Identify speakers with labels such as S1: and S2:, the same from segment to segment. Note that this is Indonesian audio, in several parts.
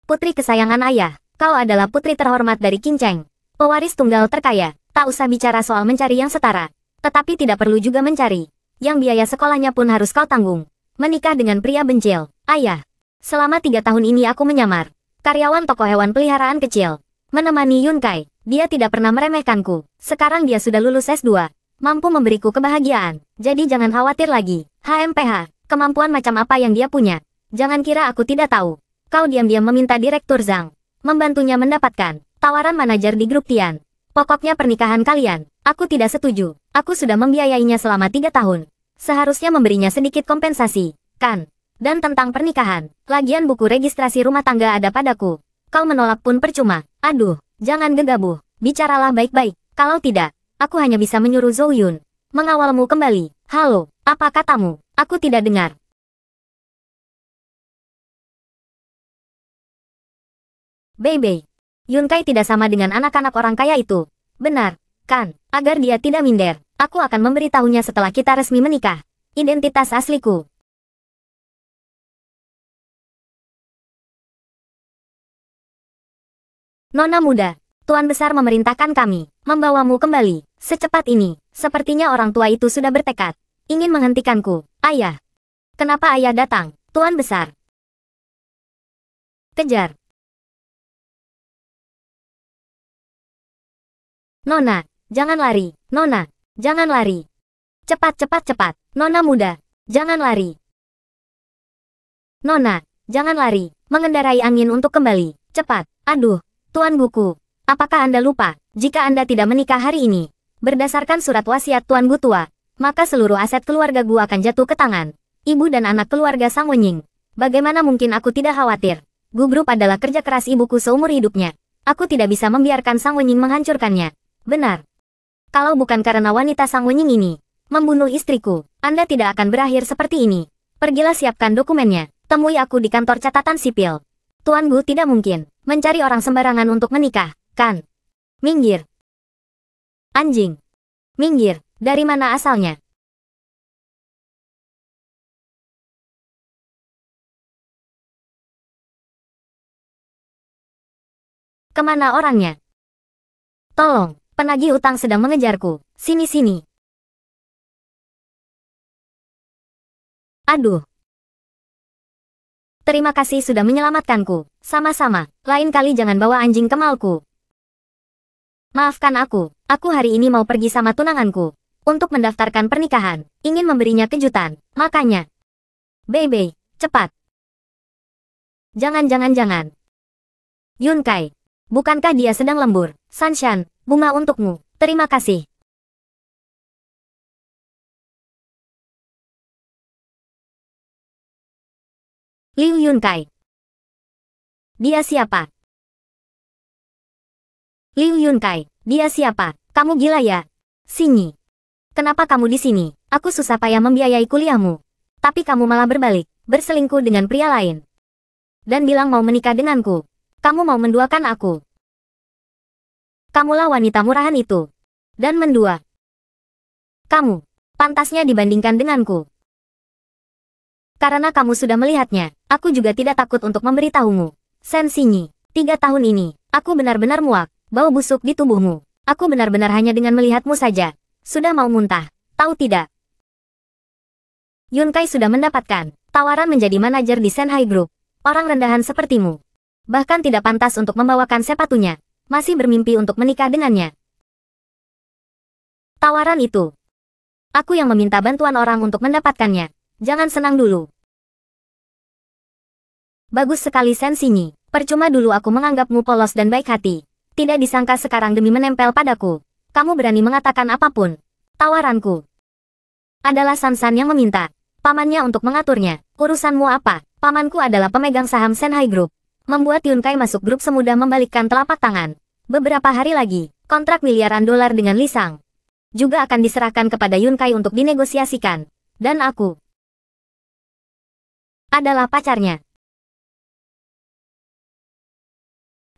S1: Putri kesayangan ayah, kau adalah putri terhormat dari Kinceng. Pewaris tunggal terkaya, tak usah bicara soal mencari yang setara. Tetapi tidak perlu juga mencari. Yang biaya sekolahnya pun harus kau tanggung. Menikah dengan pria bencil, ayah. Selama 3 tahun ini aku menyamar. Karyawan toko hewan peliharaan kecil. Menemani Yunkai, dia tidak pernah meremehkanku. Sekarang dia sudah lulus S2. Mampu memberiku kebahagiaan. Jadi jangan khawatir lagi. HMPH, kemampuan macam apa yang dia punya. Jangan kira aku tidak tahu. Kau diam-diam meminta Direktur Zhang. Membantunya mendapatkan tawaran manajer di grup Tian. Pokoknya pernikahan kalian, aku tidak setuju. Aku sudah membiayainya selama 3 tahun. Seharusnya memberinya sedikit kompensasi, kan? Dan tentang pernikahan, lagian buku registrasi rumah tangga ada padaku. Kau menolak pun percuma. Aduh, jangan gegabah. Bicaralah baik-baik. Kalau tidak, aku hanya bisa menyuruh Zhou Yun mengawalmu kembali. Halo, apa katamu? Aku tidak dengar. Bebe, Yunkai tidak sama dengan anak-anak orang kaya itu. Benar, kan? Agar dia tidak minder, aku akan memberitahunya setelah kita resmi menikah. Identitas asliku. Nona muda, Tuan Besar memerintahkan kami membawamu kembali secepat ini. Sepertinya orang tua itu sudah bertekad ingin menghentikanku. Ayah, kenapa ayah datang? Tuan Besar. Kejar. Nona, jangan lari. Nona, jangan lari. Cepat, cepat, cepat. Nona muda, jangan lari. Nona, jangan lari. Mengendarai angin untuk kembali. Cepat. Aduh. Tuan Guku, apakah Anda lupa, jika Anda tidak menikah hari ini, berdasarkan surat wasiat Tuan Gu tua, maka seluruh aset keluarga Gu akan jatuh ke tangan ibu dan anak keluarga Sang Wenying. Bagaimana mungkin aku tidak khawatir? Gu Group adalah kerja keras ibuku seumur hidupnya. Aku tidak bisa membiarkan Sang Wenying menghancurkannya. Benar. Kalau bukan karena wanita Sang Wenying ini membunuh istriku, Anda tidak akan berakhir seperti ini. Pergilah siapkan dokumennya. Temui aku di kantor catatan sipil. Tuan Gu tidak mungkin mencari orang sembarangan untuk menikah, kan? Minggir. Anjing. Minggir. Dari mana asalnya? Kemana orangnya? Tolong, penagih utang sedang mengejarku. Sini-sini. Aduh. Terima kasih sudah menyelamatkanku. Sama-sama. Lain kali jangan bawa anjing ke malku. Maafkan aku hari ini mau pergi sama tunanganku. Untuk mendaftarkan pernikahan. Ingin memberinya kejutan. Makanya. Bebe, cepat. Jangan. Yunkai. Bukankah dia sedang lembur? Sanshan, bunga untukmu. Terima kasih. Liu Yunkai. Dia siapa? Liu Yunkai. Dia siapa? Kamu gila ya? Sinyi. Kenapa kamu di sini? Aku susah payah membiayai kuliahmu. Tapi kamu malah berbalik, berselingkuh dengan pria lain. Dan bilang mau menikah denganku. Kamu mau menduakan aku. Kamulah wanita murahan itu. Dan mendua. Kamu pantasnya dibandingkan denganku. Karena kamu sudah melihatnya, aku juga tidak takut untuk memberitahumu. Sen Sinyi, 3 tahun ini, aku benar-benar muak, bau busuk di tubuhmu. Aku benar-benar hanya dengan melihatmu saja. Sudah mau muntah, tahu tidak? Yunkai sudah mendapatkan tawaran menjadi manajer di Shanghai Group. Orang rendahan sepertimu. Bahkan tidak pantas untuk membawakan sepatunya. Masih bermimpi untuk menikah dengannya. Tawaran itu. Aku yang meminta bantuan orang untuk mendapatkannya. Jangan senang dulu. Bagus sekali Sen Sinyi. Percuma dulu aku menganggapmu polos dan baik hati. Tidak disangka sekarang demi menempel padaku. Kamu berani mengatakan apapun. Tawaranku adalah Sansan yang meminta pamannya untuk mengaturnya. Urusanmu apa? Pamanku adalah pemegang saham Shanghai Group. Membuat Yunkai masuk grup semudah membalikkan telapak tangan. Beberapa hari lagi, kontrak miliaran dolar dengan Lisang juga akan diserahkan kepada Yunkai untuk dinegosiasikan. Dan aku adalah pacarnya.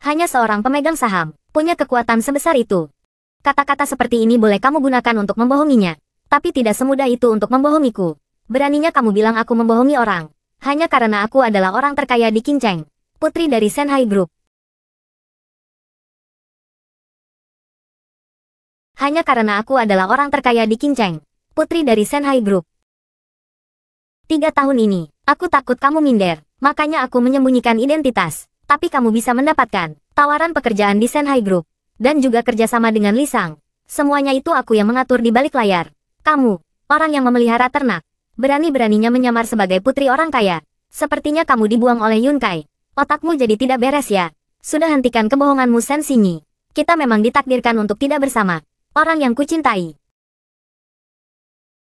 S1: Hanya seorang pemegang saham, punya kekuatan sebesar itu. Kata-kata seperti ini boleh kamu gunakan untuk membohonginya. Tapi tidak semudah itu untuk membohongiku. Beraninya kamu bilang aku membohongi orang. Hanya karena aku adalah orang terkaya di Kinceng. putri dari Shanghai Group. Hanya karena aku adalah orang terkaya di Qingcheng, putri dari Shanghai Group. 3 tahun ini, aku takut kamu minder, makanya aku menyembunyikan identitas. Tapi kamu bisa mendapatkan tawaran pekerjaan di Shanghai Group, dan juga kerjasama dengan Li Sang. Semuanya itu aku yang mengatur di balik layar. Kamu, orang yang memelihara ternak, berani-beraninya menyamar sebagai putri orang kaya. Sepertinya kamu dibuang oleh Yun Kai. Otakmu jadi tidak beres ya. Sudah hentikan kebohonganmu Shen Xinyi. Kita memang ditakdirkan untuk tidak bersama. Orang yang kucintai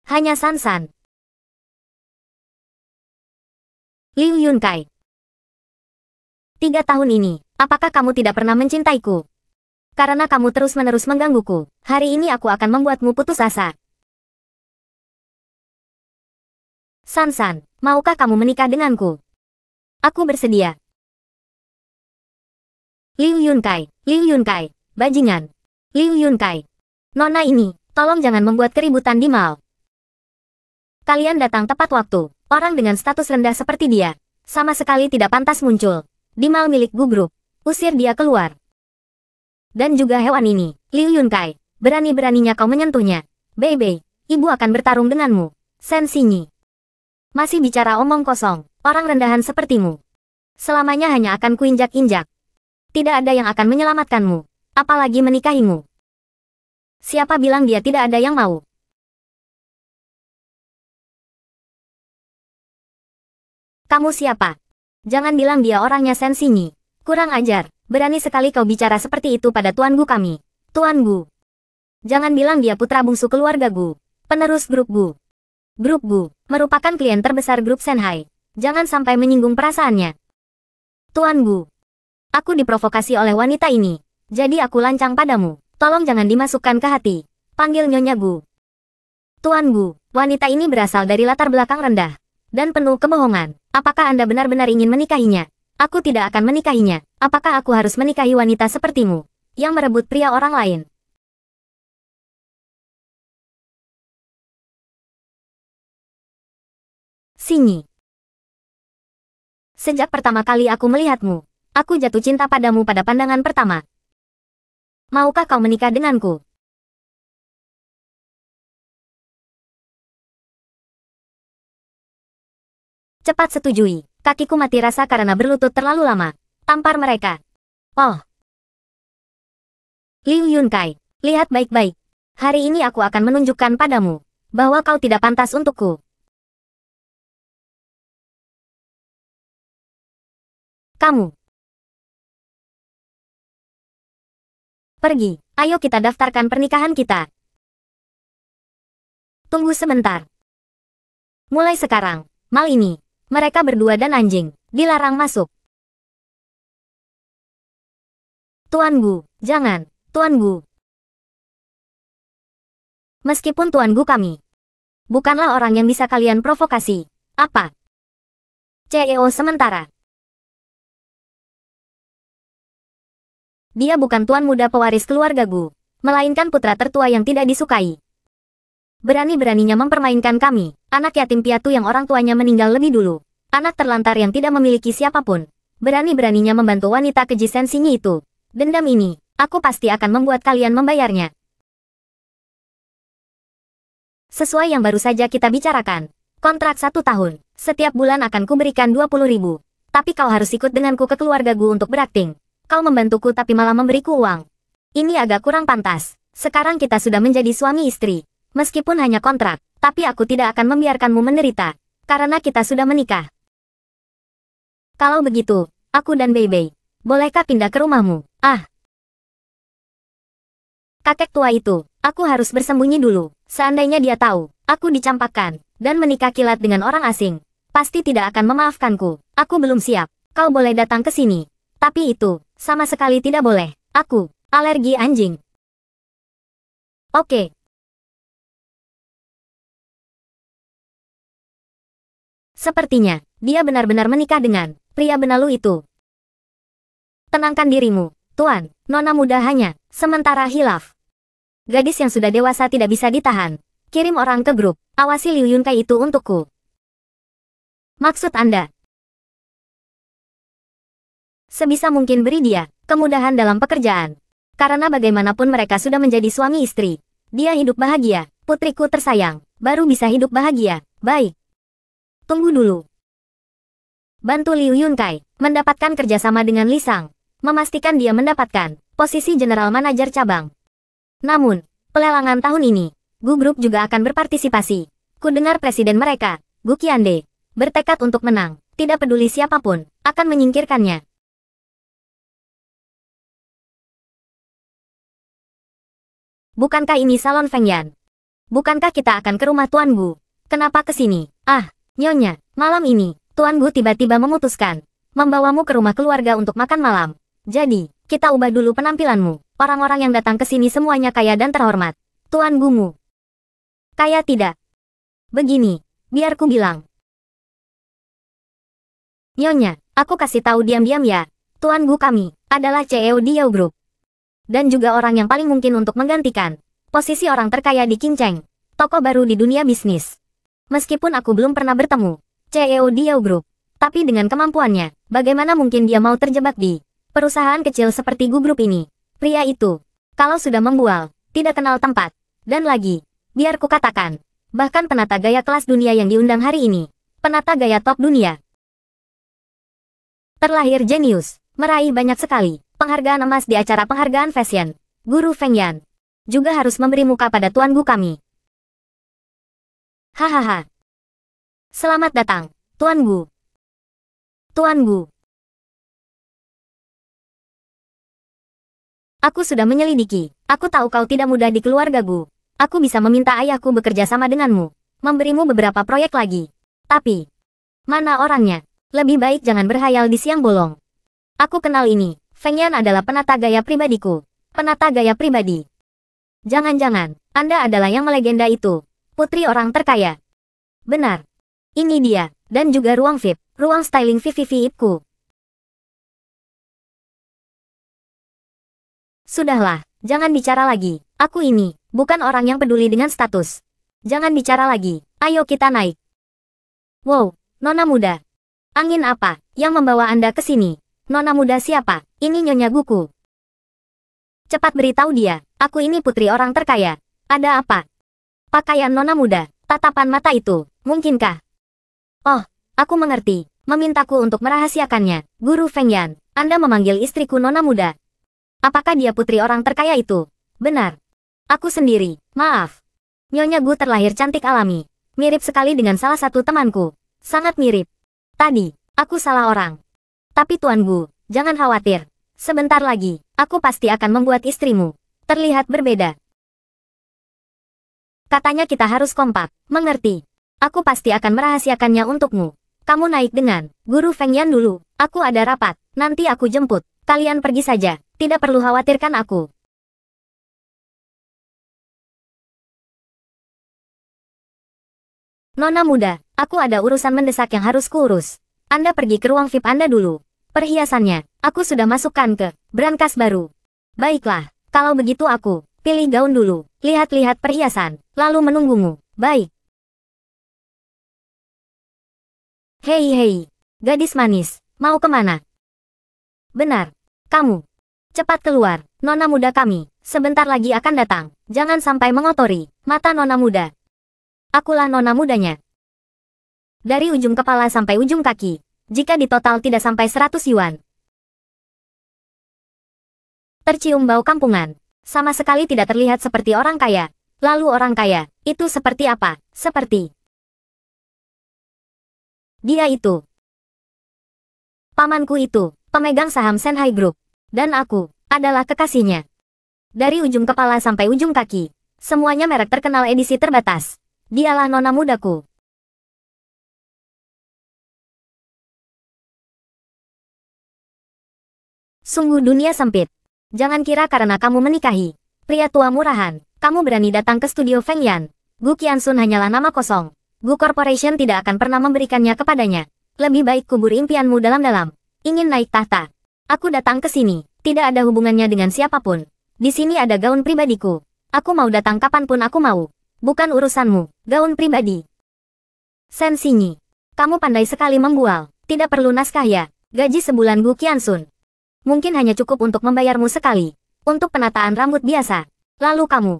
S1: hanya San. Liu Yun Kai. 3 tahun ini, apakah kamu tidak pernah mencintaiku? Karena kamu terus-menerus menggangguku, hari ini aku akan membuatmu putus asa. San, maukah kamu menikah denganku? Aku bersedia. Liu Yun Kai, bajingan. Liu Yun Kai. Nona ini, tolong jangan membuat keributan di mall. Kalian datang tepat waktu. Orang dengan status rendah seperti dia, sama sekali tidak pantas muncul di mall milik Gu Group. Usir dia keluar. Dan juga hewan ini, Liu Yun Kai, berani-beraninya kau menyentuhnya. Bei, ibu akan bertarung denganmu. Shen Xinyi. Masih bicara omong kosong, orang rendahan sepertimu. Selamanya hanya akan kuinjak-injak. Tidak ada yang akan menyelamatkanmu, apalagi menikahimu. Siapa bilang dia tidak ada yang mau? Kamu siapa? Jangan bilang dia orangnya Shen Xinyi. Kurang ajar, berani sekali kau bicara seperti itu pada Tuan Gu kami. Tuan Gu. Jangan bilang dia putra bungsu keluarga Gu. Penerus grup Gu. Grup Gu merupakan klien terbesar grup Shanghai. Jangan sampai menyinggung perasaannya. Tuan Gu. Aku diprovokasi oleh wanita ini. Jadi aku lancang padamu. Tolong jangan dimasukkan ke hati. Panggil Nyonya Gu. Tuan Gu, wanita ini berasal dari latar belakang rendah dan penuh kebohongan. Apakah Anda benar-benar ingin menikahinya? Aku tidak akan menikahinya. Apakah aku harus menikahi wanita sepertimu, yang merebut pria orang lain? Xinyi. Sejak pertama kali aku melihatmu, aku jatuh cinta padamu pada pandangan pertama. Maukah kau menikah denganku? Cepat setujui. Kakiku mati rasa karena berlutut terlalu lama. Tampar mereka. Oh. Liu Yun Kai, lihat baik-baik. Hari ini aku akan menunjukkan padamu bahwa kau tidak pantas untukku. Kamu. Pergi, ayo kita daftarkan pernikahan kita. Tunggu sebentar. Mulai sekarang, mal ini, mereka berdua dan anjing, dilarang masuk. Tuan Gu, jangan, Tuan Gu. Meskipun Tuan Gu kami bukanlah orang yang bisa kalian provokasi. Apa? CEO sementara. Dia bukan tuan muda pewaris keluarga Gu, melainkan putra tertua yang tidak disukai. Berani-beraninya mempermainkan kami, anak yatim piatu yang orang tuanya meninggal lebih dulu. Anak terlantar yang tidak memiliki siapapun. Berani-beraninya membantu wanita keji Shen Xinyi itu. Dendam ini, aku pasti akan membuat kalian membayarnya. Sesuai yang baru saja kita bicarakan. Kontrak 1 tahun, setiap bulan akan kuberikan 20.000. Tapi kau harus ikut denganku ke keluarga Gu untuk berakting. Kau membantuku tapi malah memberiku uang. Ini agak kurang pantas. Sekarang kita sudah menjadi suami istri. Meskipun hanya kontrak, tapi aku tidak akan membiarkanmu menderita. Karena kita sudah menikah. Kalau begitu, aku dan Bei, bolehkah pindah ke rumahmu? Ah. Kakek tua itu, aku harus bersembunyi dulu. Seandainya dia tahu, aku dicampakkan, dan menikah kilat dengan orang asing. Pasti tidak akan memaafkanku. Aku belum siap. Kau boleh datang ke sini. Tapi itu, sama sekali tidak boleh. Aku, alergi anjing. Oke. Sepertinya, dia benar-benar menikah dengan pria benalu itu. Tenangkan dirimu, Tuan. Nona muda hanya sementara hilaf. Gadis yang sudah dewasa tidak bisa ditahan. Kirim orang ke grup. Awasi Liu Yun Kai itu untukku. Maksud Anda? Sebisa mungkin beri dia kemudahan dalam pekerjaan. Karena bagaimanapun mereka sudah menjadi suami istri. Dia hidup bahagia, putriku tersayang, baru bisa hidup bahagia. Baik. Tunggu dulu. Bantu Liu Yunkai mendapatkan kerjasama dengan Li Sang. Memastikan dia mendapatkan posisi General Manager cabang. Namun, pelelangan tahun ini, Gu Group juga akan berpartisipasi. Ku dengar presiden mereka, Gu Qiande, bertekad untuk menang. Tidak peduli siapapun, akan menyingkirkannya. Bukankah ini salon Feng Yan? Bukankah kita akan ke rumah Tuan Gu? Kenapa ke sini? Ah, Nyonya, malam ini, Tuan Gu tiba-tiba memutuskan membawamu ke rumah keluarga untuk makan malam. Jadi, kita ubah dulu penampilanmu. Orang-orang yang datang ke sini semuanya kaya dan terhormat. Tuan Gumu. Kaya tidak? Begini, biar ku bilang. Nyonya, aku kasih tahu diam-diam ya. Tuan Gu kami adalah CEO Diao Group. Dan juga orang yang paling mungkin untuk menggantikan posisi orang terkaya di Qingcheng, toko baru di dunia bisnis. Meskipun aku belum pernah bertemu CEO Diao Group, tapi dengan kemampuannya, bagaimana mungkin dia mau terjebak di perusahaan kecil seperti Gu Group ini? Pria itu, kalau sudah membual, tidak kenal tempat. Dan lagi, biar ku katakan, bahkan penata gaya kelas dunia yang diundang hari ini, penata gaya top dunia. Terlahir jenius, meraih banyak sekali penghargaan emas di acara penghargaan fashion. Guru Feng Yan juga harus memberi muka pada Tuan Gu kami. Hahaha. Selamat datang, Tuan Gu. Tuan Gu. Aku sudah menyelidiki. Aku tahu kau tidak mudah di keluarga Gu. Aku bisa meminta ayahku bekerja sama denganmu. Memberimu beberapa proyek lagi. Tapi, mana orangnya? Lebih baik jangan berhayal di siang bolong. Aku kenal ini. Feng Yan adalah penata gaya pribadiku. Penata gaya pribadi. Jangan-jangan, Anda adalah yang melegenda itu. Putri orang terkaya. Benar. Ini dia. Dan juga ruang VIP. Ruang styling VIP-VIP-ku. Sudahlah, jangan bicara lagi. Aku ini, bukan orang yang peduli dengan status. Jangan bicara lagi. Ayo kita naik. Wow, Nona muda. Angin apa yang membawa Anda ke sini? Nona muda siapa? Ini Nyonya Guku. Cepat beritahu dia, aku ini putri orang terkaya. Ada apa? Pakaian Nona muda, tatapan mata itu, mungkinkah? Oh, aku mengerti. Memintaku untuk merahasiakannya. Guru Feng Yan, Anda memanggil istriku Nona muda. Apakah dia putri orang terkaya itu? Benar. Aku sendiri, maaf. Nyonya Gu terlahir cantik alami. Mirip sekali dengan salah satu temanku. Sangat mirip. Tadi, aku salah orang. Tapi Tuan Gu, jangan khawatir. Sebentar lagi, aku pasti akan membuat istrimu terlihat berbeda. Katanya kita harus kompak, mengerti? Aku pasti akan merahasiakannya untukmu. Kamu naik dengan Guru Feng Yan dulu. Aku ada rapat, nanti aku jemput. Kalian pergi saja, tidak perlu khawatirkan aku. Nona muda, aku ada urusan mendesak yang harus kuurus. Anda pergi ke ruang VIP Anda dulu. Perhiasannya, aku sudah masukkan ke brankas baru. Baiklah, kalau begitu aku pilih gaun dulu, lihat-lihat perhiasan, lalu menunggumu. Baik. Hei, gadis manis, mau kemana? Benar, kamu. Cepat keluar, Nona muda kami, sebentar lagi akan datang. Jangan sampai mengotori mata Nona muda. Akulah Nona mudanya. Dari ujung kepala sampai ujung kaki. Jika di total tidak sampai 100 yuan. Tercium bau kampungan. Sama sekali tidak terlihat seperti orang kaya. Lalu orang kaya, itu seperti apa? Seperti dia itu. Pamanku itu, pemegang saham Shanghai Group. Dan aku, adalah kekasihnya. Dari ujung kepala sampai ujung kaki. Semuanya merek terkenal edisi terbatas. Dialah Nona mudaku. Sungguh dunia sempit. Jangan kira karena kamu menikahi pria tua murahan, kamu berani datang ke studio Feng Yan. Gu Qiansun hanyalah nama kosong. Gu Corporation tidak akan pernah memberikannya kepadanya. Lebih baik kubur impianmu dalam-dalam. Ingin naik tahta. Aku datang ke sini, tidak ada hubungannya dengan siapapun. Di sini ada gaun pribadiku. Aku mau datang kapanpun aku mau. Bukan urusanmu, gaun pribadi. Sen Xinyi, kamu pandai sekali membual. Tidak perlu naskah ya. Gaji sebulan Gu Qiansun. Mungkin hanya cukup untuk membayarmu sekali. Untuk penataan rambut biasa. Lalu kamu.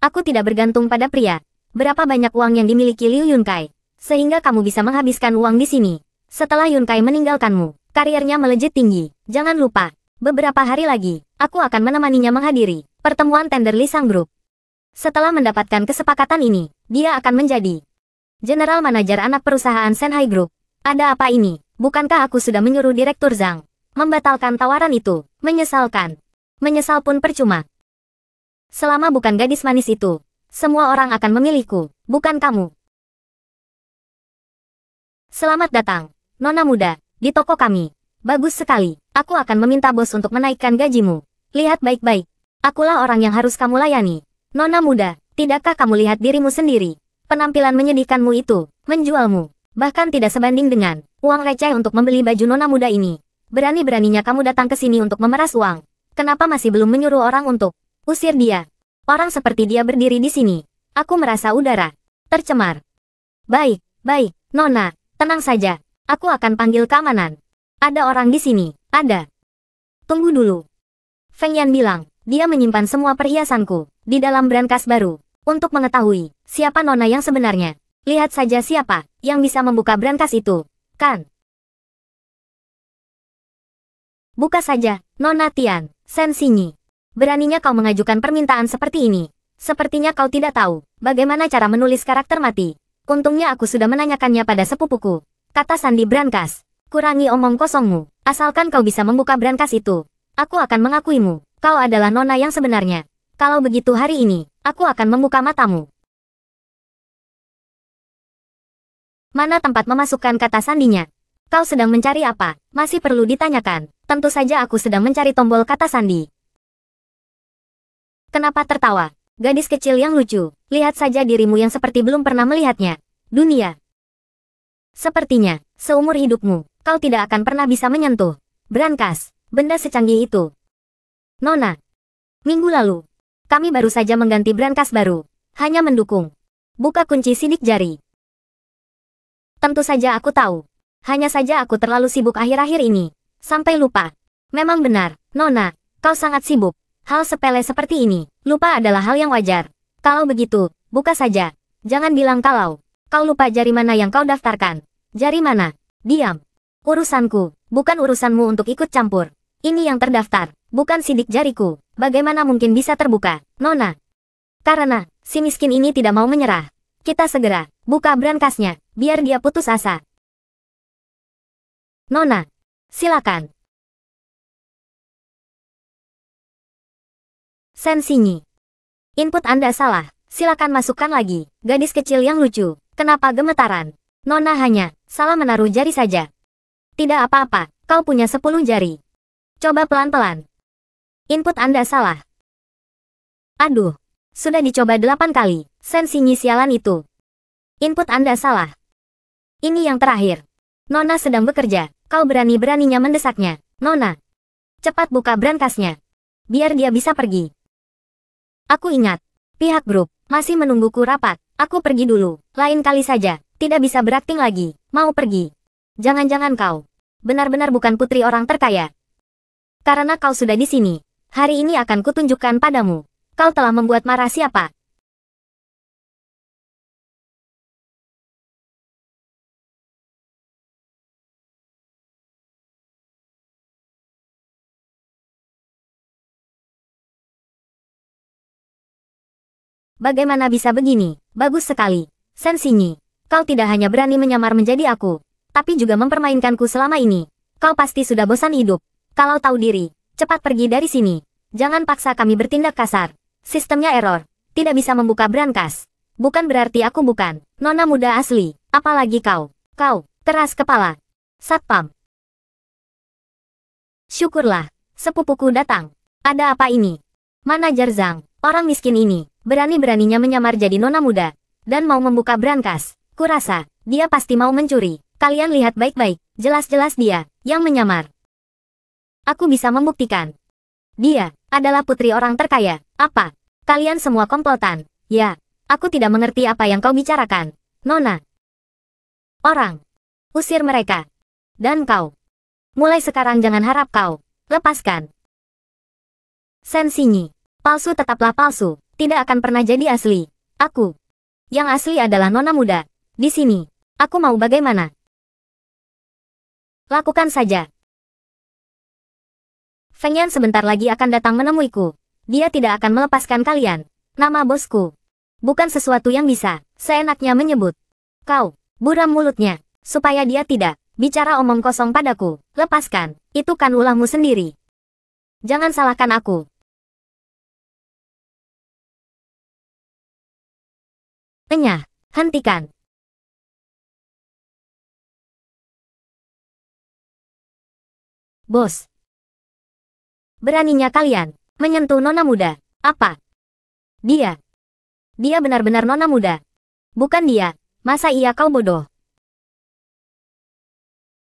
S1: Aku tidak bergantung pada pria. Berapa banyak uang yang dimiliki Liu Yunkai, sehingga kamu bisa menghabiskan uang di sini. Setelah Yunkai meninggalkanmu, karirnya melejit tinggi. Jangan lupa, beberapa hari lagi, aku akan menemaninya menghadiri pertemuan tender Lisang Group. Setelah mendapatkan kesepakatan ini, dia akan menjadi General Manager anak perusahaan Shanghai Group. Ada apa ini? Bukankah aku sudah menyuruh Direktur Zhang membatalkan tawaran itu? Menyesalkan. Menyesal pun percuma. Selama bukan gadis manis itu, semua orang akan memilihku, bukan kamu. Selamat datang, Nona muda, di toko kami. Bagus sekali. Aku akan meminta bos untuk menaikkan gajimu. Lihat baik-baik. Akulah orang yang harus kamu layani. Nona muda, tidakkah kamu lihat dirimu sendiri? Penampilan menyedihkanmu itu, menjualmu. Bahkan tidak sebanding dengan uang receh untuk membeli baju nona muda ini. Berani-beraninya kamu datang ke sini untuk memeras uang. Kenapa masih belum menyuruh orang untuk usir dia? Orang seperti dia berdiri di sini. Aku merasa udara tercemar. Baik, baik, Nona, tenang saja. Aku akan panggil keamanan. Ada orang di sini, ada. Tunggu dulu. Feng Yan bilang, dia menyimpan semua perhiasanku di dalam brankas baru. Untuk mengetahui siapa Nona yang sebenarnya. Lihat saja siapa yang bisa membuka brankas itu, kan? Buka saja, Nona Tian, Sen Xinyi. Beraninya kau mengajukan permintaan seperti ini. Sepertinya kau tidak tahu bagaimana cara menulis karakter mati. Untungnya aku sudah menanyakannya pada sepupuku. Kata sandi brankas, kurangi omong kosongmu. Asalkan kau bisa membuka brankas itu, aku akan mengakuimu. Kau adalah Nona yang sebenarnya. Kalau begitu hari ini, aku akan membuka matamu. Mana tempat memasukkan kata sandinya? Kau sedang mencari apa? Masih perlu ditanyakan. Tentu saja aku sedang mencari tombol kata sandi. Kenapa tertawa? Gadis kecil yang lucu. Lihat saja dirimu yang seperti belum pernah melihatnya. Dunia. Sepertinya, seumur hidupmu, kau tidak akan pernah bisa menyentuh brankas, benda secanggih itu. Nona. Minggu lalu, kami baru saja mengganti brankas baru. Hanya mendukung. Buka kunci sidik jari. Tentu saja aku tahu. Hanya saja aku terlalu sibuk akhir-akhir ini. Sampai lupa. Memang benar, Nona, kau sangat sibuk. Hal sepele seperti ini, lupa adalah hal yang wajar. Kalau begitu, buka saja. Jangan bilang kalau kau lupa jari mana yang kau daftarkan. Jari mana? Diam. Urusanku, bukan urusanmu untuk ikut campur. Ini yang terdaftar, bukan sidik jariku. Bagaimana mungkin bisa terbuka, Nona? Karena, si miskin ini tidak mau menyerah. Kita segera, buka brankasnya, biar dia putus asa. Nona, silakan. Sen Xinyi. Input Anda salah, silakan masukkan lagi. Gadis kecil yang lucu, kenapa gemetaran? Nona hanya salah menaruh jari saja. Tidak apa-apa, kau punya 10 jari. Coba pelan-pelan. Input Anda salah. Aduh, sudah dicoba 8 kali. Sen Xinyi sialan itu. Input Anda salah. Ini yang terakhir. Nona sedang bekerja, kau berani-beraninya mendesaknya. Nona, cepat buka brankasnya. Biar dia bisa pergi. Aku ingat, pihak grup masih menungguku rapat. Aku pergi dulu, lain kali saja. Tidak bisa berakting lagi, mau pergi. Jangan-jangan kau benar-benar bukan putri orang terkaya. Karena kau sudah di sini, hari ini akan kutunjukkan padamu. Kau telah membuat marah siapa? Bagaimana bisa begini? Bagus sekali. Sen Xinyi, kau tidak hanya berani menyamar menjadi aku, tapi juga mempermainkanku selama ini. Kau pasti sudah bosan hidup. Kalau tahu diri, cepat pergi dari sini. Jangan paksa kami bertindak kasar. Sistemnya error. Tidak bisa membuka brankas. Bukan berarti aku bukan Nona muda asli. Apalagi kau. Kau, keras kepala. Satpam. Syukurlah, sepupuku datang. Ada apa ini? Manajer Zhang, orang miskin ini, berani-beraninya menyamar jadi nona muda, dan mau membuka brankas. Kurasa, dia pasti mau mencuri. Kalian lihat baik-baik, jelas-jelas dia yang menyamar. Aku bisa membuktikan. Dia adalah putri orang terkaya. Apa? Kalian semua komplotan. Ya, aku tidak mengerti apa yang kau bicarakan, Nona. Orang. Usir mereka. Dan kau. Mulai sekarang jangan harap kau Lepaskan. Sen Xinyi. Palsu tetaplah palsu. Tidak akan pernah jadi asli. Aku. Yang asli adalah nona muda. Di sini. Aku mau bagaimana? Lakukan saja. Feng Yan sebentar lagi akan datang menemuiku. Dia tidak akan melepaskan kalian. Nama bosku. Bukan sesuatu yang bisa seenaknya menyebut. Kau. Buram mulutnya. Supaya dia tidak bicara omong kosong padaku. Lepaskan. Itu kan ulahmu sendiri. Jangan salahkan aku. Enyah. Hentikan. Bos. Beraninya kalian menyentuh nona muda. Apa? Dia. Dia benar-benar nona muda. Bukan dia. Masa iya kau bodoh?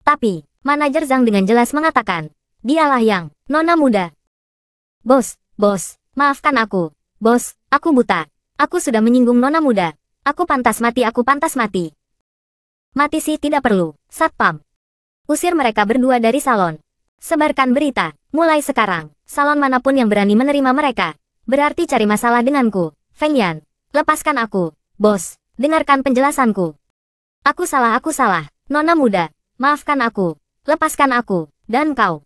S1: Tapi, manajer Zhang dengan jelas mengatakan, dialah yang nona muda. Bos, maafkan aku. Bos, aku buta. Aku sudah menyinggung nona muda. Aku pantas mati. Mati sih tidak perlu, Satpam. Usir mereka berdua dari salon. Sebarkan berita, mulai sekarang, salon manapun yang berani menerima mereka. Berarti cari masalah denganku, Feng Yan. Lepaskan aku, bos. Dengarkan penjelasanku. Aku salah. Nona muda, maafkan aku. Lepaskan aku, dan kau.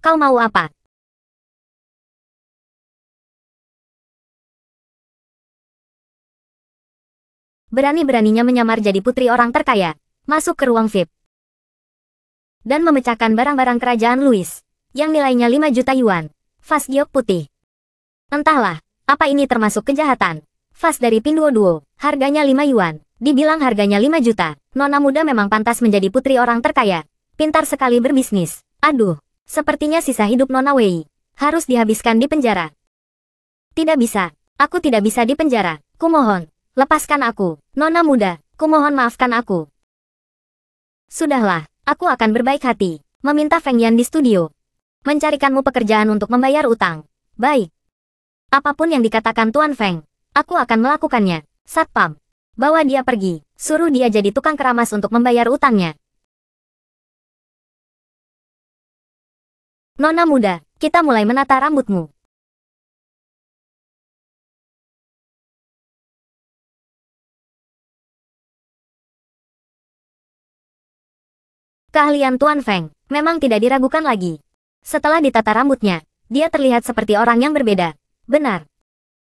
S1: Kau mau apa? Berani-beraninya menyamar jadi putri orang terkaya, masuk ke ruang VIP, dan memecahkan barang-barang kerajaan Louis, yang nilainya 5 juta yuan. Vas giok putih. Entahlah, apa ini termasuk kejahatan. Vas dari Pinduoduo, harganya 5 yuan. Dibilang harganya 5 juta, nona muda memang pantas menjadi putri orang terkaya. Pintar sekali berbisnis. Aduh, sepertinya sisa hidup nona Wei harus dihabiskan di penjara. Tidak bisa, aku tidak bisa di penjara. Kumohon, lepaskan aku. Nona muda, kumohon maafkan aku. Sudahlah, aku akan berbaik hati, meminta Feng Yan di studio. Mencarikanmu pekerjaan untuk membayar utang. Baik. Apapun yang dikatakan Tuan Feng, aku akan melakukannya. Satpam, bawa dia pergi. Suruh dia jadi tukang keramas untuk membayar utangnya. Nona muda, kita mulai menata rambutmu. Keahlian Tuan Feng memang tidak diragukan lagi. Setelah ditata rambutnya, dia terlihat seperti orang yang berbeda. Benar.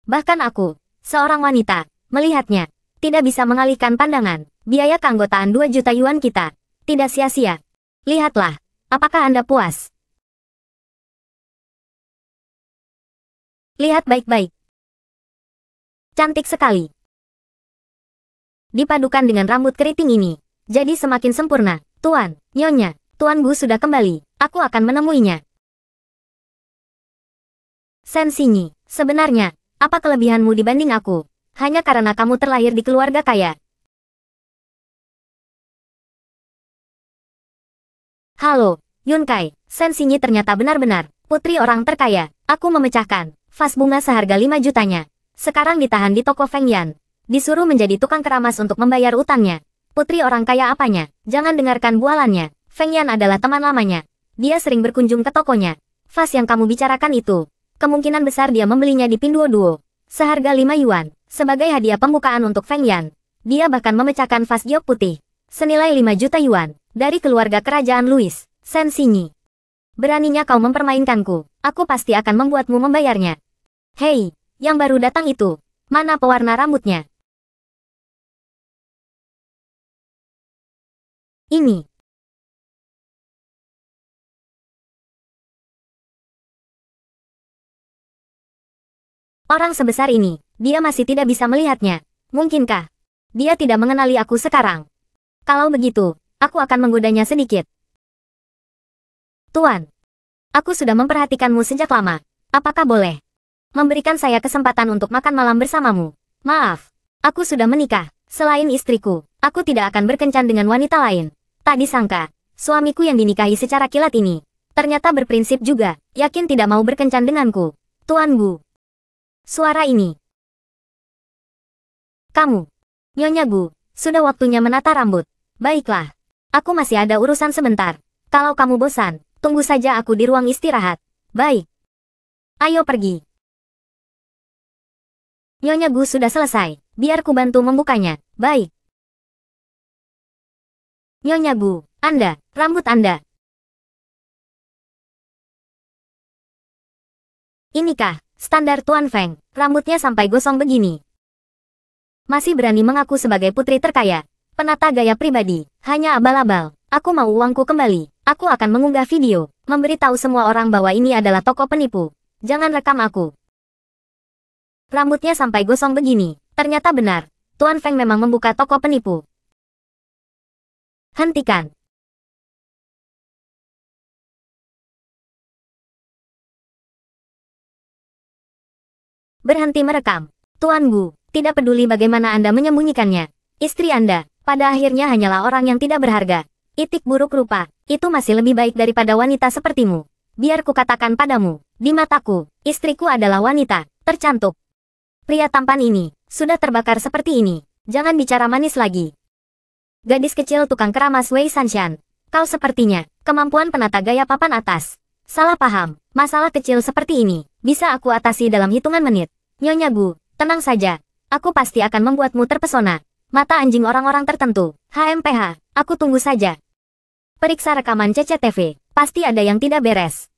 S1: Bahkan aku, seorang wanita, melihatnya, tidak bisa mengalihkan pandangan. Biaya keanggotaan 2 juta yuan kita tidak sia-sia. Lihatlah, apakah Anda puas? Lihat baik-baik. Cantik sekali. Dipadukan dengan rambut keriting ini, jadi semakin sempurna. Tuan, Nyonya, Tuan Gu sudah kembali. Aku akan menemuinya. Sen Xinyi, sebenarnya, apa kelebihanmu dibanding aku? Hanya karena kamu terlahir di keluarga kaya. Halo, Yun Kai. Sen Xinyi ternyata benar-benar putri orang terkaya. Aku memecahkan vas bunga seharga 5 jutanya. Sekarang ditahan di toko Feng Yan. Disuruh menjadi tukang keramas untuk membayar utangnya. Putri orang kaya apanya? Jangan dengarkan bualannya. Feng Yan adalah teman lamanya. Dia sering berkunjung ke tokonya. Vas yang kamu bicarakan itu, kemungkinan besar dia membelinya di Pinduoduo. Seharga 5 yuan, sebagai hadiah pembukaan untuk Feng Yan. Dia bahkan memecahkan vas giok putih, senilai 5 juta yuan, dari keluarga kerajaan Louis, Sen Xinyi. Beraninya kau mempermainkanku, aku pasti akan membuatmu membayarnya. Hei, yang baru datang itu, mana pewarna rambutnya? Ini. Orang sebesar ini, dia masih tidak bisa melihatnya. Mungkinkah dia tidak mengenali aku sekarang? Kalau begitu, aku akan menggodanya sedikit. Tuan, aku sudah memperhatikanmu sejak lama. Apakah boleh memberikan saya kesempatan untuk makan malam bersamamu? Maaf, aku sudah menikah. Selain istriku, aku tidak akan berkencan dengan wanita lain. Tak disangka, suamiku yang dinikahi secara kilat ini ternyata berprinsip juga, yakin tidak mau berkencan denganku. Tuan Gu. Suara ini. Kamu, Nyonya Gu, sudah waktunya menata rambut. Baiklah, aku masih ada urusan sebentar. Kalau kamu bosan, Tunggu saja aku di ruang istirahat. Baik. Ayo pergi. Nyonya Gu sudah selesai. Biar ku bantu membukanya. Baik. Nyonya Gu, Anda, rambut Anda. Inikah standar Tuan Feng, rambutnya sampai gosong begini. Masih berani mengaku sebagai putri terkaya. Penata gaya pribadi, hanya abal-abal. Aku mau uangku kembali. Aku akan mengunggah video, memberitahu semua orang bahwa ini adalah toko penipu. Jangan rekam aku. Rambutnya sampai gosong begini. Ternyata benar, Tuan Feng memang membuka toko penipu. Hentikan. Berhenti merekam. Tuan Gu, tidak peduli bagaimana Anda menyembunyikannya. Istri Anda, pada akhirnya hanyalah orang yang tidak berharga. Itik buruk rupa, itu masih lebih baik daripada wanita sepertimu. Biar ku katakan padamu, di mataku, istriku adalah wanita, tercantik. Pria tampan ini, sudah terbakar seperti ini. Jangan bicara manis lagi. Gadis kecil tukang keramas Wei Sanshan. Kau sepertinya, kemampuan penata gaya papan atas. Salah paham, masalah kecil seperti ini, bisa aku atasi dalam hitungan menit. Nyonya Gu, tenang saja. Aku pasti akan membuatmu terpesona. Mata anjing orang-orang tertentu. HMPH, aku tunggu saja. Periksa rekaman CCTV, pasti ada yang tidak beres.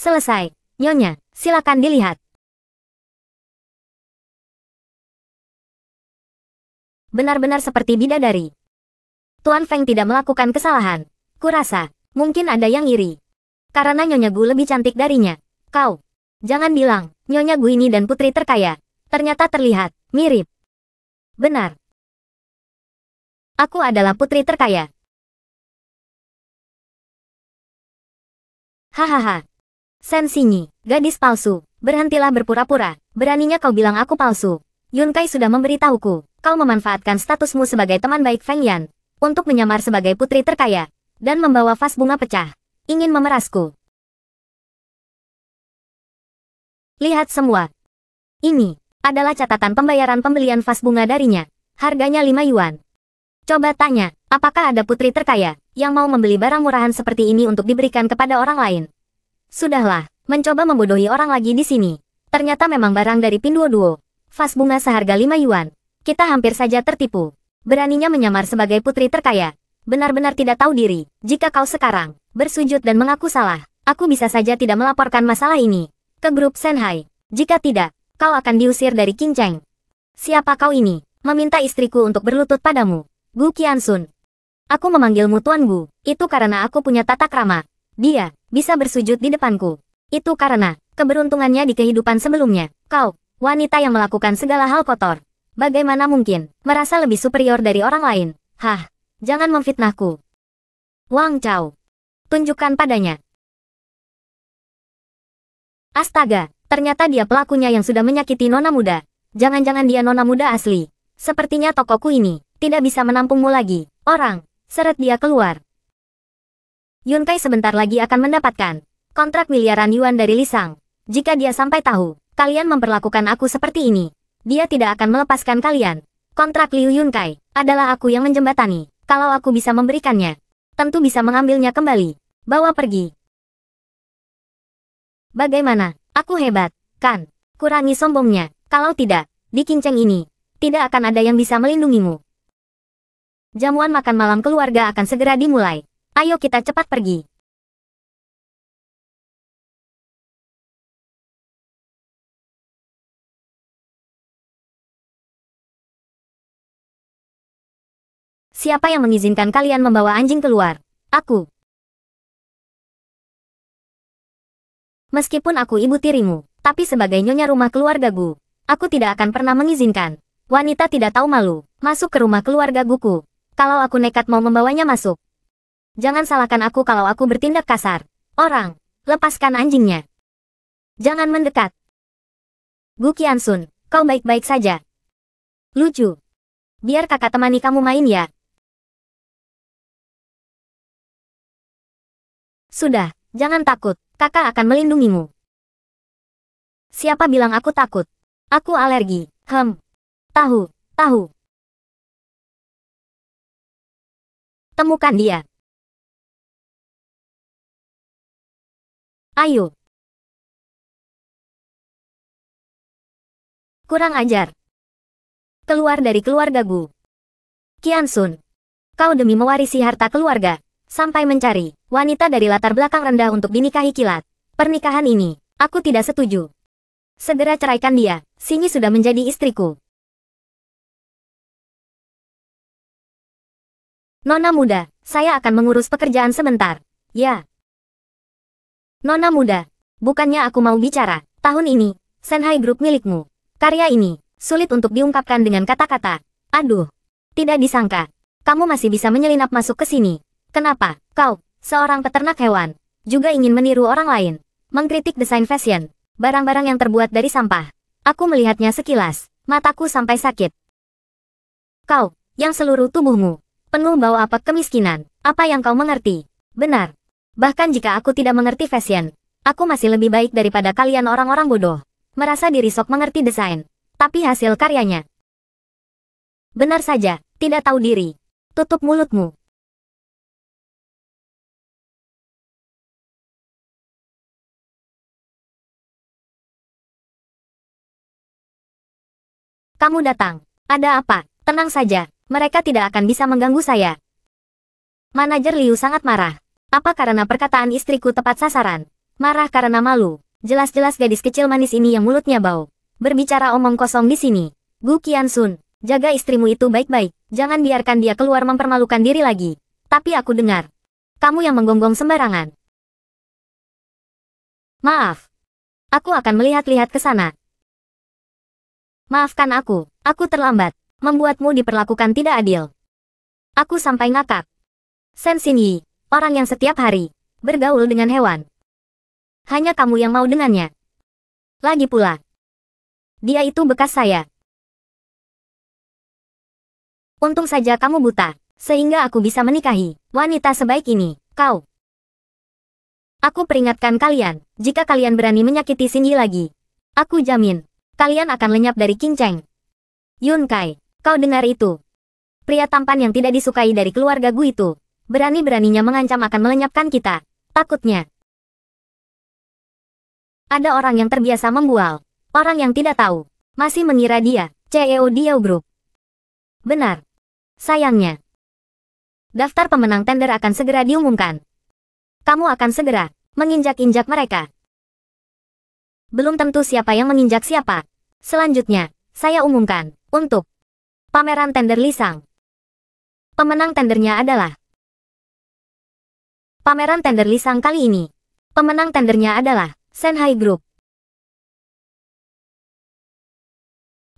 S1: Selesai. Nyonya, silakan dilihat. Benar-benar seperti bidadari. Tuan Feng tidak melakukan kesalahan. Kurasa, mungkin ada yang iri. Karena Nyonya Gu lebih cantik darinya. Kau, jangan bilang, Nyonya Gu ini dan putri terkaya. Ternyata terlihat, mirip. Benar. Aku adalah putri terkaya. Hahaha. Sen Xinyi, gadis palsu. Berhentilah berpura-pura. Beraninya kau bilang aku palsu. Yun Kai sudah memberitahuku. Kau memanfaatkan statusmu sebagai teman baik Feng Yan untuk menyamar sebagai putri terkaya dan membawa vas bunga pecah. Ingin memerasku. Lihat semua. Ini adalah catatan pembayaran pembelian vas bunga darinya. Harganya 5 yuan. Coba tanya, apakah ada putri terkaya yang mau membeli barang murahan seperti ini untuk diberikan kepada orang lain? Sudahlah, mencoba membodohi orang lagi di sini. Ternyata memang barang dari Pinduoduo. Vas bunga seharga 5 yuan. Kita hampir saja tertipu. Beraninya menyamar sebagai putri terkaya. Benar-benar tidak tahu diri. Jika kau sekarang bersujud dan mengaku salah, aku bisa saja tidak melaporkan masalah ini ke grup Shanghai. Jika tidak, kau akan diusir dari Qingcheng. Siapa kau ini? Meminta istriku untuk berlutut padamu. Gu Qiansun. Aku memanggilmu Tuan Gu. Itu karena aku punya tata krama. Dia bisa bersujud di depanku. Itu karena keberuntungannya di kehidupan sebelumnya. Kau, wanita yang melakukan segala hal kotor. Bagaimana mungkin merasa lebih superior dari orang lain? Hah, jangan memfitnahku. Wang Chao. Tunjukkan padanya. Astaga, ternyata dia pelakunya yang sudah menyakiti nona muda. Jangan-jangan dia nona muda asli. Sepertinya tokoku ini tidak bisa menampungmu lagi. Orang, seret dia keluar. Yun Kai sebentar lagi akan mendapatkan kontrak miliaran yuan dari Lisang. Jika dia sampai tahu, kalian memperlakukan aku seperti ini, dia tidak akan melepaskan kalian. Kontrak Liu Yun Kai adalah aku yang menjembatani. Kalau aku bisa memberikannya, tentu bisa mengambilnya kembali. Bawa pergi. Bagaimana? Aku hebat, kan? Kurangi sombongnya. Kalau tidak, di Qingcheng ini, tidak akan ada yang bisa melindungimu. Jamuan makan malam keluarga akan segera dimulai. Ayo kita cepat pergi. Siapa yang mengizinkan kalian membawa anjing keluar? Aku. Meskipun aku ibu tirimu, tapi sebagai nyonya rumah keluarga Gu, aku tidak akan pernah mengizinkan wanita tidak tahu malu masuk ke rumah keluarga Guku. Kalau aku nekat mau membawanya masuk, jangan salahkan aku kalau aku bertindak kasar. Orang, lepaskan anjingnya. Jangan mendekat. Gu Qiansun, kau baik-baik saja. Lucu. Biar kakak temani kamu main ya. Sudah, Jangan takut, kakak akan melindungimu. Siapa bilang aku takut? Aku alergi. Tahu. Temukan dia. Ayo. Kurang ajar. Keluar dari keluargaku. Qiansun. Kau demi mewarisi harta keluarga, sampai mencari wanita dari latar belakang rendah untuk dinikahi kilat. Pernikahan ini, aku tidak setuju. Segera ceraikan dia, Xingyi sudah menjadi istriku. Nona muda, saya akan mengurus pekerjaan sebentar. Ya. Nona muda, bukannya aku mau bicara, tahun ini, Shanghai Group milikmu. Karya ini, sulit untuk diungkapkan dengan kata-kata. Aduh, tidak disangka. Kamu masih bisa menyelinap masuk ke sini. Kenapa, kau, seorang peternak hewan, juga ingin meniru orang lain? Mengkritik desain fashion, barang-barang yang terbuat dari sampah. Aku melihatnya sekilas, mataku sampai sakit. Kau, yang seluruh tubuhmu, penuh bau apek kemiskinan, apa yang kau mengerti? Benar. Bahkan jika aku tidak mengerti fashion, aku masih lebih baik daripada kalian orang-orang bodoh. Merasa diri sok mengerti desain, tapi hasil karyanya. Benar saja, tidak tahu diri. Tutup mulutmu. Kamu datang. Ada apa? Tenang saja, mereka tidak akan bisa mengganggu saya. Manajer Liu sangat marah. Apa karena perkataan istriku tepat sasaran? Marah karena malu. Jelas-jelas gadis kecil manis ini yang mulutnya bau. Berbicara omong kosong di sini. Gu Qiansun, jaga istrimu itu baik-baik. Jangan biarkan dia keluar mempermalukan diri lagi. Tapi aku dengar, kamu yang menggonggong sembarangan. Maaf. Aku akan melihat-lihat ke sana. Maafkan aku terlambat. Membuatmu diperlakukan tidak adil. Aku sampai ngakak. Shen Xinyi, orang yang setiap hari bergaul dengan hewan. Hanya kamu yang mau dengannya. Lagi pula, dia itu bekas saya. Untung saja kamu buta, sehingga aku bisa menikahi wanita sebaik ini. Kau. Aku peringatkan kalian, jika kalian berani menyakiti Xinyi lagi, aku jamin, kalian akan lenyap dari Qin Cheng. Yun Kai, kau dengar itu? Pria tampan yang tidak disukai dari keluarga Gu itu, berani-beraninya mengancam akan melenyapkan kita. Takutnya ada orang yang terbiasa membual. Orang yang tidak tahu. Masih mengira dia, CEO Diao Group. Benar. Sayangnya. Daftar pemenang tender akan segera diumumkan. Kamu akan segera menginjak-injak mereka. Belum tentu siapa yang menginjak siapa. Selanjutnya, saya umumkan, untuk pameran tender Lisang. Pemenang tendernya adalah pameran tender Lisang kali ini. Pemenang tendernya adalah Shanghai Group.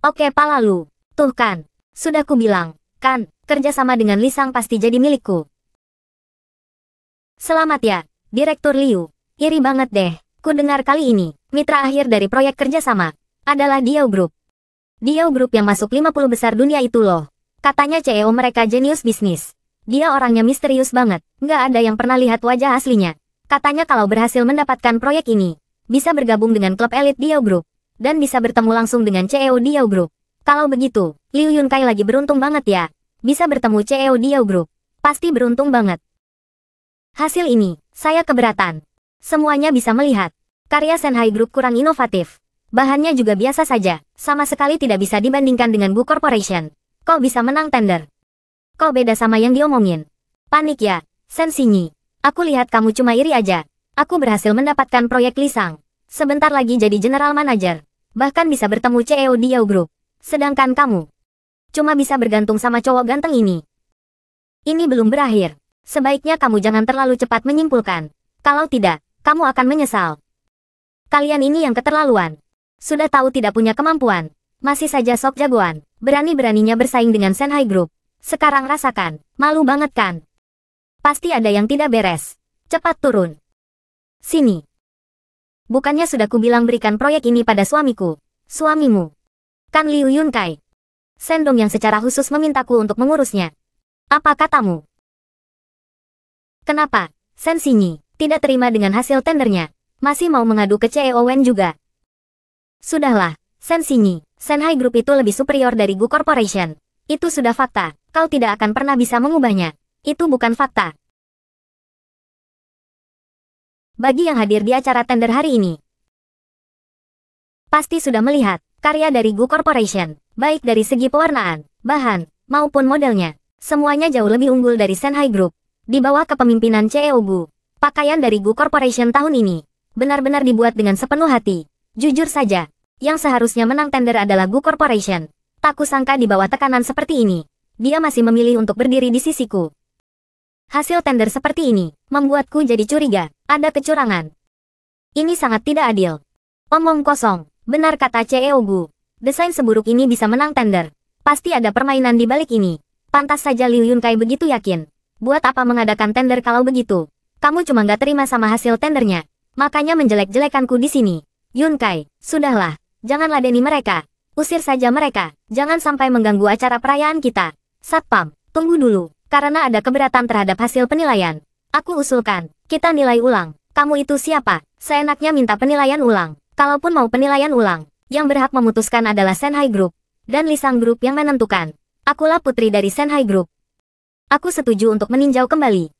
S1: Oke Palalu, tuh kan, sudah kubilang, kan, kerjasama dengan Lisang pasti jadi milikku. Selamat ya, Direktur Liu, iri banget deh, ku dengar kali ini, mitra akhir dari proyek kerjasama, adalah Diao Group. Diao Group yang masuk 50 besar dunia itu loh, katanya CEO mereka jenius bisnis. Dia orangnya misterius banget, nggak ada yang pernah lihat wajah aslinya. Katanya kalau berhasil mendapatkan proyek ini, bisa bergabung dengan klub elit Diao Group, dan bisa bertemu langsung dengan CEO Diao Group. Kalau begitu, Liu Yunkai lagi beruntung banget ya. Bisa bertemu CEO Diao Group. Pasti beruntung banget. Hasil ini, saya keberatan. Semuanya bisa melihat. Karya Shanghai Group kurang inovatif. Bahannya juga biasa saja, sama sekali tidak bisa dibandingkan dengan Gu Corporation. Kok bisa menang tender? Kok beda sama yang diomongin? Panik ya, Shen Xinyi. Aku lihat kamu cuma iri aja. Aku berhasil mendapatkan proyek Lisang. Sebentar lagi jadi general manager. Bahkan bisa bertemu CEO Diao Group. Sedangkan kamu cuma bisa bergantung sama cowok ganteng ini. Ini belum berakhir. Sebaiknya kamu jangan terlalu cepat menyimpulkan. Kalau tidak, kamu akan menyesal. Kalian ini yang keterlaluan. Sudah tahu tidak punya kemampuan. Masih saja sok jagoan. Berani-beraninya bersaing dengan Shanghai Group. Sekarang rasakan. Malu banget kan? Pasti ada yang tidak beres. Cepat turun. Sini. Bukannya sudah kubilang berikan proyek ini pada suamiku. Suamimu. Kan Liu Yunkai. Sendong yang secara khusus memintaku untuk mengurusnya. Apa katamu? Kenapa, Shen Xinyi? Tidak terima dengan hasil tendernya. Masih mau mengadu ke CEO Wen juga. Sudahlah, Sen Xinyi, Shanghai Group itu lebih superior dari Gu Corporation. Itu sudah fakta. Kau tidak akan pernah bisa mengubahnya. Itu bukan fakta. Bagi yang hadir di acara tender hari ini, pasti sudah melihat karya dari Gu Corporation, baik dari segi pewarnaan, bahan, maupun modelnya. Semuanya jauh lebih unggul dari Shanghai Group. Di bawah kepemimpinan CEO Gu, pakaian dari Gu Corporation tahun ini benar-benar dibuat dengan sepenuh hati. Jujur saja, yang seharusnya menang tender adalah Gu Corporation. Tak kusangka di bawah tekanan seperti ini, dia masih memilih untuk berdiri di sisiku. Hasil tender seperti ini membuatku jadi curiga, ada kecurangan. Ini sangat tidak adil. Omong kosong, benar kata CEO Gu. Desain seburuk ini bisa menang tender. Pasti ada permainan di balik ini. Pantas saja Liu Yunkai begitu yakin. Buat apa mengadakan tender kalau begitu? Kamu cuma nggak terima sama hasil tendernya. Makanya menjelek-jelekanku di sini. Yunkai, sudahlah, jangan ladeni mereka. Usir saja mereka, jangan sampai mengganggu acara perayaan kita. Satpam, tunggu dulu, karena ada keberatan terhadap hasil penilaian. Aku usulkan, kita nilai ulang. Kamu itu siapa? Seenaknya minta penilaian ulang. Kalaupun mau penilaian ulang, yang berhak memutuskan adalah Shanghai Group. Dan Lisang Group yang menentukan. Akulah putri dari Shanghai Group. Aku setuju untuk meninjau kembali.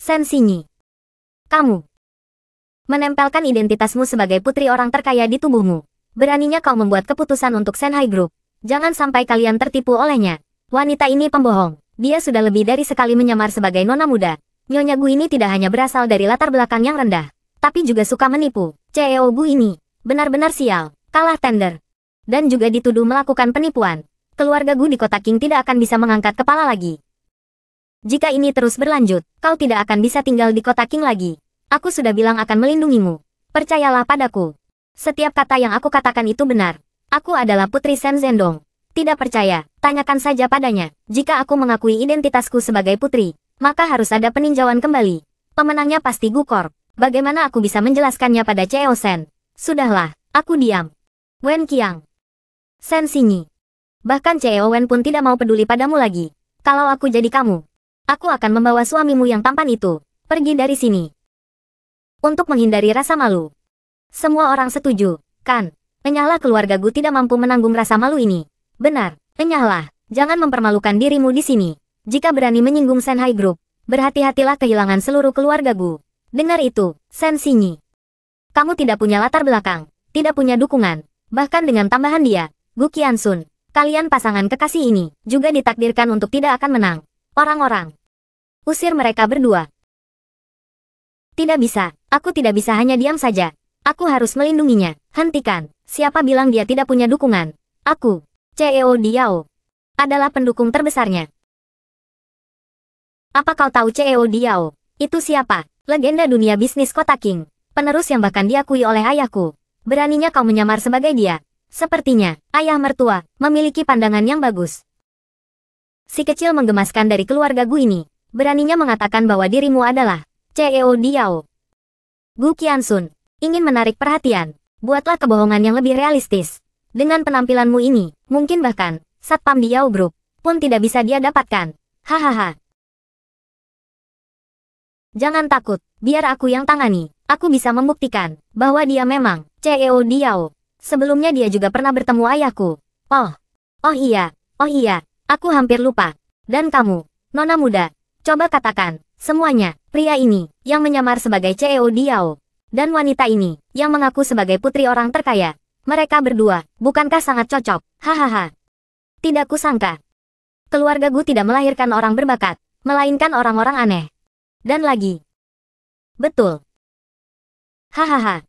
S1: Sen Xinyi, kamu menempelkan identitasmu sebagai putri orang terkaya di tubuhmu. Beraninya kau membuat keputusan untuk Shanghai Group. Jangan sampai kalian tertipu olehnya. Wanita ini pembohong. Dia sudah lebih dari sekali menyamar sebagai nona muda. Nyonya Gu ini tidak hanya berasal dari latar belakang yang rendah, tapi juga suka menipu. CEO Gu ini benar-benar sial. Kalah tender. Dan juga dituduh melakukan penipuan. Keluarga Gu di kota King tidak akan bisa mengangkat kepala lagi. Jika ini terus berlanjut, kau tidak akan bisa tinggal di kota King lagi. Aku sudah bilang akan melindungimu. Percayalah padaku. Setiap kata yang aku katakan itu benar. Aku adalah putri Shen Zhendong. Tidak percaya, tanyakan saja padanya. Jika aku mengakui identitasku sebagai putri, maka harus ada peninjauan kembali. Pemenangnya pasti Gu Corp. Bagaimana aku bisa menjelaskannya pada CEO Shen? Sudahlah, aku diam. Wen Qiang. Sen Xinyi. Bahkan CEO Wen pun tidak mau peduli padamu lagi. Kalau aku jadi kamu, aku akan membawa suamimu yang tampan itu pergi dari sini. Untuk menghindari rasa malu. Semua orang setuju, kan? Enyahlah keluarga Gu tidak mampu menanggung rasa malu ini. Benar, enyahlah. Jangan mempermalukan dirimu di sini. Jika berani menyinggung Shanghai Group, berhati-hatilah kehilangan seluruh keluarga Gu. Dengar itu, Sen Xinyi. Kamu tidak punya latar belakang, tidak punya dukungan. Bahkan dengan tambahan dia, Gu Qiansun, kalian pasangan kekasih ini, juga ditakdirkan untuk tidak akan menang. Orang-orang, usir mereka berdua. Tidak bisa, aku tidak bisa hanya diam saja. Aku harus melindunginya. Hentikan. Siapa bilang dia tidak punya dukungan? Aku, CEO Diao, adalah pendukung terbesarnya. Apa kau tahu CEO Diao? Itu siapa? Legenda dunia bisnis kota King. Penerus yang bahkan diakui oleh ayahku. Beraninya kau menyamar sebagai dia. Sepertinya, ayah mertua, memiliki pandangan yang bagus. Si kecil menggemaskan dari keluarga Gu ini. Beraninya mengatakan bahwa dirimu adalah CEO Diao. Gu Qiansun, ingin menarik perhatian. Buatlah kebohongan yang lebih realistis. Dengan penampilanmu ini, mungkin bahkan, Satpam Diao Group pun tidak bisa dia dapatkan. Hahaha. Jangan takut, biar aku yang tangani. Aku bisa membuktikan bahwa dia memang CEO Diao. Sebelumnya dia juga pernah bertemu ayahku. Oh iya, aku hampir lupa. Dan kamu, nona muda, coba katakan, semuanya, pria ini, yang menyamar sebagai CEO Diao, dan wanita ini, yang mengaku sebagai putri orang terkaya. Mereka berdua, bukankah sangat cocok? Hahaha. Tidak kusangka. Keluarga Gu tidak melahirkan orang berbakat, melainkan orang-orang aneh. Dan lagi. Betul. Hahaha.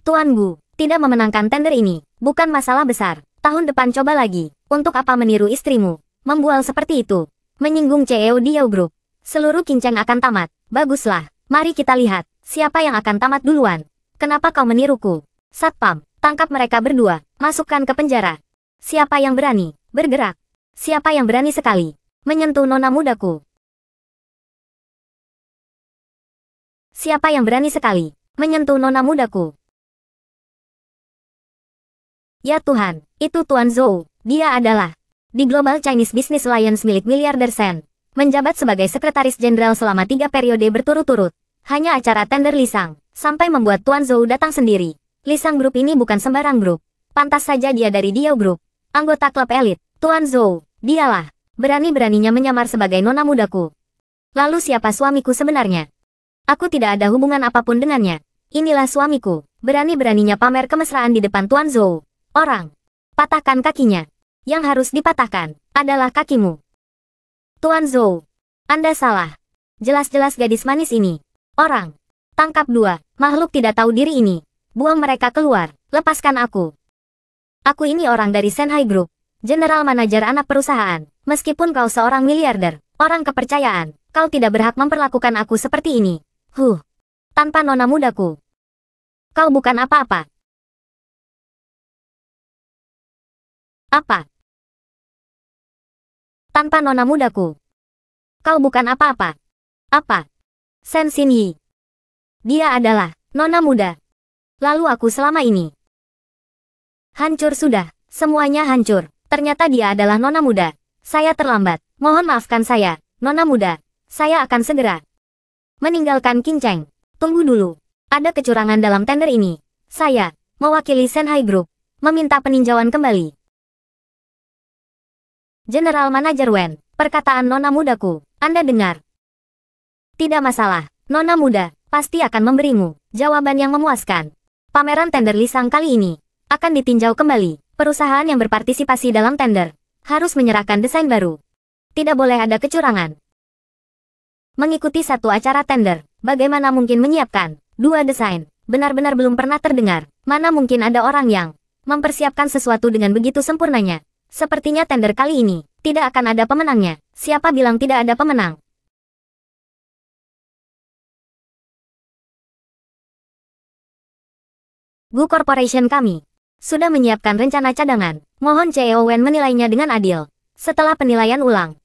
S1: Tuan Gu, tidak memenangkan tender ini, bukan masalah besar. Tahun depan coba lagi. Untuk apa meniru istrimu? Membual seperti itu. Menyinggung CEO Diao Group. Seluruh kinceng akan tamat. Baguslah. Mari kita lihat. Siapa yang akan tamat duluan? Kenapa kau meniruku? Satpam, tangkap mereka berdua. Masukkan ke penjara. Siapa yang berani? Bergerak. Siapa yang berani sekali? Menyentuh nona mudaku. Siapa yang berani sekali? Menyentuh nona mudaku. Ya Tuhan, itu Tuan Zhou. Dia adalah di Global Chinese Business Alliance milik miliarder Sen. Menjabat sebagai sekretaris jenderal selama 3 periode berturut-turut. Hanya acara tender Lisang, sampai membuat Tuan Zhou datang sendiri. Lisang Group ini bukan sembarang grup. Pantas saja dia dari Diao Group. Anggota klub elit, Tuan Zhou, dialah. Berani-beraninya menyamar sebagai nona mudaku. Lalu siapa suamiku sebenarnya? Aku tidak ada hubungan apapun dengannya. Inilah suamiku. Berani-beraninya pamer kemesraan di depan Tuan Zhou. Orang. Patahkan kakinya. Yang harus dipatahkan adalah kakimu. Tuan Zhou. Anda salah. Jelas-jelas gadis manis ini. Orang. Tangkap 2. Makhluk tidak tahu diri ini. Buang mereka keluar. Lepaskan aku. Aku ini orang dari Shanghai Group. General Manager anak perusahaan. Meskipun kau seorang miliarder, orang kepercayaan, kau tidak berhak memperlakukan aku seperti ini. Tanpa nona mudaku. Kau bukan apa-apa. Apa? Tanpa nona mudaku. Kau bukan apa-apa. Apa? Sen Xinyi. Dia adalah nona muda. Lalu aku selama ini. Hancur sudah. Semuanya hancur. Ternyata dia adalah nona muda. Saya terlambat. Mohon maafkan saya, nona muda. Saya akan segera meninggalkan Qingcheng. Tunggu dulu. Ada kecurangan dalam tender ini. Saya, mewakili Shanghai Group, meminta peninjauan kembali. General Manager Wen, perkataan nona mudaku, Anda dengar. Tidak masalah, nona muda, pasti akan memberimu jawaban yang memuaskan. Pameran tender Lisang kali ini akan ditinjau kembali. Perusahaan yang berpartisipasi dalam tender harus menyerahkan desain baru. Tidak boleh ada kecurangan. Mengikuti satu acara tender, bagaimana mungkin menyiapkan 2 desain? Benar-benar belum pernah terdengar. Mana mungkin ada orang yang mempersiapkan sesuatu dengan begitu sempurnanya. Sepertinya tender kali ini tidak akan ada pemenangnya. Siapa bilang tidak ada pemenang? Gu Corporation kami sudah menyiapkan rencana cadangan. Mohon CEO Wen menilainya dengan adil. Setelah penilaian ulang,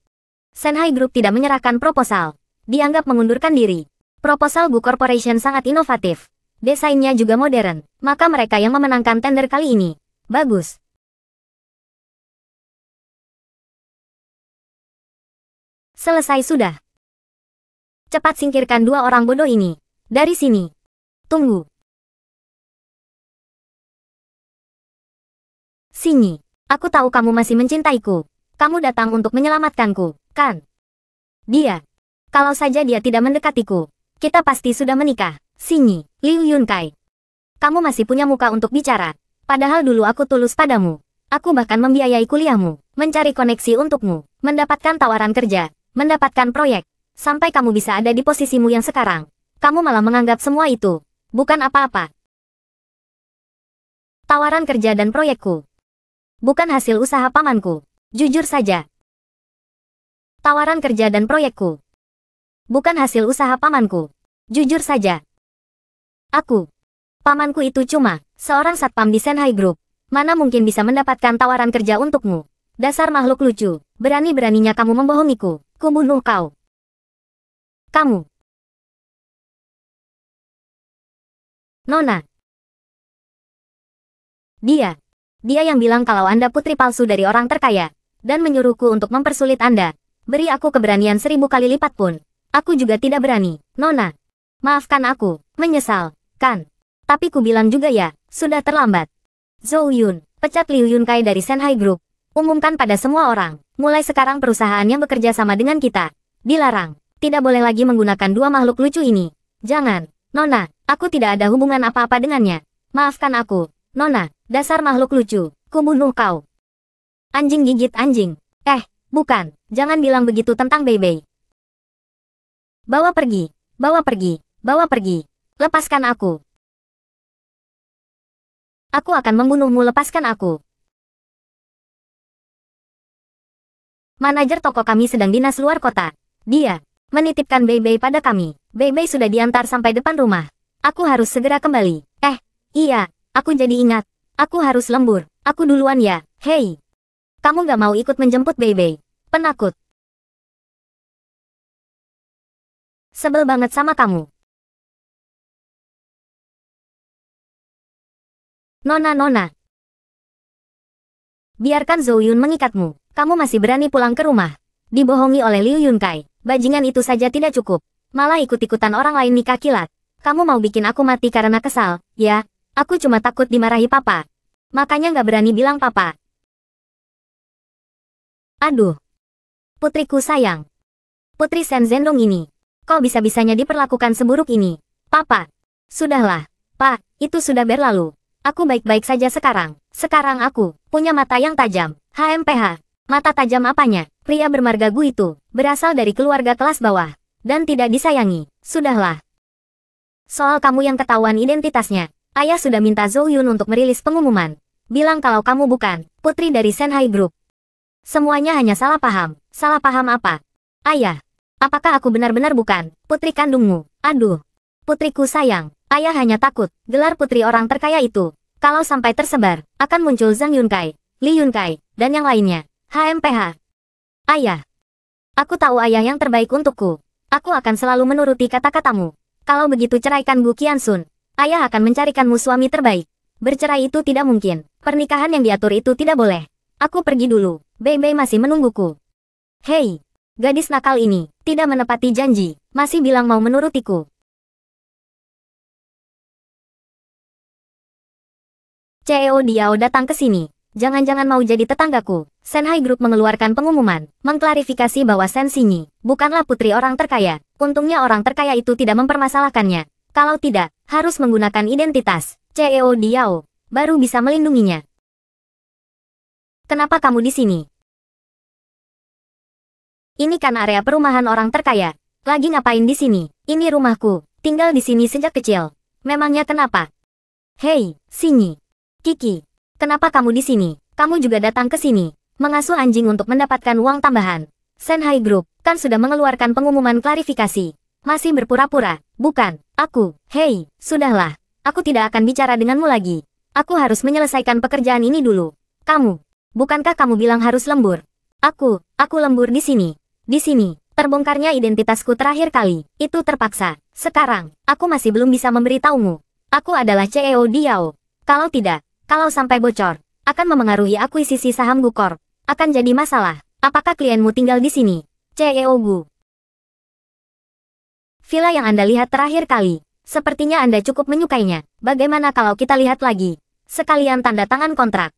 S1: Shanghai Group tidak menyerahkan proposal. Dianggap mengundurkan diri. Proposal Gu Corporation sangat inovatif. Desainnya juga modern. Maka mereka yang memenangkan tender kali ini. Bagus. Selesai sudah. Cepat singkirkan 2 orang bodoh ini dari sini. Tunggu. Xinyi, aku tahu kamu masih mencintaiku. Kamu datang untuk menyelamatkanku, kan? Dia. Kalau saja dia tidak mendekatiku, kita pasti sudah menikah. Xinyi, Liu Yunkai. Kamu masih punya muka untuk bicara. Padahal dulu aku tulus padamu. Aku bahkan membiayai kuliahmu, mencari koneksi untukmu, mendapatkan tawaran kerja, mendapatkan proyek, sampai kamu bisa ada di posisimu yang sekarang. Kamu malah menganggap semua itu bukan apa-apa. Tawaran kerja dan proyekku bukan hasil usaha pamanku. Jujur saja. Tawaran kerja dan proyekku bukan hasil usaha pamanku. Jujur saja. Pamanku itu cuma seorang satpam di Shanghai Group. Mana mungkin bisa mendapatkan tawaran kerja untukmu? Dasar makhluk lucu. Berani-beraninya kamu membohongiku. Kubunuh kau. Kamu. Nona. Dia yang bilang kalau Anda putri palsu dari orang terkaya, dan menyuruhku untuk mempersulit Anda. Beri aku keberanian 1000 kali lipat pun. Aku juga tidak berani, Nona. Maafkan aku, menyesal, kan? Tapi ku bilang juga ya, sudah terlambat. Zhou Yun, pecat Liu Yunkai dari Shanghai Group. Umumkan pada semua orang, mulai sekarang perusahaan yang bekerja sama dengan kita dilarang. Tidak boleh lagi menggunakan 2 makhluk lucu ini. Jangan, Nona, aku tidak ada hubungan apa-apa dengannya. Maafkan aku, Nona. Dasar makhluk lucu, kubunuh kau. Anjing gigit anjing. Bukan, jangan bilang begitu tentang Beibei. Bawa pergi, bawa pergi, bawa pergi. Lepaskan aku. Aku akan membunuhmu, lepaskan aku. Manajer toko kami sedang dinas luar kota. Dia menitipkan Beibei pada kami. Beibei sudah diantar sampai depan rumah. Aku harus segera kembali. Iya, aku jadi ingat. Aku harus lembur. Aku duluan ya. Hei. Kamu gak mau ikut menjemput Beibei? Penakut. Sebel banget sama kamu. Nona. Biarkan Zhou Yun mengikatmu. Kamu masih berani pulang ke rumah. Dibohongi oleh Liu Yunkai. Bajingan itu saja tidak cukup. Malah ikut-ikutan orang lain nikah kilat. Kamu mau bikin aku mati karena kesal, ya? Aku cuma takut dimarahi papa. Makanya nggak berani bilang papa. Aduh. Putriku sayang. Putri Shen Zhendong ini. Kok bisa-bisanya diperlakukan seburuk ini? Papa. Sudahlah. Pak, itu sudah berlalu. Aku baik-baik saja sekarang. Sekarang aku punya mata yang tajam. HMPH. Mata tajam apanya? Pria bermarga Gu itu berasal dari keluarga kelas bawah dan tidak disayangi. Sudahlah. Soal kamu yang ketahuan identitasnya, ayah sudah minta Zhou Yun untuk merilis pengumuman. Bilang kalau kamu bukan putri dari Shanghai Group. Semuanya hanya salah paham. Salah paham apa? Ayah, apakah aku benar-benar bukan putri kandungmu? Aduh, putriku sayang. Ayah hanya takut gelar putri orang terkaya itu. Kalau sampai tersebar, akan muncul Zhang Yunkai, Li Yunkai, dan yang lainnya. HMPH. Ayah. Aku tahu ayah yang terbaik untukku. Aku akan selalu menuruti kata-katamu. Kalau begitu ceraikan Gu Qiansun. Ayah akan mencarikanmu suami terbaik. Bercerai itu tidak mungkin. Pernikahan yang diatur itu tidak boleh. Aku pergi dulu. Bei masih menungguku. Hei. Gadis nakal ini. Tidak menepati janji. Masih bilang mau menurutiku. CEO Diao datang ke sini. Jangan-jangan mau jadi tetanggaku. Shanghai Group mengeluarkan pengumuman, mengklarifikasi bahwa Shen Xinyi bukanlah putri orang terkaya. Untungnya orang terkaya itu tidak mempermasalahkannya. Kalau tidak, harus menggunakan identitas CEO Diao, baru bisa melindunginya. Kenapa kamu di sini? Ini kan area perumahan orang terkaya. Lagi ngapain di sini? Ini rumahku. Tinggal di sini sejak kecil. Memangnya kenapa? Hei, Xinyi. Kiki. Kenapa kamu di sini? Kamu juga datang ke sini, mengasuh anjing untuk mendapatkan uang tambahan. Shanghai Group kan sudah mengeluarkan pengumuman klarifikasi. Masih berpura-pura, bukan? Aku, hei, sudahlah. Aku tidak akan bicara denganmu lagi. Aku harus menyelesaikan pekerjaan ini dulu. Kamu, bukankah kamu bilang harus lembur? Aku lembur di sini. Di sini, terbongkarnya identitasku terakhir kali. Itu terpaksa. Sekarang, aku masih belum bisa memberitahumu. Aku adalah CEO Diao. Kalau tidak, kalau sampai bocor, akan memengaruhi akuisisi saham Gu Corp. Akan jadi masalah. Apakah klienmu tinggal di sini? CEO Gu. Villa yang Anda lihat terakhir kali. Sepertinya Anda cukup menyukainya. Bagaimana kalau kita lihat lagi? Sekalian tanda tangan kontrak.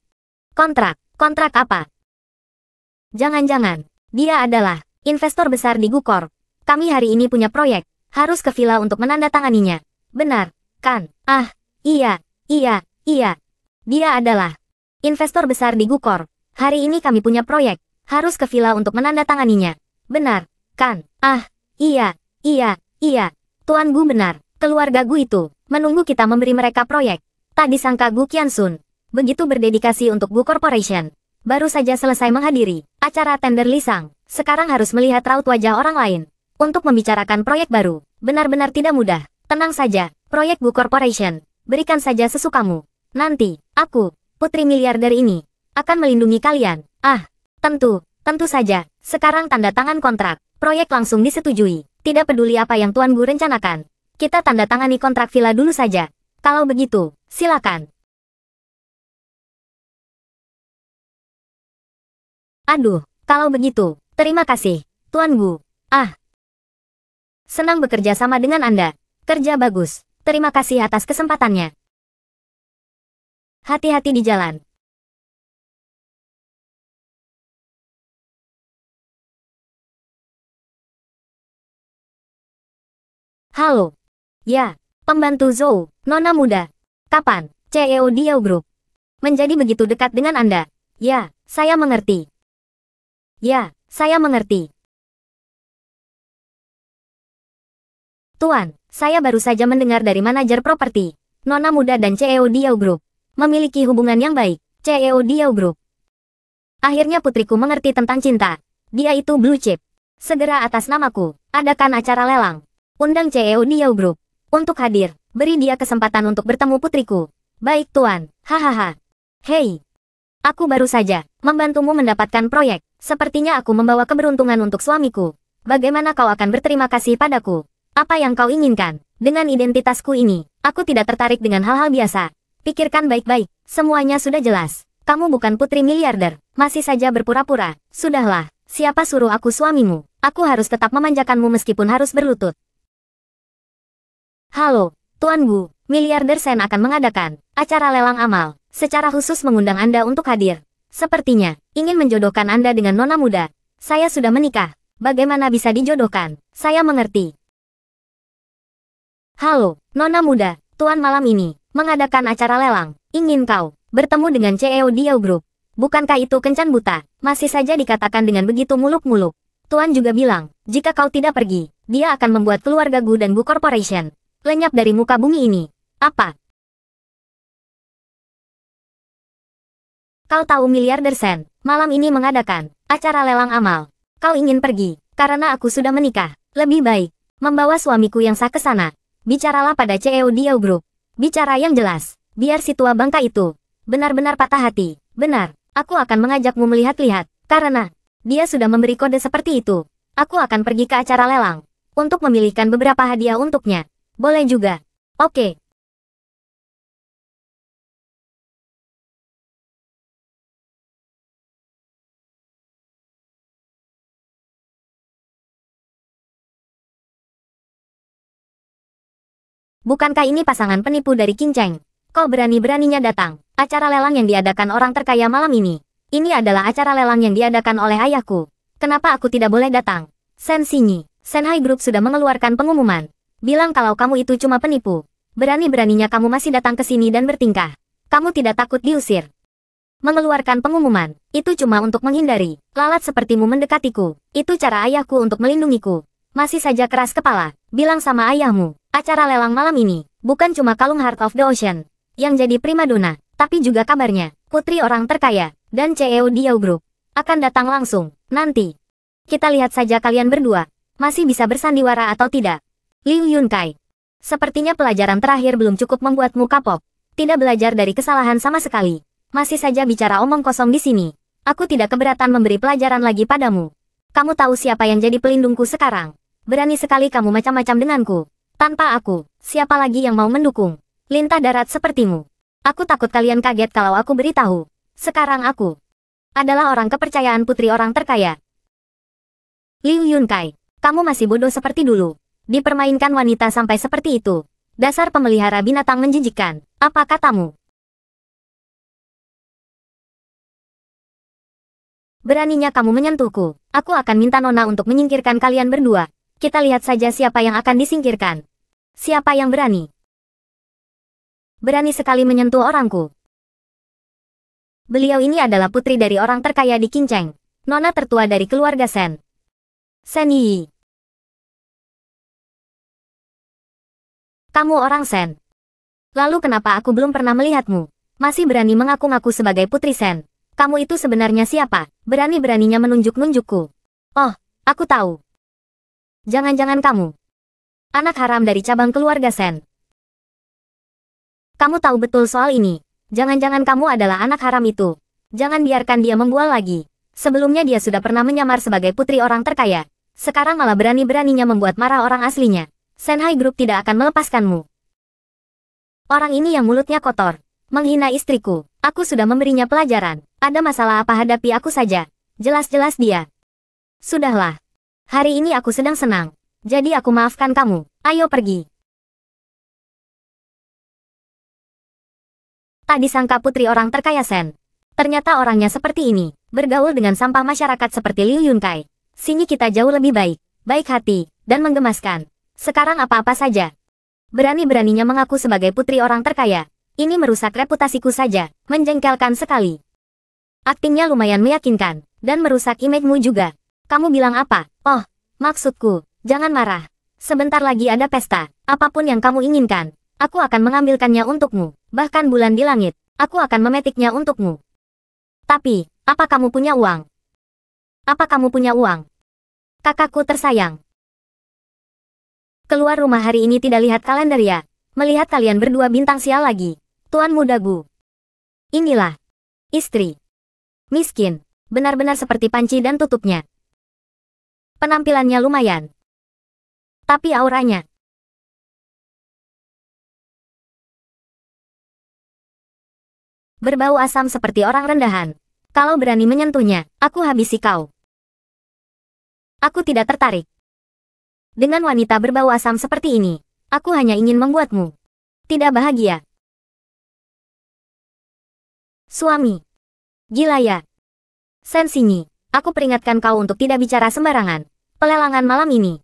S1: Kontrak apa? Jangan-jangan, dia adalah investor besar di Gu Corp. Kami hari ini punya proyek. Harus ke villa untuk menandatanganinya. Benar, kan? Ah, iya. Dia adalah investor besar di Gu Corp. Hari ini kami punya proyek. Harus ke villa untuk menandatanganinya. Benar, kan? Ah, iya. Tuan Gu benar. Keluarga Gu itu menunggu kita memberi mereka proyek. Tak disangka Gu Qiansun begitu berdedikasi untuk Gu Corporation. Baru saja selesai menghadiri acara tender Lisang. Sekarang harus melihat raut wajah orang lain. Untuk membicarakan proyek baru. Benar-benar tidak mudah. Tenang saja. Proyek Gu Corporation. Berikan saja sesukamu. Nanti, aku, putri miliarder ini, akan melindungi kalian. Ah, tentu saja. Sekarang tanda tangan kontrak. Proyek langsung disetujui. Tidak peduli apa yang Tuan Gu rencanakan. Kita tanda tangani kontrak villa dulu saja. Kalau begitu, silakan. Aduh, kalau begitu, terima kasih, Tuan Gu. Ah, senang bekerja sama dengan Anda. Kerja bagus. Terima kasih atas kesempatannya. Hati-hati di jalan. Halo. Ya, pembantu Zhou, nona muda. Kapan, CEO Diao Group menjadi begitu dekat dengan Anda? Ya, saya mengerti. Tuan, saya baru saja mendengar dari manajer properti. Nona muda dan CEO Diao Group memiliki hubungan yang baik. CEO Diao Group. Akhirnya putriku mengerti tentang cinta. Dia itu blue chip. Segera atas namaku, adakan acara lelang. Undang CEO Diao Group untuk hadir. Beri dia kesempatan untuk bertemu putriku. Baik Tuan, hahaha. Hei, aku baru saja membantumu mendapatkan proyek. Sepertinya aku membawa keberuntungan untuk suamiku. Bagaimana kau akan berterima kasih padaku? Apa yang kau inginkan? Dengan identitasku ini, aku tidak tertarik dengan hal-hal biasa. Pikirkan baik-baik, semuanya sudah jelas. Kamu bukan putri miliarder, masih saja berpura-pura. Sudahlah, siapa suruh aku suamimu? Aku harus tetap memanjakanmu meskipun harus berlutut. Halo, Tuan Gu, miliarder Sen akan mengadakan acara lelang amal, secara khusus mengundang Anda untuk hadir. Sepertinya, ingin menjodohkan Anda dengan nona muda. Saya sudah menikah, bagaimana bisa dijodohkan? Saya mengerti. Halo, nona muda, Tuan malam ini mengadakan acara lelang. Ingin kau bertemu dengan CEO Diao Group. Bukankah itu kencan buta? Masih saja dikatakan dengan begitu muluk-muluk. Tuan juga bilang, jika kau tidak pergi, dia akan membuat keluarga Gu dan Gu Corporation lenyap dari muka bumi ini. Apa? Kau tahu miliarder Sen, malam ini mengadakan acara lelang amal. Kau ingin pergi, karena aku sudah menikah. Lebih baik, membawa suamiku yang sah ke sana. Bicaralah pada CEO Diao Group. Bicara yang jelas, biar si tua bangka itu benar-benar patah hati. Benar, aku akan mengajakmu melihat-lihat, karena dia sudah memberi kode seperti itu. Aku akan pergi ke acara lelang untuk memilihkan beberapa hadiah untuknya. Boleh juga. Oke. Bukankah ini pasangan penipu dari King Cheng? Kau berani-beraninya datang. Acara lelang yang diadakan orang terkaya malam ini. Ini adalah acara lelang yang diadakan oleh ayahku. Kenapa aku tidak boleh datang? Sen Xinyi, Shanghai Group sudah mengeluarkan pengumuman. Bilang kalau kamu itu cuma penipu. Berani-beraninya kamu masih datang ke sini dan bertingkah. Kamu tidak takut diusir. Mengeluarkan pengumuman, itu cuma untuk menghindari lalat sepertimu mendekatiku. Itu cara ayahku untuk melindungiku. Masih saja keras kepala, bilang sama ayahmu. Acara lelang malam ini, bukan cuma kalung Heart of the Ocean yang jadi primadona, tapi juga kabarnya, putri orang terkaya, dan CEO Diao Group akan datang langsung. Nanti, kita lihat saja kalian berdua, masih bisa bersandiwara atau tidak. Liu Yunkai, sepertinya pelajaran terakhir belum cukup membuatmu kapok. Tidak belajar dari kesalahan sama sekali. Masih saja bicara omong kosong di sini. Aku tidak keberatan memberi pelajaran lagi padamu. Kamu tahu siapa yang jadi pelindungku sekarang? Berani sekali kamu macam-macam denganku. Tanpa aku, siapa lagi yang mau mendukung? Lintah darat sepertimu. Aku takut kalian kaget kalau aku beritahu. Sekarang aku adalah orang kepercayaan putri orang terkaya. Liu Yunkai, kamu masih bodoh seperti dulu. Dipermainkan wanita sampai seperti itu. Dasar pemelihara binatang menjijikkan. Apa katamu? Beraninya kamu menyentuhku. Aku akan minta Nona untuk menyingkirkan kalian berdua. Kita lihat saja siapa yang akan disingkirkan. Siapa yang berani? Berani sekali menyentuh orangku. Beliau ini adalah putri dari orang terkaya di King Cheng. Nona tertua dari keluarga Sen. Sen Yi. Kamu orang Sen. Lalu kenapa aku belum pernah melihatmu? Masih berani mengaku-ngaku sebagai putri Sen. Kamu itu sebenarnya siapa? Berani-beraninya menunjuk-nunjukku. Oh, aku tahu. Jangan-jangan kamu anak haram dari cabang keluarga Sen. Kamu tahu betul soal ini. Jangan-jangan kamu adalah anak haram itu. Jangan biarkan dia membual lagi. Sebelumnya dia sudah pernah menyamar sebagai putri orang terkaya. Sekarang malah berani-beraninya membuat marah orang aslinya. Shanghai Group tidak akan melepaskanmu. Orang ini yang mulutnya kotor. Menghina istriku. Aku sudah memberinya pelajaran. Ada masalah apa hadapi aku saja. Jelas-jelas dia. Sudahlah. Hari ini aku sedang senang. Jadi aku maafkan kamu. Ayo pergi. Tak disangka putri orang terkaya Sen. Ternyata orangnya seperti ini. Bergaul dengan sampah masyarakat seperti Liu Yunkai. Sini kita jauh lebih baik. Baik hati. Dan menggemaskan. Sekarang apa-apa saja. Berani-beraninya mengaku sebagai putri orang terkaya. Ini merusak reputasiku saja. Menjengkelkan sekali. Aktingnya lumayan meyakinkan. Dan merusak image-mu juga. Kamu bilang apa? Oh, maksudku. Jangan marah. Sebentar lagi ada pesta. Apapun yang kamu inginkan. Aku akan mengambilkannya untukmu. Bahkan bulan di langit. Aku akan memetiknya untukmu. Tapi, apa kamu punya uang? Apa kamu punya uang? Kakakku tersayang. Keluar rumah hari ini tidak lihat kalender ya. Melihat kalian berdua bintang sial lagi. Tuan muda Gu. Inilah. Istri. Miskin. Benar-benar seperti panci dan tutupnya. Penampilannya lumayan. Tapi auranya. Berbau asam seperti orang rendahan. Kalau berani menyentuhnya, aku habisi kau. Aku tidak tertarik. Dengan wanita berbau asam seperti ini, aku hanya ingin membuatmu tidak bahagia. Suami. Gila ya. Sensinyi, aku peringatkan kau untuk tidak bicara sembarangan. Pelelangan malam ini.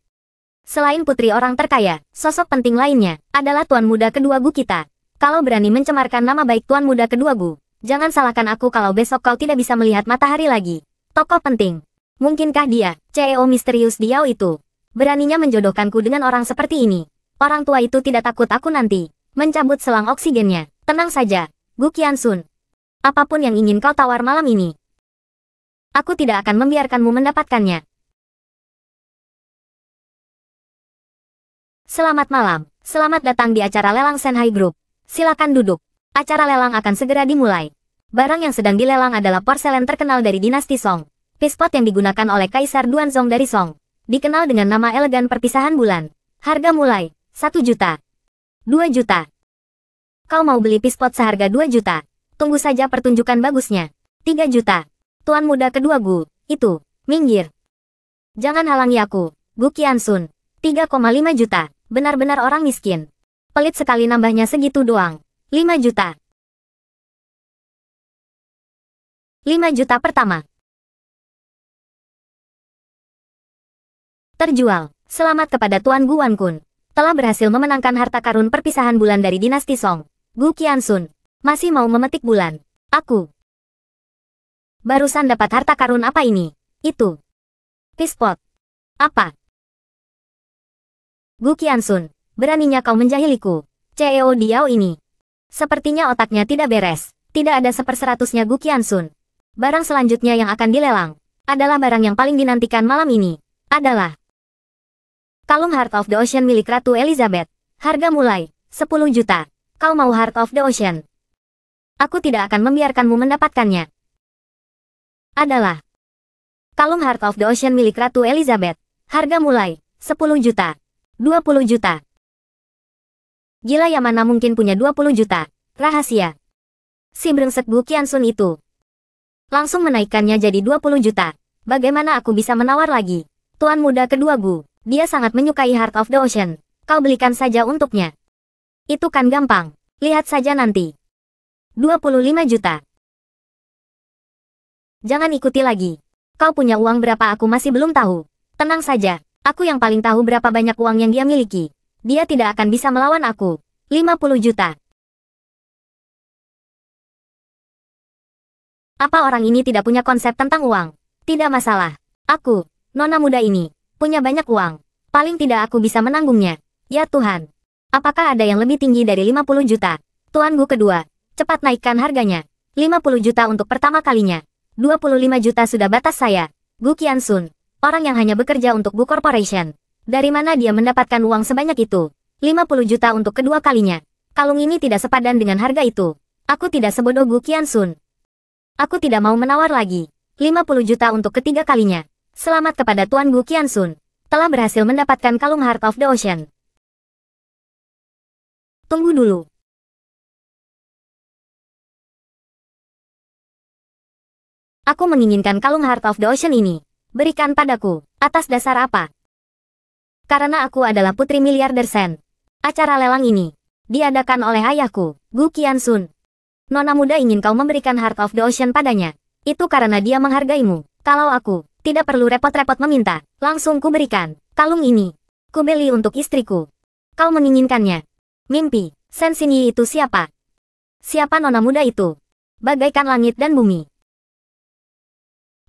S1: Selain putri orang terkaya, sosok penting lainnya adalah tuan muda kedua Gu kita. Kalau berani mencemarkan nama baik tuan muda kedua Gu, jangan salahkan aku kalau besok kau tidak bisa melihat matahari lagi. Tokoh penting. Mungkinkah dia, CEO misterius Diao itu, beraninya menjodohkanku dengan orang seperti ini? Orang tua itu tidak takut aku nanti mencabut selang oksigennya. Tenang saja, Gu Qiansun. Apapun yang ingin kau tawar malam ini, aku tidak akan membiarkanmu mendapatkannya. Selamat malam, selamat datang di acara lelang Shanghai Group. Silakan duduk. Acara lelang akan segera dimulai. Barang yang sedang dilelang adalah porselen terkenal dari dinasti Song. Pispot yang digunakan oleh Kaisar Duanzong dari Song. Dikenal dengan nama elegan perpisahan bulan. Harga mulai, 1 juta. 2 juta. Kau mau beli pispot seharga 2 juta? Tunggu saja pertunjukan bagusnya. 3 juta. Tuan muda kedua Gu, itu, minggir. Jangan halangi aku, Gu Qiansun. 3,5 juta. Benar-benar orang miskin. Pelit sekali nambahnya segitu doang. 5 juta. 5 juta pertama. Terjual. Selamat kepada Tuan Gu Wankun. Telah berhasil memenangkan harta karun perpisahan bulan dari dinasti Song. Gu Qiansun. Masih mau memetik bulan. Aku. Barusan dapat harta karun apa ini? Itu. Pispot. Apa? Gu Qiansun. Beraninya kau menjahiliku. CEO Diao ini. Sepertinya otaknya tidak beres. Tidak ada 1/100-nya Gu Qiansun. Barang selanjutnya yang akan dilelang adalah barang yang paling dinantikan malam ini. Adalah kalung Heart of the Ocean milik Ratu Elizabeth. Harga mulai, 10 juta. Kau mau Heart of the Ocean? Aku tidak akan membiarkanmu mendapatkannya. Adalah kalung Heart of the Ocean milik Ratu Elizabeth. Harga mulai, 10 juta. 20 juta. Gila yang mana mungkin punya 20 juta. Rahasia. Si brengsek Gu Qiansun itu langsung menaikkannya jadi 20 juta. Bagaimana aku bisa menawar lagi? Tuan muda kedua Gu, dia sangat menyukai Heart of the Ocean. Kau belikan saja untuknya. Itu kan gampang. Lihat saja nanti. 25 juta. Jangan ikuti lagi. Kau punya uang berapa aku masih belum tahu. Tenang saja, aku yang paling tahu berapa banyak uang yang dia miliki. Dia tidak akan bisa melawan aku. 50 juta. Apa orang ini tidak punya konsep tentang uang? Tidak masalah. Aku, nona muda ini, punya banyak uang. Paling tidak aku bisa menanggungnya. Ya Tuhan. Apakah ada yang lebih tinggi dari 50 juta? Tuan Gu kedua. Cepat naikkan harganya. 50 juta untuk pertama kalinya. 25 juta sudah batas saya. Gu Qiansun. Orang yang hanya bekerja untuk Gu Corporation. Dari mana dia mendapatkan uang sebanyak itu? 50 juta untuk kedua kalinya. Kalung ini tidak sepadan dengan harga itu. Aku tidak sebodoh Gu Qiansun. Aku tidak mau menawar lagi. 50 juta untuk ketiga kalinya. Selamat kepada Tuan Gu Qiansun. Telah berhasil mendapatkan kalung Heart of the Ocean. Tunggu dulu. Aku menginginkan kalung Heart of the Ocean ini. Berikan padaku. Atas dasar apa? Karena aku adalah putri miliarder Sen. Acara lelang ini diadakan oleh ayahku, Gu Qiansun. Nona muda ingin kau memberikan Heart of the Ocean padanya. Itu karena dia menghargaimu. Kalau aku tidak perlu repot-repot meminta, langsung ku berikan kalung ini. Ku beli untuk istriku. Kau menginginkannya. Mimpi. Sen Xinyi itu siapa? Siapa nona muda itu? Bagaikan langit dan bumi.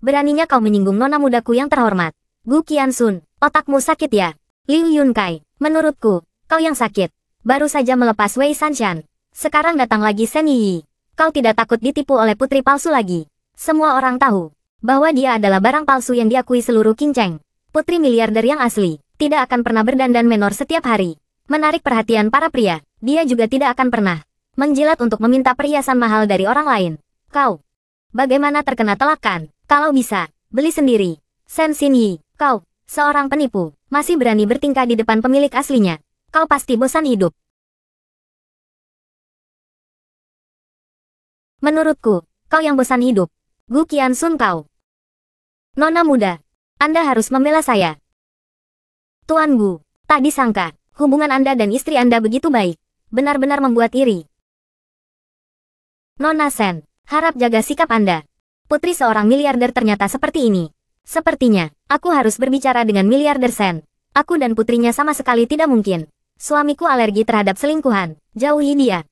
S1: Beraninya kau menyinggung nona mudaku yang terhormat. Gu Qiansun, otakmu sakit ya? Liu Yunkai, menurutku, kau yang sakit. Baru saja melepas Wei Sanshan. Sekarang datang lagi Sen Yi. Kau tidak takut ditipu oleh putri palsu lagi. Semua orang tahu bahwa dia adalah barang palsu yang diakui seluruh Qingcheng. Putri miliarder yang asli, tidak akan pernah berdandan menor setiap hari. Menarik perhatian para pria, dia juga tidak akan pernah menjilat untuk meminta perhiasan mahal dari orang lain. Kau, bagaimana terkena telakan? Kalau bisa, beli sendiri. Sen Xinyi, kau, seorang penipu, masih berani bertingkah di depan pemilik aslinya. Kau pasti bosan hidup. Menurutku, kau yang bosan hidup. Gu Qiansun kau. Nona muda, Anda harus membela saya. Tuan Gu, tak disangka, hubungan Anda dan istri Anda begitu baik. Benar-benar membuat iri. Nona Sen, harap jaga sikap Anda. Putri seorang miliarder ternyata seperti ini. Sepertinya, aku harus berbicara dengan miliarder Sen. Aku dan putrinya sama sekali tidak mungkin. Suamiku alergi terhadap selingkuhan. Jauhi dia.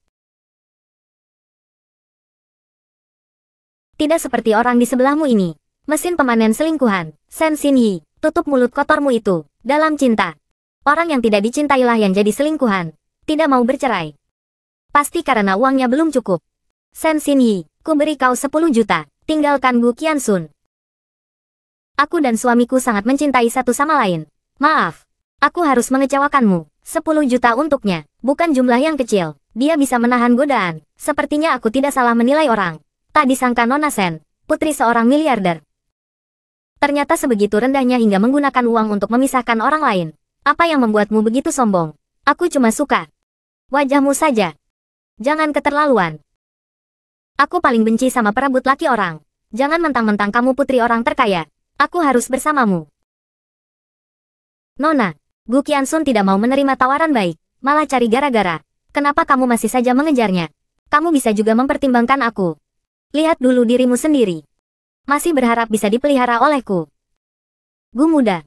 S1: Tidak seperti orang di sebelahmu ini. Mesin pemanen selingkuhan. Sen Xinyi, tutup mulut kotormu itu. Dalam cinta. Orang yang tidak dicintailah yang jadi selingkuhan. Tidak mau bercerai. Pasti karena uangnya belum cukup. Sen Xinyi, ku beri kau 10 juta. Tinggalkan Gu Qiansun. Aku dan suamiku sangat mencintai satu sama lain. Maaf. Aku harus mengecewakanmu. 10 juta untuknya. Bukan jumlah yang kecil. Dia bisa menahan godaan. Sepertinya aku tidak salah menilai orang. Tak disangka Nona Sen, putri seorang miliarder. Ternyata sebegitu rendahnya hingga menggunakan uang untuk memisahkan orang lain. Apa yang membuatmu begitu sombong? Aku cuma suka wajahmu saja. Jangan keterlaluan. Aku paling benci sama perebut laki orang. Jangan mentang-mentang kamu putri orang terkaya. Aku harus bersamamu. Nona, Gu Qiansun tidak mau menerima tawaran baik, malah cari gara-gara. Kenapa kamu masih saja mengejarnya? Kamu bisa juga mempertimbangkan aku. Lihat dulu dirimu sendiri. Masih berharap bisa dipelihara olehku. Gu muda.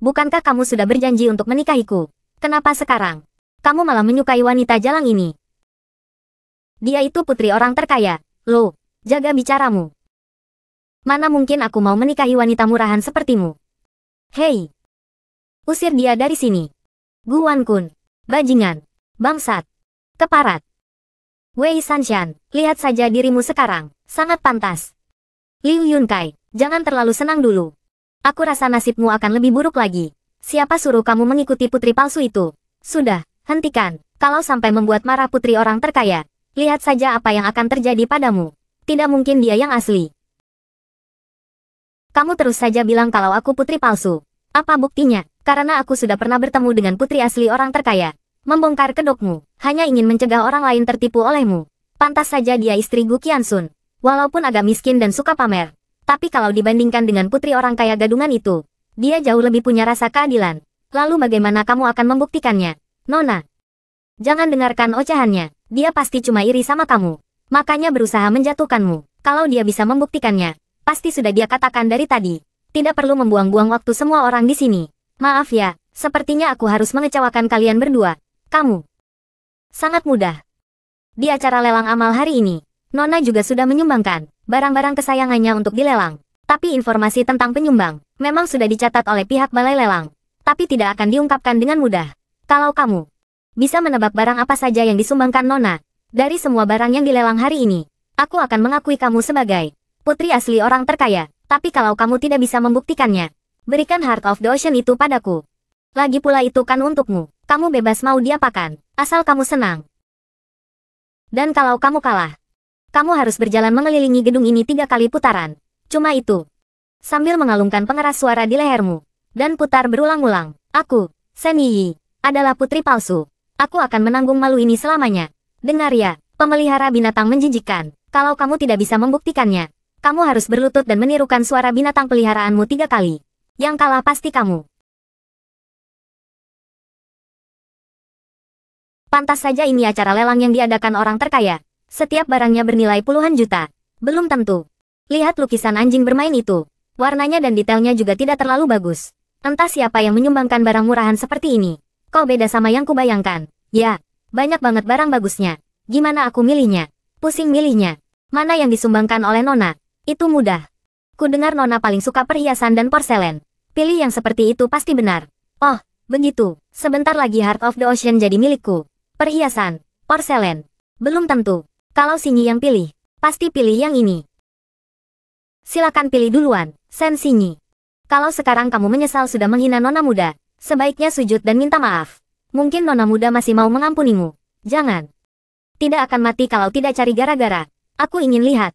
S1: Bukankah kamu sudah berjanji untuk menikahiku? Kenapa sekarang kamu malah menyukai wanita jalang ini? Dia itu putri orang terkaya. Loh, jaga bicaramu. Mana mungkin aku mau menikahi wanita murahan sepertimu? Hei! Usir dia dari sini. Gu Wankun. Bajingan. Bangsat. Keparat. Wei Sanshan, lihat saja dirimu sekarang. Sangat pantas. Liu Yunkai, jangan terlalu senang dulu. Aku rasa nasibmu akan lebih buruk lagi. Siapa suruh kamu mengikuti putri palsu itu? Sudah, hentikan. Kalau sampai membuat marah putri orang terkaya, lihat saja apa yang akan terjadi padamu. Tidak mungkin dia yang asli. Kamu terus saja bilang kalau aku putri palsu. Apa buktinya? Karena aku sudah pernah bertemu dengan putri asli orang terkaya. Membongkar kedokmu, hanya ingin mencegah orang lain tertipu olehmu. Pantas saja dia istri Gu Qiansun. Walaupun agak miskin dan suka pamer. Tapi kalau dibandingkan dengan putri orang kaya gadungan itu, dia jauh lebih punya rasa keadilan. Lalu bagaimana kamu akan membuktikannya? Nona, jangan dengarkan ocehannya. Dia pasti cuma iri sama kamu. Makanya berusaha menjatuhkanmu. Kalau dia bisa membuktikannya, pasti sudah dia katakan dari tadi. Tidak perlu membuang-buang waktu semua orang di sini. Maaf ya, sepertinya aku harus mengecewakan kalian berdua. Kamu. Sangat mudah. Di acara lelang amal hari ini, Nona juga sudah menyumbangkan barang-barang kesayangannya untuk dilelang. Tapi informasi tentang penyumbang memang sudah dicatat oleh pihak balai lelang. Tapi tidak akan diungkapkan dengan mudah. Kalau kamu bisa menebak barang apa saja yang disumbangkan Nona dari semua barang yang dilelang hari ini, aku akan mengakui kamu sebagai putri asli orang terkaya. Tapi kalau kamu tidak bisa membuktikannya, berikan Heart of the Ocean itu padaku. Lagi pula itu kan untukmu. Kamu bebas mau diapakan, asal kamu senang. Dan kalau kamu kalah, kamu harus berjalan mengelilingi gedung ini 3 kali putaran. Cuma itu. Sambil mengalungkan pengeras suara di lehermu. Dan putar berulang-ulang. Aku, Sen Yi, adalah putri palsu. Aku akan menanggung malu ini selamanya. Dengar ya, pemelihara binatang menjijikkan. Kalau kamu tidak bisa membuktikannya, kamu harus berlutut dan menirukan suara binatang peliharaanmu 3 kali. Yang kalah pasti kamu. Pantas saja ini acara lelang yang diadakan orang terkaya. Setiap barangnya bernilai puluhan juta. Belum tentu. Lihat lukisan anjing bermain itu. Warnanya dan detailnya juga tidak terlalu bagus. Entah siapa yang menyumbangkan barang murahan seperti ini. Kok beda sama yang kubayangkan? Ya, banyak banget barang bagusnya. Gimana aku milihnya? Pusing milihnya. Mana yang disumbangkan oleh Nona? Itu mudah. Ku dengar Nona paling suka perhiasan dan porselen. Pilih yang seperti itu pasti benar. Oh, begitu. Sebentar lagi Heart of the Ocean jadi milikku. Perhiasan, porselen. Belum tentu. Kalau Xinyi yang pilih, pasti pilih yang ini. Silakan pilih duluan, Sen Xinyi. Kalau sekarang kamu menyesal sudah menghina Nona muda, sebaiknya sujud dan minta maaf. Mungkin Nona muda masih mau mengampunimu. Jangan. Tidak akan mati kalau tidak cari gara-gara. Aku ingin lihat.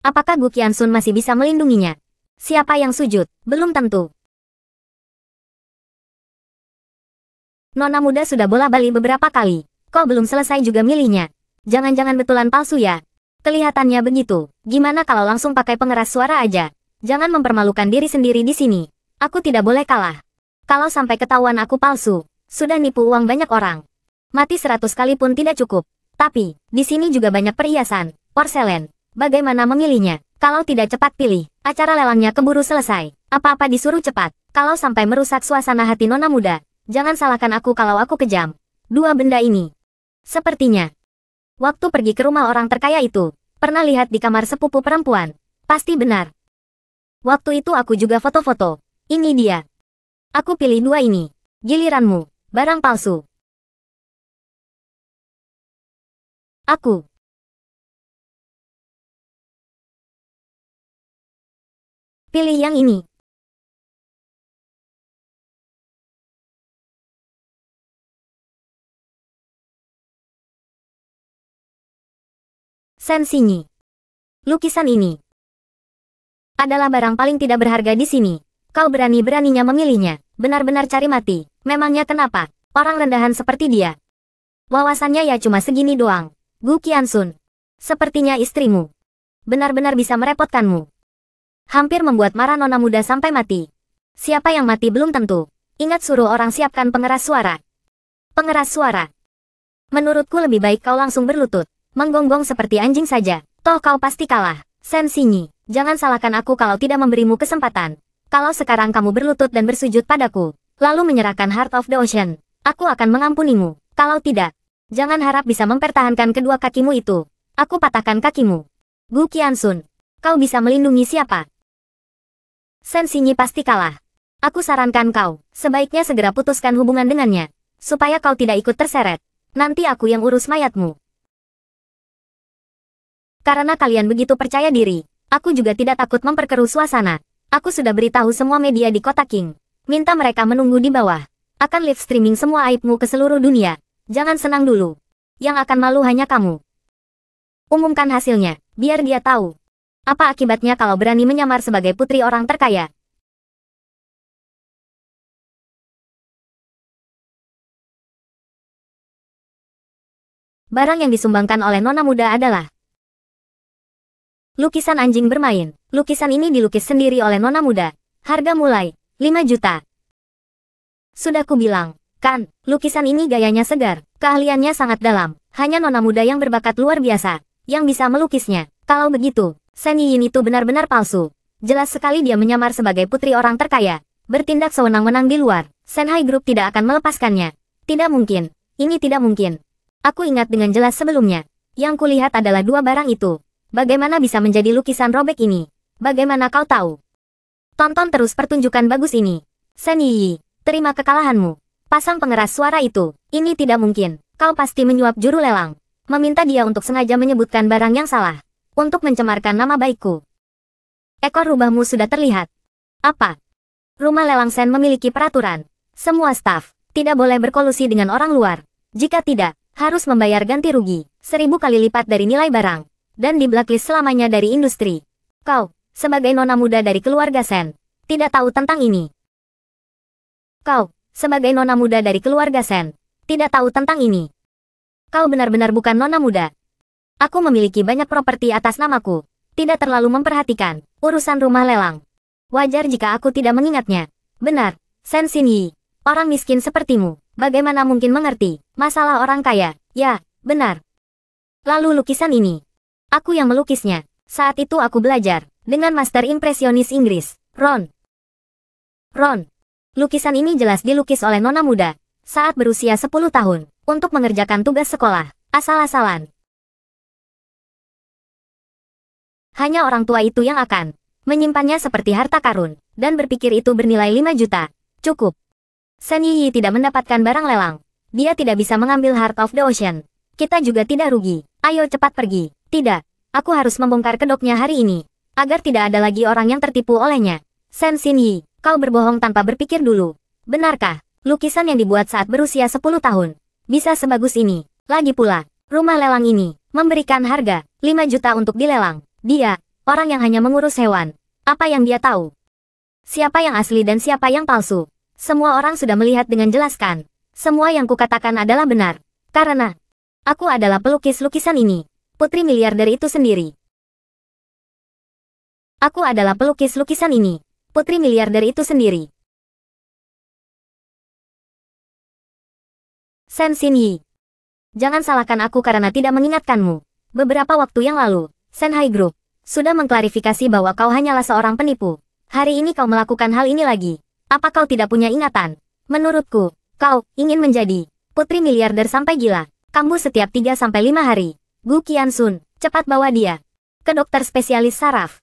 S1: Apakah Gu Qiansun masih bisa melindunginya? Siapa yang sujud? Belum tentu. Nona muda sudah bola-balik beberapa kali. Kok belum selesai juga milihnya? Jangan-jangan betulan palsu ya? Kelihatannya begitu. Gimana kalau langsung pakai pengeras suara aja? Jangan mempermalukan diri sendiri di sini. Aku tidak boleh kalah. Kalau sampai ketahuan aku palsu, sudah nipu uang banyak orang. Mati 100 kali pun tidak cukup. Tapi, di sini juga banyak perhiasan, porselen. Bagaimana memilihnya? Kalau tidak cepat pilih, acara lelangnya keburu selesai. Apa-apa disuruh cepat. Kalau sampai merusak suasana hati nona muda, jangan salahkan aku kalau aku kejam. Dua benda ini. Sepertinya. Waktu pergi ke rumah orang terkaya itu, pernah lihat di kamar sepupu perempuan. Pasti benar. Waktu itu aku juga foto-foto. Ini dia. Aku pilih dua ini. Giliranmu, barang palsu. Aku. Pilih yang ini. Sensinyi. Lukisan ini adalah barang paling tidak berharga di sini. Kau berani-beraninya memilihnya. Benar-benar cari mati. Memangnya kenapa? Orang rendahan seperti dia. Wawasannya ya cuma segini doang. Gu Qiansun. Sepertinya istrimu. Benar-benar bisa merepotkanmu. Hampir membuat marah nona muda sampai mati. Siapa yang mati belum tentu. Ingat suruh orang siapkan pengeras suara. Pengeras suara. Menurutku lebih baik kau langsung berlutut. Menggonggong seperti anjing saja. Toh kau pasti kalah. Sensinyi. Jangan salahkan aku kalau tidak memberimu kesempatan. Kalau sekarang kamu berlutut dan bersujud padaku, lalu menyerahkan Heart of the Ocean, aku akan mengampunimu. Kalau tidak, jangan harap bisa mempertahankan kedua kakimu itu. Aku patahkan kakimu. Gu Qiansun, kau bisa melindungi siapa? Sensinyi pasti kalah. Aku sarankan kau, sebaiknya segera putuskan hubungan dengannya, supaya kau tidak ikut terseret. Nanti aku yang urus mayatmu. Karena kalian begitu percaya diri, aku juga tidak takut memperkeruh suasana. Aku sudah beritahu semua media di kota King. Minta mereka menunggu di bawah. Akan live streaming semua aibmu ke seluruh dunia. Jangan senang dulu. Yang akan malu hanya kamu. Umumkan hasilnya, biar dia tahu. Apa akibatnya kalau berani menyamar sebagai putri orang terkaya? Barang yang disumbangkan oleh nona muda adalah lukisan anjing bermain. Lukisan ini dilukis sendiri oleh nona muda. Harga mulai 5 juta. Sudah kubilang, kan, lukisan ini gayanya segar, keahliannya sangat dalam. Hanya nona muda yang berbakat luar biasa, yang bisa melukisnya. Kalau begitu, Shen Yiyin itu benar-benar palsu. Jelas sekali dia menyamar sebagai putri orang terkaya, bertindak sewenang-wenang di luar. Shanghai Group tidak akan melepaskannya. Tidak mungkin, ini tidak mungkin. Aku ingat dengan jelas sebelumnya. Yang kulihat adalah dua barang itu. Bagaimana bisa menjadi lukisan robek ini? Bagaimana kau tahu? Tonton terus pertunjukan bagus ini. Shen Yi, terima kekalahanmu. Pasang pengeras suara itu. Ini tidak mungkin. Kau pasti menyuap juru lelang. Meminta dia untuk sengaja menyebutkan barang yang salah. Untuk mencemarkan nama baikku. Ekor rubahmu sudah terlihat. Apa? Rumah lelang Shen memiliki peraturan. Semua staf tidak boleh berkolusi dengan orang luar. Jika tidak, harus membayar ganti rugi 1000 kali lipat dari nilai barang. Dan di blacklist selamanya dari industri. Kau, sebagai nona muda dari keluarga Shen, tidak tahu tentang ini. Kau, sebagai nona muda dari keluarga Shen, tidak tahu tentang ini. Kau benar-benar bukan nona muda. Aku memiliki banyak properti atas namaku. Tidak terlalu memperhatikan urusan rumah lelang. Wajar jika aku tidak mengingatnya. Benar, Shen Xinyi, orang miskin sepertimu, bagaimana mungkin mengerti masalah orang kaya? Ya, benar. Lalu lukisan ini. Aku yang melukisnya. Saat itu aku belajar dengan master impresionis Inggris, Ron. Lukisan ini jelas dilukis oleh nona muda saat berusia 10 tahun untuk mengerjakan tugas sekolah, asal-asalan. Hanya orang tua itu yang akan menyimpannya seperti harta karun dan berpikir itu bernilai 5 juta. Cukup. Shen Yi tidak mendapatkan barang lelang. Dia tidak bisa mengambil Heart of the Ocean. Kita juga tidak rugi. Ayo cepat pergi. Tidak, aku harus membongkar kedoknya hari ini, agar tidak ada lagi orang yang tertipu olehnya. Shen Xinyi, kau berbohong tanpa berpikir dulu. Benarkah, lukisan yang dibuat saat berusia 10 tahun, bisa sebagus ini? Lagi pula, rumah lelang ini, memberikan harga 5 juta untuk dilelang. Dia, orang yang hanya mengurus hewan. Apa yang dia tahu? Siapa yang asli dan siapa yang palsu? Semua orang sudah melihat dengan jelas kan? Semua yang kukatakan adalah benar. Karena, aku adalah pelukis lukisan ini. Putri miliarder itu sendiri. Aku adalah pelukis lukisan ini. Putri miliarder itu sendiri. Shen Xinyi. Jangan salahkan aku karena tidak mengingatkanmu. Beberapa waktu yang lalu, Shanghai Group sudah mengklarifikasi bahwa kau hanyalah seorang penipu. Hari ini kau melakukan hal ini lagi. Apa kau tidak punya ingatan? Menurutku, kau ingin menjadi putri miliarder sampai gila. Kambuh setiap 3-5 hari. Gu Qianxun, cepat bawa dia ke dokter spesialis saraf.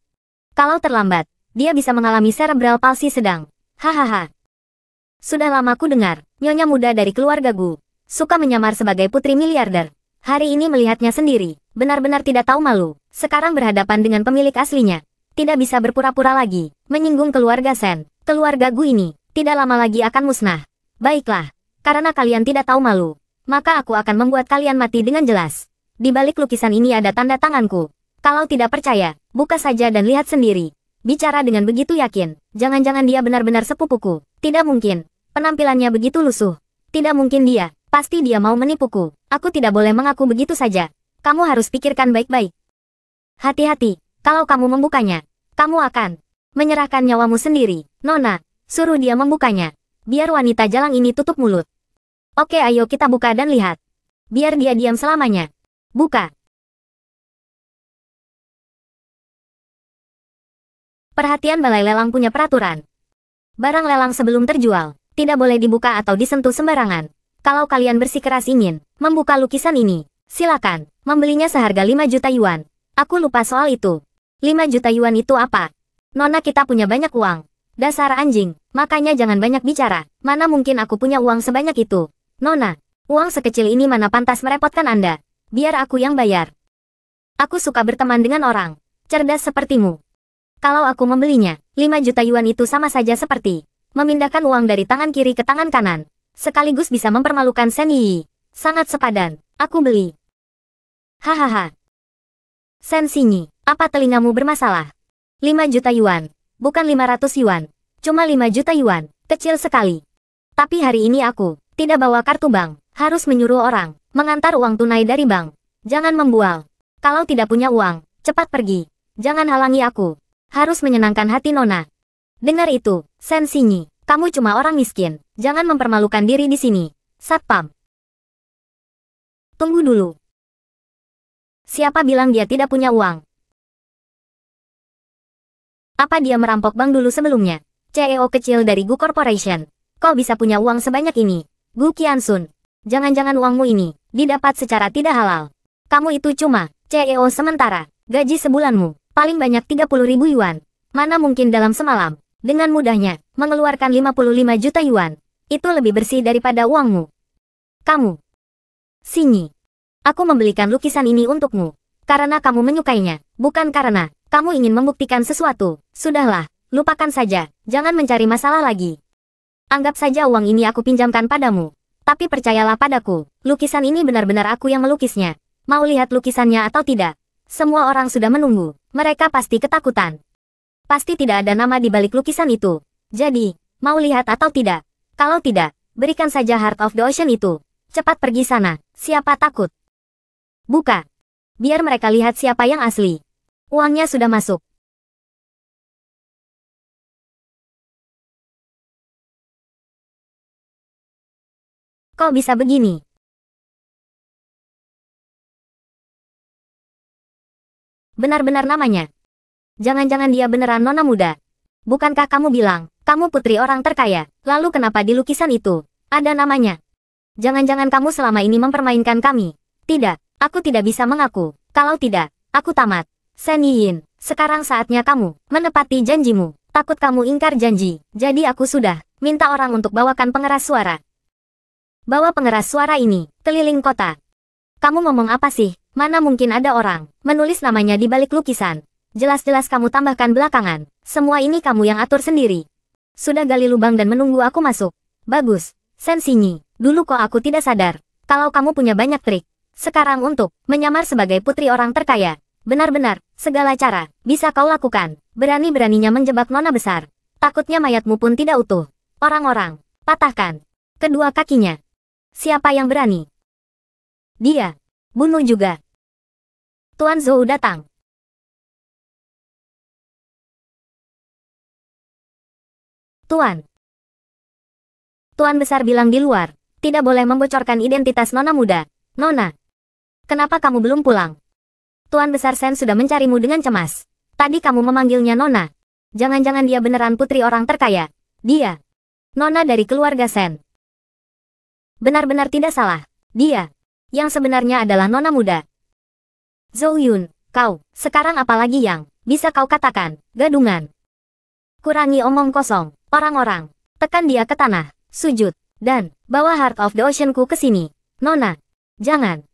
S1: Kalau terlambat, dia bisa mengalami cerebral palsy sedang. Hahaha. Sudah lama ku dengar, nyonya muda dari keluarga Gu suka menyamar sebagai putri miliarder. Hari ini melihatnya sendiri, benar-benar tidak tahu malu. Sekarang berhadapan dengan pemilik aslinya. Tidak bisa berpura-pura lagi, menyinggung keluarga Shen. Keluarga Gu ini, tidak lama lagi akan musnah. Baiklah, karena kalian tidak tahu malu, maka aku akan membuat kalian mati dengan jelas. Di balik lukisan ini ada tanda tanganku. Kalau tidak percaya, buka saja dan lihat sendiri. Bicara dengan begitu yakin, jangan-jangan dia benar-benar sepupuku. Tidak mungkin, penampilannya begitu lusuh. Tidak mungkin dia. Pasti dia mau menipuku. Aku tidak boleh mengaku begitu saja. Kamu harus pikirkan baik-baik. Hati-hati, kalau kamu membukanya, kamu akan menyerahkan nyawamu sendiri. Nona, suruh dia membukanya. Biar wanita jalang ini tutup mulut. Oke, ayo kita buka dan lihat. Biar dia diam selamanya. Buka. Perhatian, balai lelang punya peraturan. Barang lelang sebelum terjual tidak boleh dibuka atau disentuh sembarangan. Kalau kalian bersikeras ingin membuka lukisan ini, silakan. Membelinya seharga 5 juta yuan. Aku lupa soal itu. 5 juta yuan itu apa? Nona, kita punya banyak uang. Dasar anjing, makanya jangan banyak bicara. Mana mungkin aku punya uang sebanyak itu? Nona, uang sekecil ini mana pantas merepotkan Anda. Biar aku yang bayar. Aku suka berteman dengan orang cerdas sepertimu. Kalau aku membelinya, 5 juta yuan itu sama saja seperti memindahkan uang dari tangan kiri ke tangan kanan. Sekaligus bisa mempermalukan Shen Yi. Sangat sepadan. Aku beli. Hahaha. Shen Xinyi, apa telingamu bermasalah? 5 juta yuan. Bukan 500 yuan. Cuma 5 juta yuan. Kecil sekali. Tapi hari ini aku tidak bawa kartu bank. Harus menyuruh orang mengantar uang tunai dari bank. Jangan membual. Kalau tidak punya uang, cepat pergi. Jangan halangi aku. Harus menyenangkan hati Nona. Dengar itu, Shen Xinyi. Kamu cuma orang miskin. Jangan mempermalukan diri di sini. Satpam. Tunggu dulu. Siapa bilang dia tidak punya uang? Apa dia merampok bank dulu sebelumnya? CEO kecil dari Gu Corporation. Kau bisa punya uang sebanyak ini? Gu Qianxun. Jangan-jangan uangmu ini didapat secara tidak halal. Kamu itu cuma CEO sementara. Gaji sebulanmu paling banyak 30.000 yuan. Mana mungkin dalam semalam dengan mudahnya mengeluarkan 55 juta yuan. Itu lebih bersih daripada uangmu. Kamu, Xinyi, aku membelikan lukisan ini untukmu. Karena kamu menyukainya, bukan karena kamu ingin membuktikan sesuatu. Sudahlah, lupakan saja. Jangan mencari masalah lagi. Anggap saja uang ini aku pinjamkan padamu. Tapi percayalah padaku, lukisan ini benar-benar aku yang melukisnya. Mau lihat lukisannya atau tidak? Semua orang sudah menunggu. Mereka pasti ketakutan. Pasti tidak ada nama di balik lukisan itu. Jadi, mau lihat atau tidak? Kalau tidak, berikan saja Heart of the Ocean itu. Cepat pergi sana. Siapa takut? Buka. Biar mereka lihat siapa yang asli. Uangnya sudah masuk. Kok bisa begini? Benar-benar namanya. Jangan-jangan dia beneran nona muda. Bukankah kamu bilang, kamu putri orang terkaya, lalu kenapa di lukisan itu ada namanya? Jangan-jangan kamu selama ini mempermainkan kami. Tidak, aku tidak bisa mengaku. Kalau tidak, aku tamat. Shen Yin, sekarang saatnya kamu menepati janjimu. Takut kamu ingkar janji, jadi aku sudah minta orang untuk bawakan pengeras suara. Bawa pengeras suara ini keliling kota. Kamu ngomong apa sih? Mana mungkin ada orang menulis namanya di balik lukisan. Jelas-jelas kamu tambahkan belakangan. Semua ini kamu yang atur sendiri. Sudah gali lubang dan menunggu aku masuk. Bagus, Shen Xinyi. Dulu kok aku tidak sadar kalau kamu punya banyak trik. Sekarang untuk menyamar sebagai putri orang terkaya. Benar-benar, segala cara bisa kau lakukan. Berani-beraninya menjebak nona besar. Takutnya mayatmu pun tidak utuh. Orang-orang, patahkan kedua kakinya. Siapa yang berani? Dia. Bunuh juga. Tuan Zhou datang. Tuan. Tuan besar bilang di luar, tidak boleh membocorkan identitas nona muda. Nona, kenapa kamu belum pulang? Tuan besar Sen sudah mencarimu dengan cemas. Tadi kamu memanggilnya nona. Jangan-jangan dia beneran putri orang terkaya. Dia. Nona dari keluarga Sen. Benar-benar tidak salah. Dia. Yang sebenarnya adalah nona muda. Zhou Yun, kau, sekarang apalagi yang bisa kau katakan, gadungan. Kurangi omong kosong, orang-orang. Tekan dia ke tanah, sujud, dan bawa Heart of the Ocean-ku ke sini. Nona. Jangan.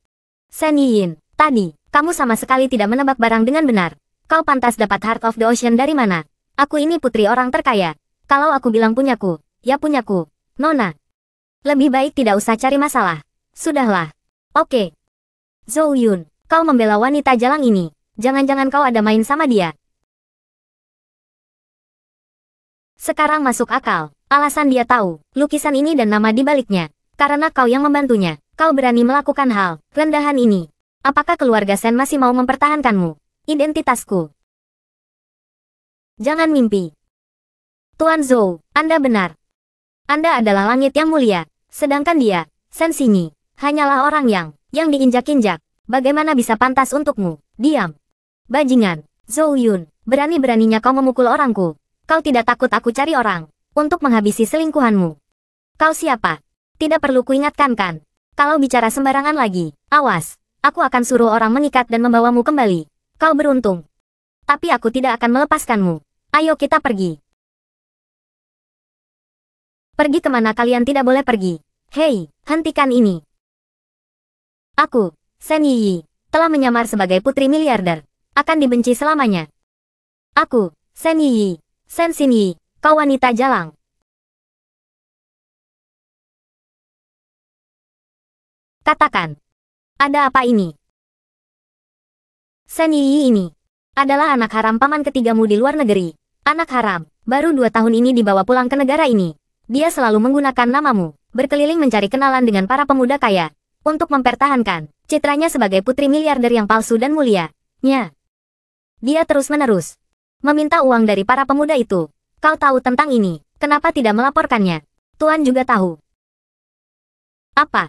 S1: Sen Yin, tadi, kamu sama sekali tidak menebak barang dengan benar. Kau pantas dapat Heart of the Ocean dari mana? Aku ini putri orang terkaya. Kalau aku bilang punyaku, ya punyaku. Nona. Lebih baik tidak usah cari masalah. Sudahlah. Oke. Zhou Yun, kau membela wanita jalang ini. Jangan-jangan kau ada main sama dia. Sekarang masuk akal. Alasan dia tahu, lukisan ini dan nama di baliknya. Karena kau yang membantunya. Kau berani melakukan hal rendahan ini. Apakah keluarga Sen masih mau mempertahankanmu? Identitasku. Jangan mimpi. Tuan Zhou, Anda benar. Anda adalah langit yang mulia. Sedangkan dia, Sen Xingyi, hanyalah orang yang diinjak-injak. Bagaimana bisa pantas untukmu? Diam. Bajingan. Zhou Yun, berani-beraninya kau memukul orangku. Kau tidak takut aku cari orang untuk menghabisi selingkuhanmu. Kau siapa? Tidak perlu kuingatkan kan? Kalau bicara sembarangan lagi, awas. Aku akan suruh orang mengikat dan membawamu kembali. Kau beruntung. Tapi aku tidak akan melepaskanmu. Ayo kita pergi. Pergi kemana kalian tidak boleh pergi. Hei, hentikan ini. Aku, Sen Yi, telah menyamar sebagai putri miliarder. Akan dibenci selamanya. Aku, Sen Yi, Sen Xingyi, kau wanita jalang. Katakan. Ada apa ini? Sen Yi ini adalah anak haram paman ketigamu di luar negeri. Anak haram, baru 2 tahun ini dibawa pulang ke negara ini. Dia selalu menggunakan namamu, berkeliling mencari kenalan dengan para pemuda kaya, untuk mempertahankan citranya sebagai putri miliarder yang palsu dan mulia. Dia terus-menerus meminta uang dari para pemuda itu. Kau tahu tentang ini, kenapa tidak melaporkannya? Tuan juga tahu. Apa?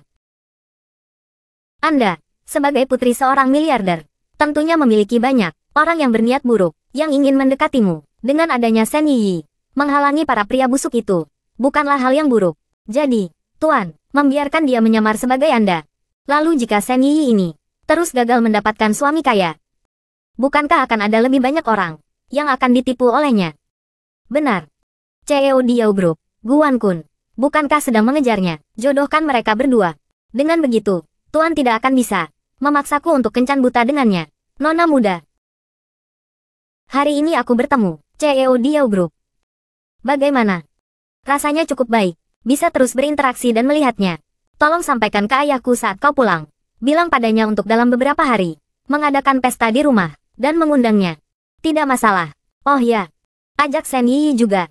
S1: Anda, sebagai putri seorang miliarder, tentunya memiliki banyak orang yang berniat buruk, yang ingin mendekatimu. Dengan adanya Sen Yi, menghalangi para pria busuk itu, bukanlah hal yang buruk. Jadi, Tuan, membiarkan dia menyamar sebagai Anda. Lalu jika Sen Yi ini terus gagal mendapatkan suami kaya, bukankah akan ada lebih banyak orang yang akan ditipu olehnya? Benar. CEO Diao Group, Guan Kun, bukankah sedang mengejarnya? Jodohkan mereka berdua. Dengan begitu, Tuan tidak akan bisa memaksaku untuk kencan buta dengannya. Nona muda. Hari ini aku bertemu CEO Diao Group. Bagaimana? Rasanya cukup baik. Bisa terus berinteraksi dan melihatnya. Tolong sampaikan ke ayahku saat kau pulang. Bilang padanya untuk dalam beberapa hari mengadakan pesta di rumah dan mengundangnya. Tidak masalah. Oh ya. Ajak Sen Yi juga.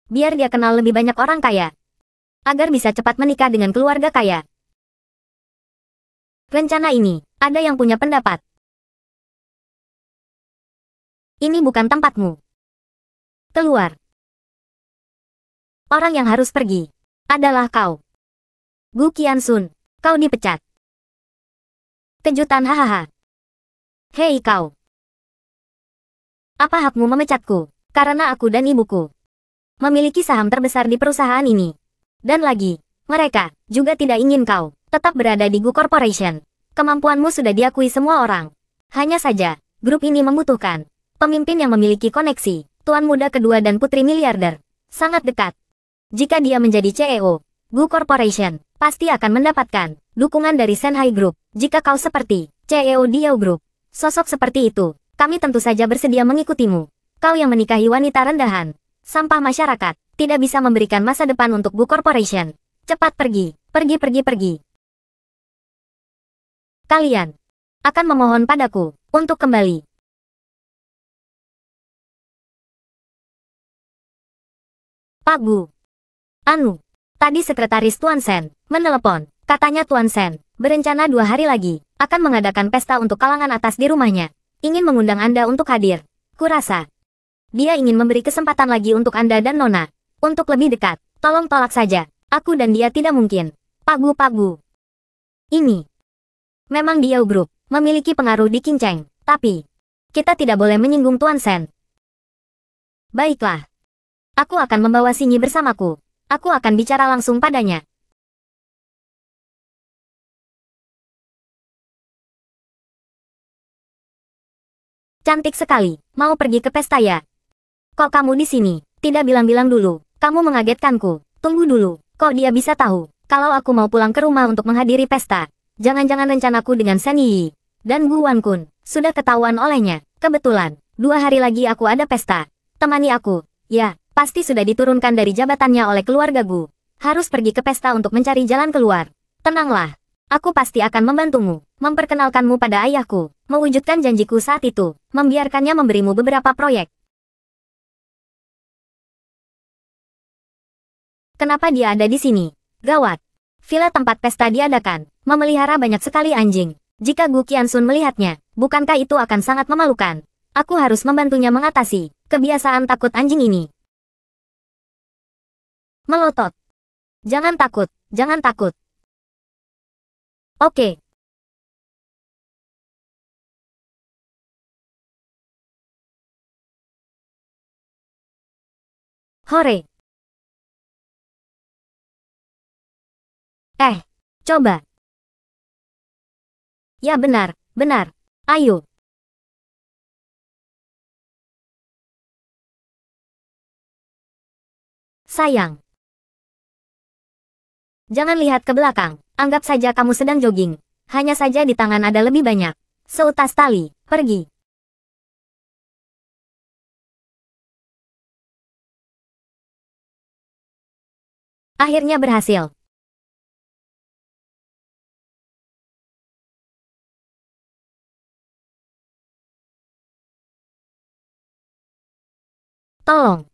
S1: Biar dia kenal lebih banyak orang kaya. Agar bisa cepat menikah dengan keluarga kaya. Rencana ini, ada yang punya pendapat. Ini bukan tempatmu. Keluar. Orang yang harus pergi adalah kau. Gu Qiansun, kau dipecat. Kejutan hahaha. Hei kau. Apa hakmu memecatku? Karena aku dan ibuku memiliki saham terbesar di perusahaan ini. Dan lagi, mereka juga tidak ingin kau tetap berada di Gu Corporation. Kemampuanmu sudah diakui semua orang. Hanya saja, grup ini membutuhkan pemimpin yang memiliki koneksi, tuan muda kedua dan putri miliarder. Sangat dekat. Jika dia menjadi CEO, Gu Corporation pasti akan mendapatkan dukungan dari Shanghai Group. Jika kau seperti CEO Diao Group, sosok seperti itu, kami tentu saja bersedia mengikutimu. Kau yang menikahi wanita rendahan, sampah masyarakat, tidak bisa memberikan masa depan untuk Gu Corporation. Cepat pergi, pergi. Kalian akan memohon padaku untuk kembali. Pak Gu. Anu, tadi sekretaris Tuan Sen menelepon, katanya Tuan Sen Berencana 2 hari lagi, akan mengadakan pesta untuk kalangan atas di rumahnya. Ingin mengundang Anda untuk hadir. Kurasa, dia ingin memberi kesempatan lagi untuk Anda dan Nona. Untuk lebih dekat, tolong tolak saja. Aku dan dia tidak mungkin. Pagu-pagu. Ini. Memang dia Group, memiliki pengaruh di Qingcheng. Tapi, kita tidak boleh menyinggung Tuan Shen. Baiklah. Aku akan membawa Sinyi bersamaku. Aku akan bicara langsung padanya. Cantik sekali. Mau pergi ke pesta ya? Kok kamu di sini? Tidak bilang-bilang dulu. Kamu mengagetkanku. Tunggu dulu. Kok dia bisa tahu kalau aku mau pulang ke rumah untuk menghadiri pesta? Jangan-jangan rencanaku dengan Shen Yi dan Gu Wankun sudah ketahuan olehnya. Kebetulan, 2 hari lagi aku ada pesta. Temani aku. Ya, pasti sudah diturunkan dari jabatannya oleh keluarga Gu. Harus pergi ke pesta untuk mencari jalan keluar. Tenanglah. Aku pasti akan membantumu, memperkenalkanmu pada ayahku, mewujudkan janjiku saat itu, membiarkannya memberimu beberapa proyek. Kenapa dia ada di sini? Gawat. Villa tempat pesta diadakan, memelihara banyak sekali anjing. Jika Gu Qianxun melihatnya, bukankah itu akan sangat memalukan? Aku harus membantunya mengatasi kebiasaan takut anjing ini. Melotot. Jangan takut, jangan takut. Oke. Hore. Coba. Ya benar, benar. Ayo. Sayang. Jangan lihat ke belakang. Anggap saja kamu sedang jogging. Hanya saja di tangan ada lebih banyak seutas tali. Pergi. Akhirnya berhasil. Tolong.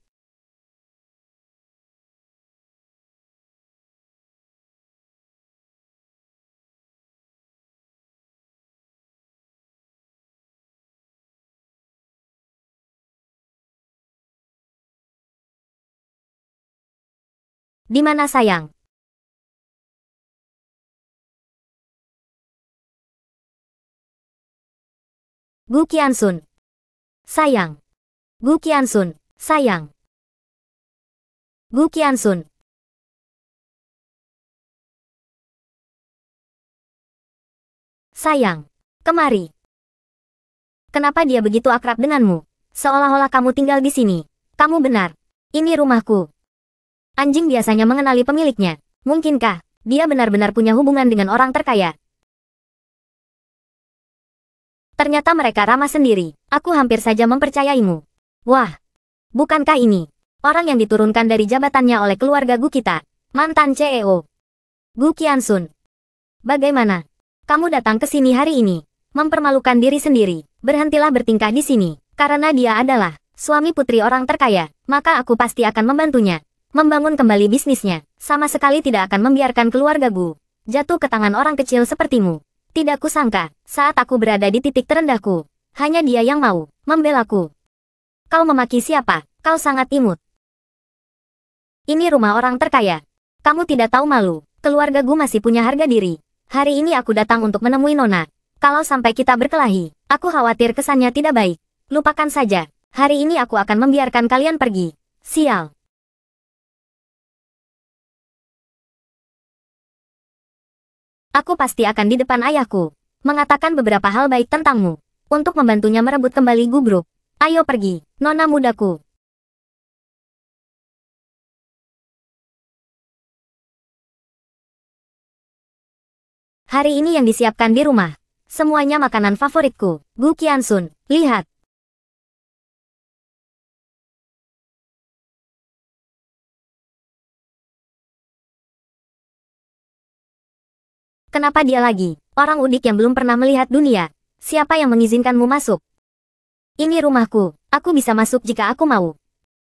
S1: Di mana sayang? Gu Qianxun. Sayang. Gu Qianxun. Sayang. Gu Qianxun. Sayang. Kemari. Kenapa dia begitu akrab denganmu? Seolah-olah kamu tinggal di sini. Kamu benar. Ini rumahku. Anjing biasanya mengenali pemiliknya. Mungkinkah dia benar-benar punya hubungan dengan orang terkaya? Ternyata mereka ramah sendiri. Aku hampir saja mempercayaimu. Wah, bukankah ini orang yang diturunkan dari jabatannya oleh keluarga Gu kita? Mantan CEO. Gu Qianxun. Bagaimana? Kamu datang ke sini hari ini, mempermalukan diri sendiri. Berhentilah bertingkah di sini, karena dia adalah suami putri orang terkaya. Maka aku pasti akan membantunya membangun kembali bisnisnya. Sama sekali tidak akan membiarkan keluarga Gu jatuh ke tangan orang kecil sepertimu. Tidak kusangka, saat aku berada di titik terendahku, hanya dia yang mau membelaku. Kau memaki siapa? Kau sangat imut. Ini rumah orang terkaya. Kamu tidak tahu malu. Keluarga Gu masih punya harga diri. Hari ini aku datang untuk menemui Nona. Kalau sampai kita berkelahi, aku khawatir kesannya tidak baik. Lupakan saja. Hari ini aku akan membiarkan kalian pergi. Sial. Aku pasti akan di depan ayahku, mengatakan beberapa hal baik tentangmu, untuk membantunya merebut kembali Gu Group. Ayo pergi, Nona mudaku. Hari ini yang disiapkan di rumah, semuanya makanan favoritku. Gu Qianxun, lihat. Kenapa dia lagi? Orang udik yang belum pernah melihat dunia. Siapa yang mengizinkanmu masuk? Ini rumahku. Aku bisa masuk jika aku mau.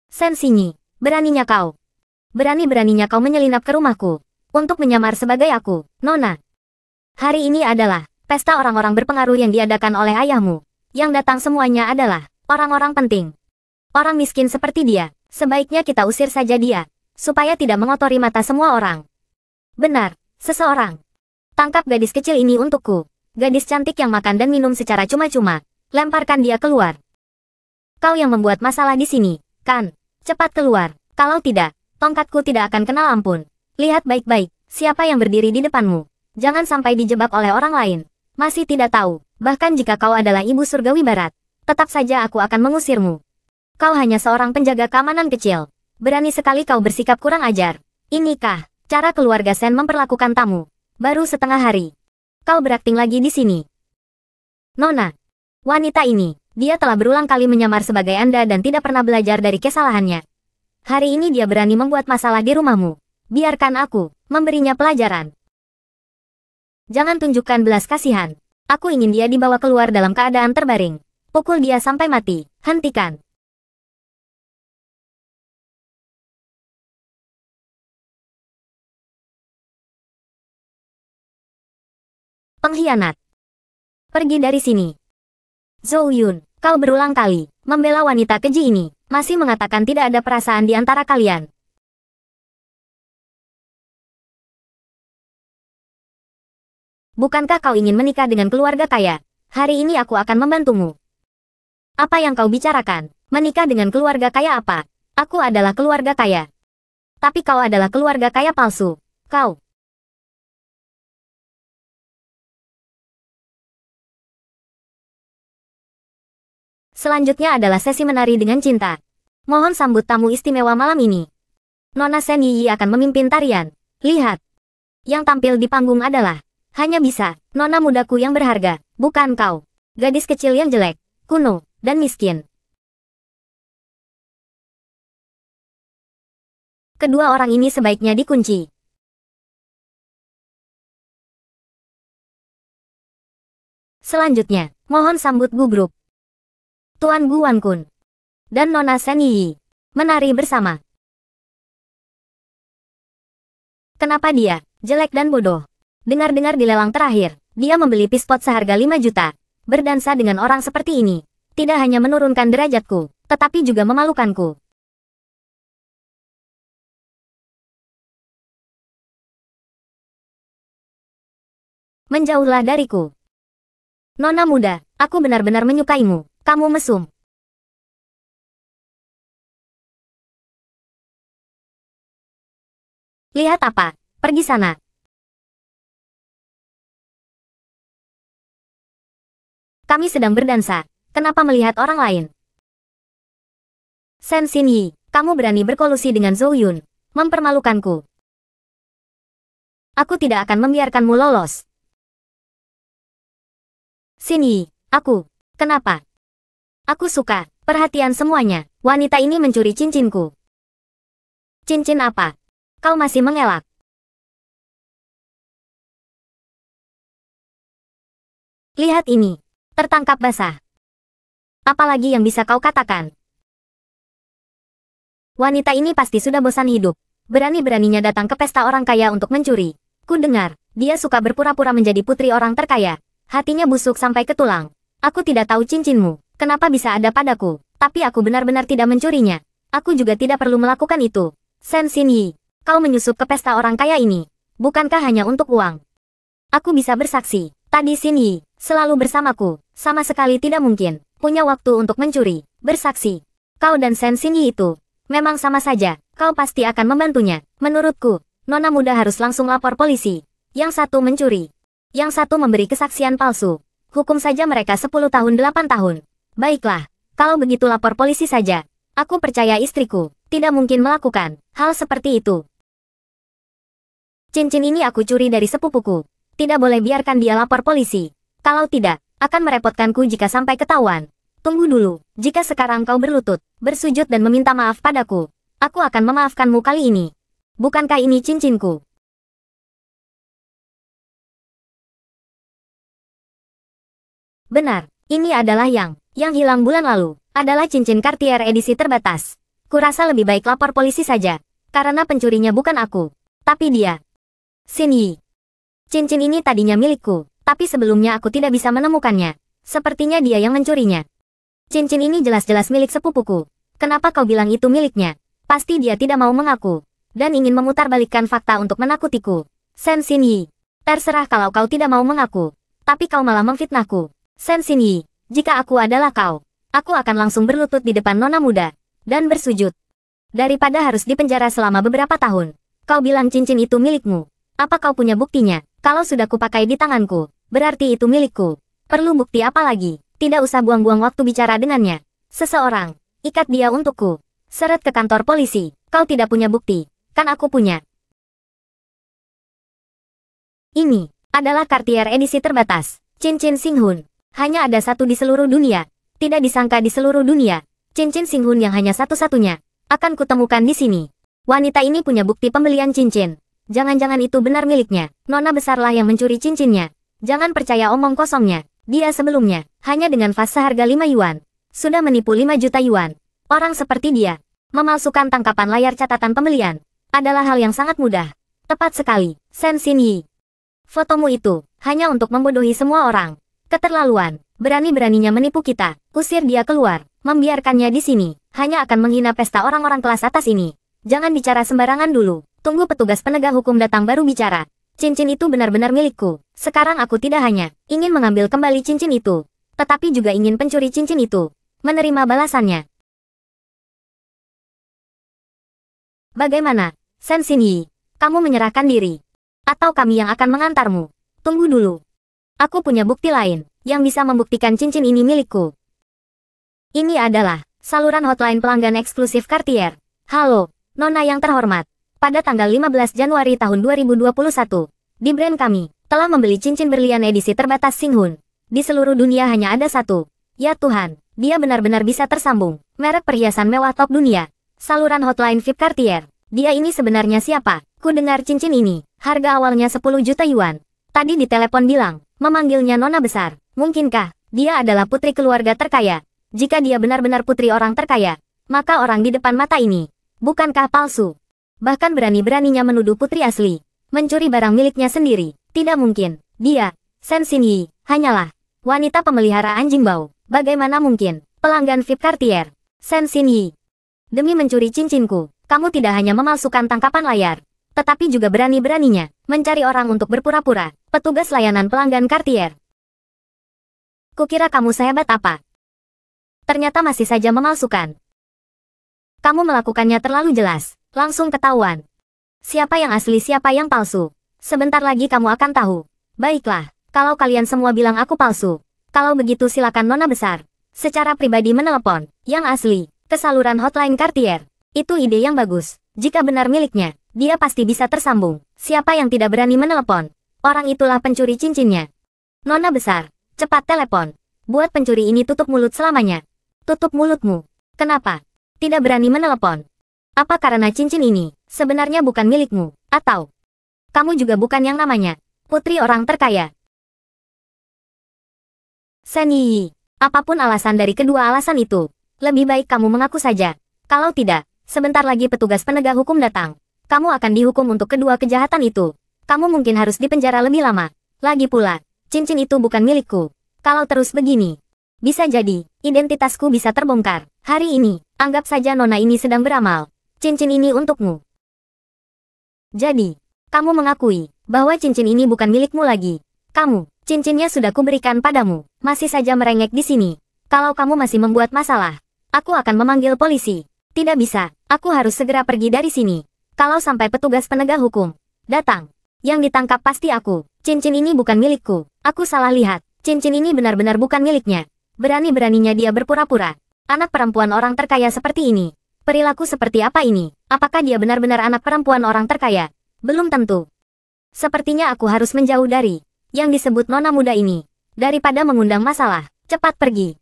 S1: Shen Xinyi, beraninya kau. Berani-beraninya kau menyelinap ke rumahku. Untuk menyamar sebagai aku, Nona. Hari ini adalah pesta orang-orang berpengaruh yang diadakan oleh ayahmu. Yang datang semuanya adalah orang-orang penting. Orang miskin seperti dia, sebaiknya kita usir saja dia, supaya tidak mengotori mata semua orang. Benar, seseorang. Tangkap gadis kecil ini untukku. Gadis cantik yang makan dan minum secara cuma-cuma. Lemparkan dia keluar. Kau yang membuat masalah di sini, kan? Cepat keluar. Kalau tidak, tongkatku tidak akan kenal ampun. Lihat baik-baik, siapa yang berdiri di depanmu. Jangan sampai dijebak oleh orang lain. Masih tidak tahu, bahkan jika kau adalah ibu surgawi barat, tetap saja aku akan mengusirmu. Kau hanya seorang penjaga keamanan kecil. Berani sekali kau bersikap kurang ajar. Inikah cara keluarga Sen memperlakukan tamu? Baru setengah hari. Kau berakting lagi di sini. Nona. Wanita ini, dia telah berulang kali menyamar sebagai Anda dan tidak pernah belajar dari kesalahannya. Hari ini dia berani membuat masalah di rumahmu. Biarkan aku memberinya pelajaran. Jangan tunjukkan belas kasihan. Aku ingin dia dibawa keluar dalam keadaan terbaring. Pukul dia sampai mati. Hentikan. Pengkhianat. Pergi dari sini. Zhou Yun, kau berulang kali membela wanita keji ini, masih mengatakan tidak ada perasaan di antara kalian. Bukankah kau ingin menikah dengan keluarga kaya? Hari ini aku akan membantumu. Apa yang kau bicarakan? Menikah dengan keluarga kaya apa? Aku adalah keluarga kaya. Tapi kau adalah keluarga kaya palsu. Kau. Selanjutnya adalah sesi menari dengan cinta. Mohon sambut tamu istimewa malam ini. Nona Sen Yi akan memimpin tarian. Lihat. Yang tampil di panggung adalah hanya bisa nona mudaku yang berharga, bukan kau. Gadis kecil yang jelek, kuno, dan miskin. Kedua orang ini sebaiknya dikunci. Selanjutnya, mohon sambut Gugruk. Tuan Guan Kun dan Nona Sen Yi menari bersama. Kenapa dia jelek dan bodoh? Dengar-dengar di lelang terakhir, dia membeli pispot seharga 5 juta. Berdansa dengan orang seperti ini tidak hanya menurunkan derajatku, tetapi juga memalukanku. Menjauhlah dariku. Nona muda, aku benar-benar menyukaimu. Kamu mesum. Lihat apa? Pergi sana. Kami sedang berdansa. Kenapa melihat orang lain? Sen Xin Yi, kamu berani berkolusi dengan Zhou Yun. Mempermalukanku. Aku tidak akan membiarkanmu lolos. Xin Yi, aku. Kenapa? Aku suka perhatian semuanya. Wanita ini mencuri cincinku. Cincin apa? Kau masih mengelak. Lihat ini. Tertangkap basah. Apalagi yang bisa kau katakan? Wanita ini pasti sudah bosan hidup. Berani-beraninya datang ke pesta orang kaya untuk mencuri. Ku dengar, dia suka berpura-pura menjadi putri orang terkaya. Hatinya busuk sampai ke tulang. Aku tidak tahu cincinmu. Kenapa bisa ada padaku? Tapi aku benar-benar tidak mencurinya. Aku juga tidak perlu melakukan itu. Sen Xin Yi, kau menyusup ke pesta orang kaya ini. Bukankah hanya untuk uang? Aku bisa bersaksi. Tadi Xin Yi selalu bersamaku. Sama sekali tidak mungkin punya waktu untuk mencuri. Bersaksi. Kau dan Sen Xin Yi itu memang sama saja. Kau pasti akan membantunya. Menurutku, nona muda harus langsung lapor polisi. Yang satu mencuri. Yang satu memberi kesaksian palsu. Hukum saja mereka 10 tahun 8 tahun. Baiklah, kalau begitu lapor polisi saja. Aku percaya istriku tidak mungkin melakukan hal seperti itu. Cincin ini aku curi dari sepupuku. Tidak boleh biarkan dia lapor polisi. Kalau tidak, akan merepotkanku jika sampai ketahuan. Tunggu dulu, jika sekarang kau berlutut, bersujud dan meminta maaf padaku, aku akan memaafkanmu kali ini. Bukankah ini cincinku? Benar, ini adalah yang hilang bulan lalu, adalah cincin Cartier edisi terbatas. Kurasa lebih baik lapor polisi saja, karena pencurinya bukan aku, tapi dia. Xin Yi. Cincin ini tadinya milikku, tapi sebelumnya aku tidak bisa menemukannya. Sepertinya dia yang mencurinya. Cincin ini jelas-jelas milik sepupuku. Kenapa kau bilang itu miliknya? Pasti dia tidak mau mengaku, dan ingin memutarbalikkan fakta untuk menakutiku. Sen Xinyi, terserah kalau kau tidak mau mengaku, tapi kau malah memfitnahku. Sen Xinyi, jika aku adalah kau, aku akan langsung berlutut di depan nona muda, dan bersujud. Daripada harus dipenjara selama beberapa tahun. Kau bilang cincin itu milikmu. Apa kau punya buktinya? Kalau sudah kupakai di tanganku, berarti itu milikku. Perlu bukti apa lagi? Tidak usah buang-buang waktu bicara dengannya. Seseorang, ikat dia untukku. Seret ke kantor polisi. Kau tidak punya bukti, kan aku punya. Ini adalah Cartier edisi terbatas. Cincin Xinghun. Hanya ada satu di seluruh dunia. Tidak disangka di seluruh dunia. Cincin Xinghun yang hanya satu-satunya. Akan kutemukan di sini. Wanita ini punya bukti pembelian cincin. Jangan-jangan itu benar miliknya. Nona besarlah yang mencuri cincinnya. Jangan percaya omong kosongnya. Dia sebelumnya, hanya dengan vas seharga 5 yuan, sudah menipu 5 juta yuan. Orang seperti dia, memalsukan tangkapan layar catatan pembelian, adalah hal yang sangat mudah. Tepat sekali, Sen Xinyi. Fotomu itu, hanya untuk membodohi semua orang. Keterlaluan, berani-beraninya menipu kita. Usir dia keluar, membiarkannya di sini, hanya akan menghina pesta orang-orang kelas atas ini. Jangan bicara sembarangan dulu. Tunggu petugas penegak hukum datang baru bicara. Cincin itu benar-benar milikku. Sekarang aku tidak hanya ingin mengambil kembali cincin itu, tetapi juga ingin pencuri cincin itu menerima balasannya. Bagaimana, Sen Xinyi? Kamu menyerahkan diri? Atau kami yang akan mengantarmu? Tunggu dulu. Aku punya bukti lain yang bisa membuktikan cincin ini milikku. Ini adalah saluran hotline pelanggan eksklusif Cartier. Halo, Nona yang terhormat. Pada tanggal 15 Januari tahun 2021, di brand kami, telah membeli cincin berlian edisi terbatas Xinghun. Di seluruh dunia hanya ada satu. Ya Tuhan, dia benar-benar bisa tersambung. Merek perhiasan mewah top dunia. Saluran hotline VIP Cartier. Dia ini sebenarnya siapa? Ku dengar cincin ini, harga awalnya 10 juta yuan. Tadi di telepon bilang, memanggilnya Nona besar. Mungkinkah, dia adalah putri keluarga terkaya? Jika dia benar-benar putri orang terkaya, maka orang di depan mata ini, bukankah palsu? Bahkan berani-beraninya menuduh putri asli mencuri barang miliknya sendiri. Tidak mungkin. Dia, Sen Xinyi, hanyalah wanita pemelihara anjing bau. Bagaimana mungkin? Pelanggan VIP Cartier. Sen Xinyi, demi mencuri cincinku, kamu tidak hanya memalsukan tangkapan layar, tetapi juga berani-beraninya mencari orang untuk berpura-pura petugas layanan pelanggan Cartier. Kukira kamu sehebat apa? Ternyata masih saja memalsukan. Kamu melakukannya terlalu jelas. Langsung ketahuan. Siapa yang asli siapa yang palsu. Sebentar lagi kamu akan tahu. Baiklah, kalau kalian semua bilang aku palsu. Kalau begitu silakan Nona besar. Secara pribadi menelepon, yang asli, ke saluran hotline Cartier. Itu ide yang bagus. Jika benar miliknya, dia pasti bisa tersambung. Siapa yang tidak berani menelepon? Orang itulah pencuri cincinnya. Nona besar, cepat telepon. Buat pencuri ini tutup mulut selamanya. Tutup mulutmu. Kenapa? Tidak berani menelepon. Apa karena cincin ini sebenarnya bukan milikmu? Atau kamu juga bukan yang namanya putri orang terkaya? Sen Yi, apapun alasan dari kedua alasan itu, lebih baik kamu mengaku saja. Kalau tidak, sebentar lagi petugas penegak hukum datang. Kamu akan dihukum untuk kedua kejahatan itu. Kamu mungkin harus dipenjara lebih lama. Lagi pula, cincin itu bukan milikku. Kalau terus begini, bisa jadi identitasku bisa terbongkar. Hari ini, anggap saja Nona ini sedang beramal. Cincin ini untukmu. Jadi, kamu mengakui bahwa cincin ini bukan milikmu lagi. Kamu, cincinnya sudah kuberikan padamu. Masih saja merengek di sini. Kalau kamu masih membuat masalah, aku akan memanggil polisi. Tidak bisa, aku harus segera pergi dari sini. Kalau sampai petugas penegak hukum datang, yang ditangkap pasti aku. Cincin ini bukan milikku. Aku salah lihat. Cincin ini benar-benar bukan miliknya. Berani-beraninya dia berpura-pura. Anak perempuan orang terkaya seperti ini. Perilaku seperti apa ini? Apakah dia benar-benar anak perempuan orang terkaya? Belum tentu. Sepertinya aku harus menjauh dari yang disebut Nona muda ini. Daripada mengundang masalah, cepat pergi.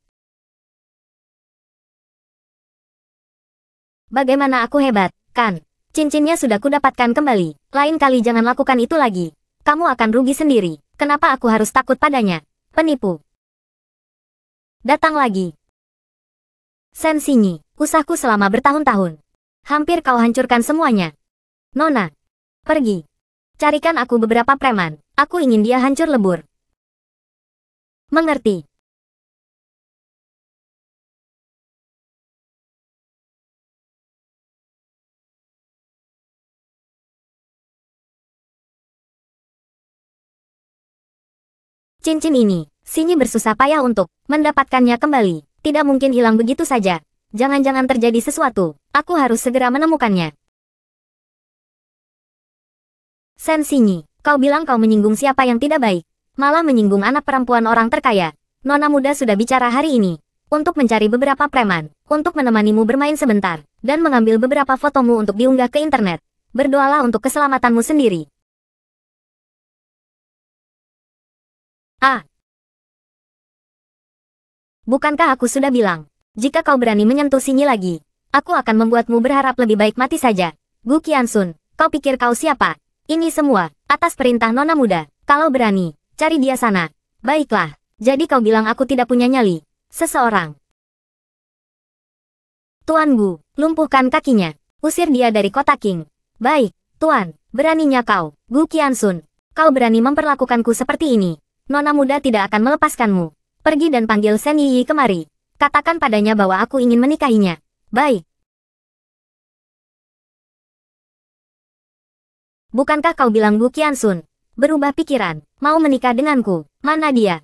S1: Bagaimana aku hebat, kan? Cincinnya sudah kudapatkan kembali. Lain kali jangan lakukan itu lagi. Kamu akan rugi sendiri. Kenapa aku harus takut padanya? Penipu. Datang lagi. Sen Xinyi, usahku selama bertahun-tahun. Hampir kau hancurkan semuanya. Nona, pergi. Carikan aku beberapa preman Aku ingin dia hancur lebur. Mengerti. Cincin ini, Xinyi bersusah payah untuk mendapatkannya kembali. Tidak mungkin hilang begitu saja. Jangan-jangan terjadi sesuatu. Aku harus segera menemukannya. Sen Xinyi, kau bilang kau menyinggung siapa yang tidak baik. Malah menyinggung anak perempuan orang terkaya. Nona muda sudah bicara hari ini. Untuk mencari beberapa preman. Untuk menemanimu bermain sebentar. Dan mengambil beberapa fotomu untuk diunggah ke internet. Berdoalah untuk keselamatanmu sendiri. Ah. Bukankah aku sudah bilang, jika kau berani menyentuh Xinyi lagi, aku akan membuatmu berharap lebih baik mati saja. Gu Qianxun, kau pikir kau siapa? Ini semua, atas perintah Nona muda. Kalau berani, cari dia sana. Baiklah, jadi kau bilang aku tidak punya nyali. Seseorang. Tuan Gu, lumpuhkan kakinya. Usir dia dari kota King. Baik, Tuan, beraninya kau, Gu Qianxun. Kau berani memperlakukanku seperti ini. Nona muda tidak akan melepaskanmu. Pergi dan panggil Sen Yi kemari. Katakan padanya bahwa aku ingin menikahinya. Baik. Bukankah kau bilang Gu Qianxun berubah pikiran, mau menikah denganku? Mana dia?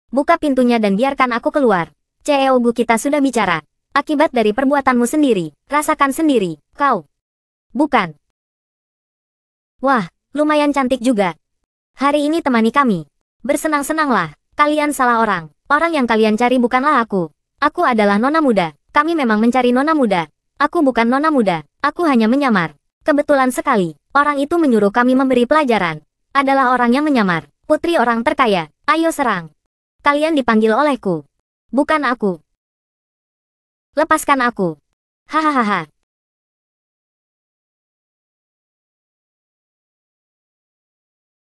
S1: Buka pintunya dan biarkan aku keluar. CEO Gu, kita sudah bicara. Akibat dari perbuatanmu sendiri, rasakan sendiri. Kau. Bukan. Wah, lumayan cantik juga. Hari ini temani kami. Bersenang-senanglah, kalian salah orang. Orang yang kalian cari bukanlah aku. Aku adalah Nona muda. Kami memang mencari Nona muda. Aku bukan Nona muda. Aku hanya menyamar. Kebetulan sekali, orang itu menyuruh kami memberi pelajaran. Adalah orang yang menyamar. Putri orang terkaya. Ayo serang. Kalian dipanggil olehku. Bukan aku. Lepaskan aku. Hahaha.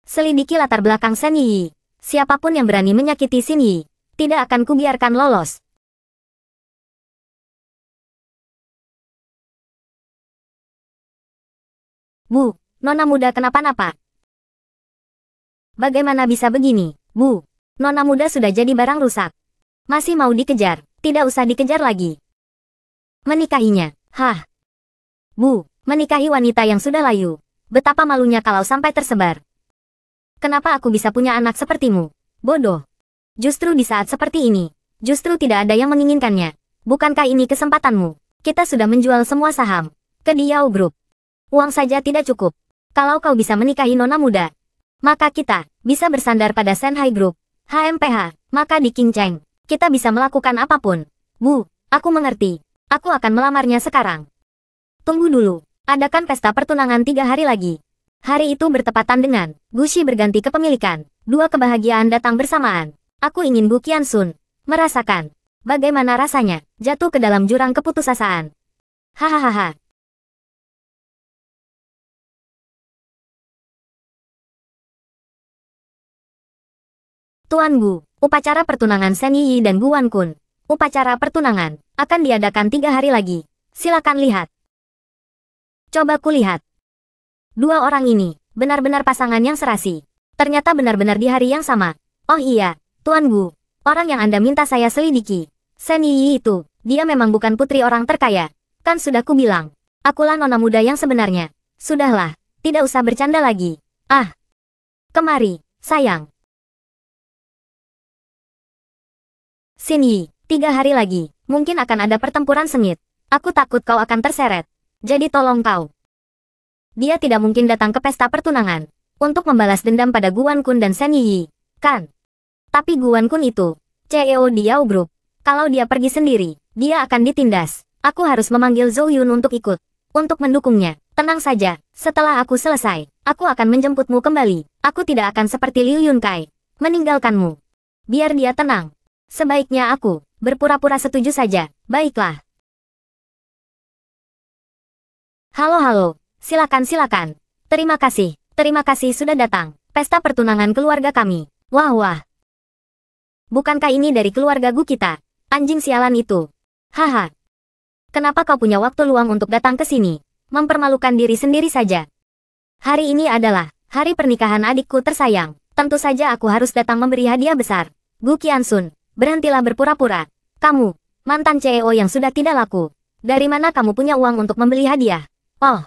S1: Selidiki latar belakang Sen Yi. Siapapun yang berani menyakiti Xin Yi, tidak akan kubiarkan lolos. Bu, Nona muda kenapa-napa? Bagaimana bisa begini, Bu? Nona muda sudah jadi barang rusak. Masih mau dikejar, tidak usah dikejar lagi. Menikahinya, hah? Bu, menikahi wanita yang sudah layu. Betapa malunya kalau sampai tersebar. Kenapa aku bisa punya anak sepertimu? Bodoh. Justru di saat seperti ini, justru tidak ada yang menginginkannya. Bukankah ini kesempatanmu? Kita sudah menjual semua saham ke Diao Group. Uang saja tidak cukup. Kalau kau bisa menikahi Nona muda, maka kita bisa bersandar pada Shanghai Group, HMPH, maka di Qingcheng, kita bisa melakukan apapun. Bu, aku mengerti. Aku akan melamarnya sekarang. Tunggu dulu, adakan pesta pertunangan 3 hari lagi. Hari itu bertepatan dengan Gushi berganti kepemilikan. 2 kebahagiaan datang bersamaan. Aku ingin Gu Qianxun merasakan bagaimana rasanya jatuh ke dalam jurang keputusasaan. Hahaha. Tuan Gu, upacara pertunangan Sen Yi dan Gu Wankun. Upacara pertunangan akan diadakan 3 hari lagi. Silakan lihat. Coba kulihat. 2 orang ini, benar-benar pasangan yang serasi. Ternyata benar-benar di hari yang sama. Oh iya, Tuan Gu, orang yang Anda minta saya selidiki. Sen Yi itu, dia memang bukan putri orang terkaya. Kan sudah kubilang, akulah Nona muda yang sebenarnya. Sudahlah, tidak usah bercanda lagi. Ah, kemari, sayang. Xin Yi, 3 hari lagi, mungkin akan ada pertempuran sengit. Aku takut kau akan terseret. Jadi tolong kau. Dia tidak mungkin datang ke pesta pertunangan untuk membalas dendam pada Gu Wankun dan Sen Yi, kan? Tapi Gu Wankun itu, CEO Diao Group. Kalau dia pergi sendiri, dia akan ditindas. Aku harus memanggil Zhou Yun untuk ikut, untuk mendukungnya. Tenang saja, setelah aku selesai, aku akan menjemputmu kembali. Aku tidak akan seperti Liu Yunkai, meninggalkanmu. Biar dia tenang. Sebaiknya aku berpura-pura setuju saja. Baiklah. Halo. Silakan. Terima kasih sudah datang. Pesta pertunangan keluarga kami. Wah. Bukankah ini dari keluarga Gu kita? Anjing sialan itu. Haha. Kenapa kau punya waktu luang untuk datang ke sini? Mempermalukan diri sendiri saja. Hari ini adalah hari pernikahan adikku tersayang. Tentu saja aku harus datang memberi hadiah besar. Gu Qiansun, berhentilah berpura-pura. Kamu, mantan CEO yang sudah tidak laku. Dari mana kamu punya uang untuk membeli hadiah? Oh,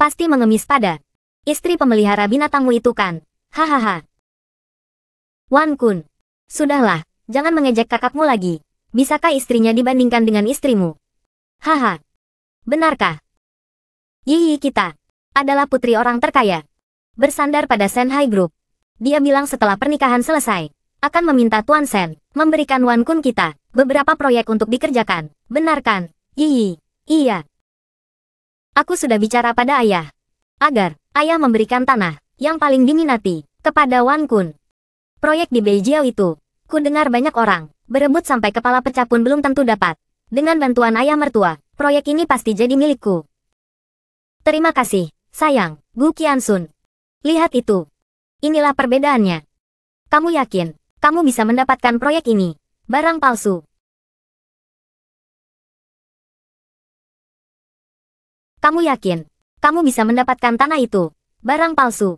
S1: pasti mengemis pada istri pemelihara binatangmu itu kan? Hahaha. Wan Kun, sudahlah, jangan mengejek kakakmu lagi. Bisakah istrinya dibandingkan dengan istrimu? Haha. Benarkah? Yi kita adalah putri orang terkaya. Bersandar pada Shanghai Group. Dia bilang setelah pernikahan selesai, akan meminta Tuan Shen memberikan Wan Kun kita beberapa proyek untuk dikerjakan. Benar kan? Yi, iya. Aku sudah bicara pada ayah. Agar ayah memberikan tanah yang paling diminati kepada Wan Kun. Proyek di Beijiao itu, ku dengar banyak orang berebut sampai kepala pecah pun belum tentu dapat. Dengan bantuan ayah mertua, proyek ini pasti jadi milikku. Terima kasih, sayang, Gu Qiansun. Lihat itu. Inilah perbedaannya. Kamu yakin, kamu bisa mendapatkan proyek ini? Barang palsu. Kamu yakin, kamu bisa mendapatkan tanah itu? Barang palsu.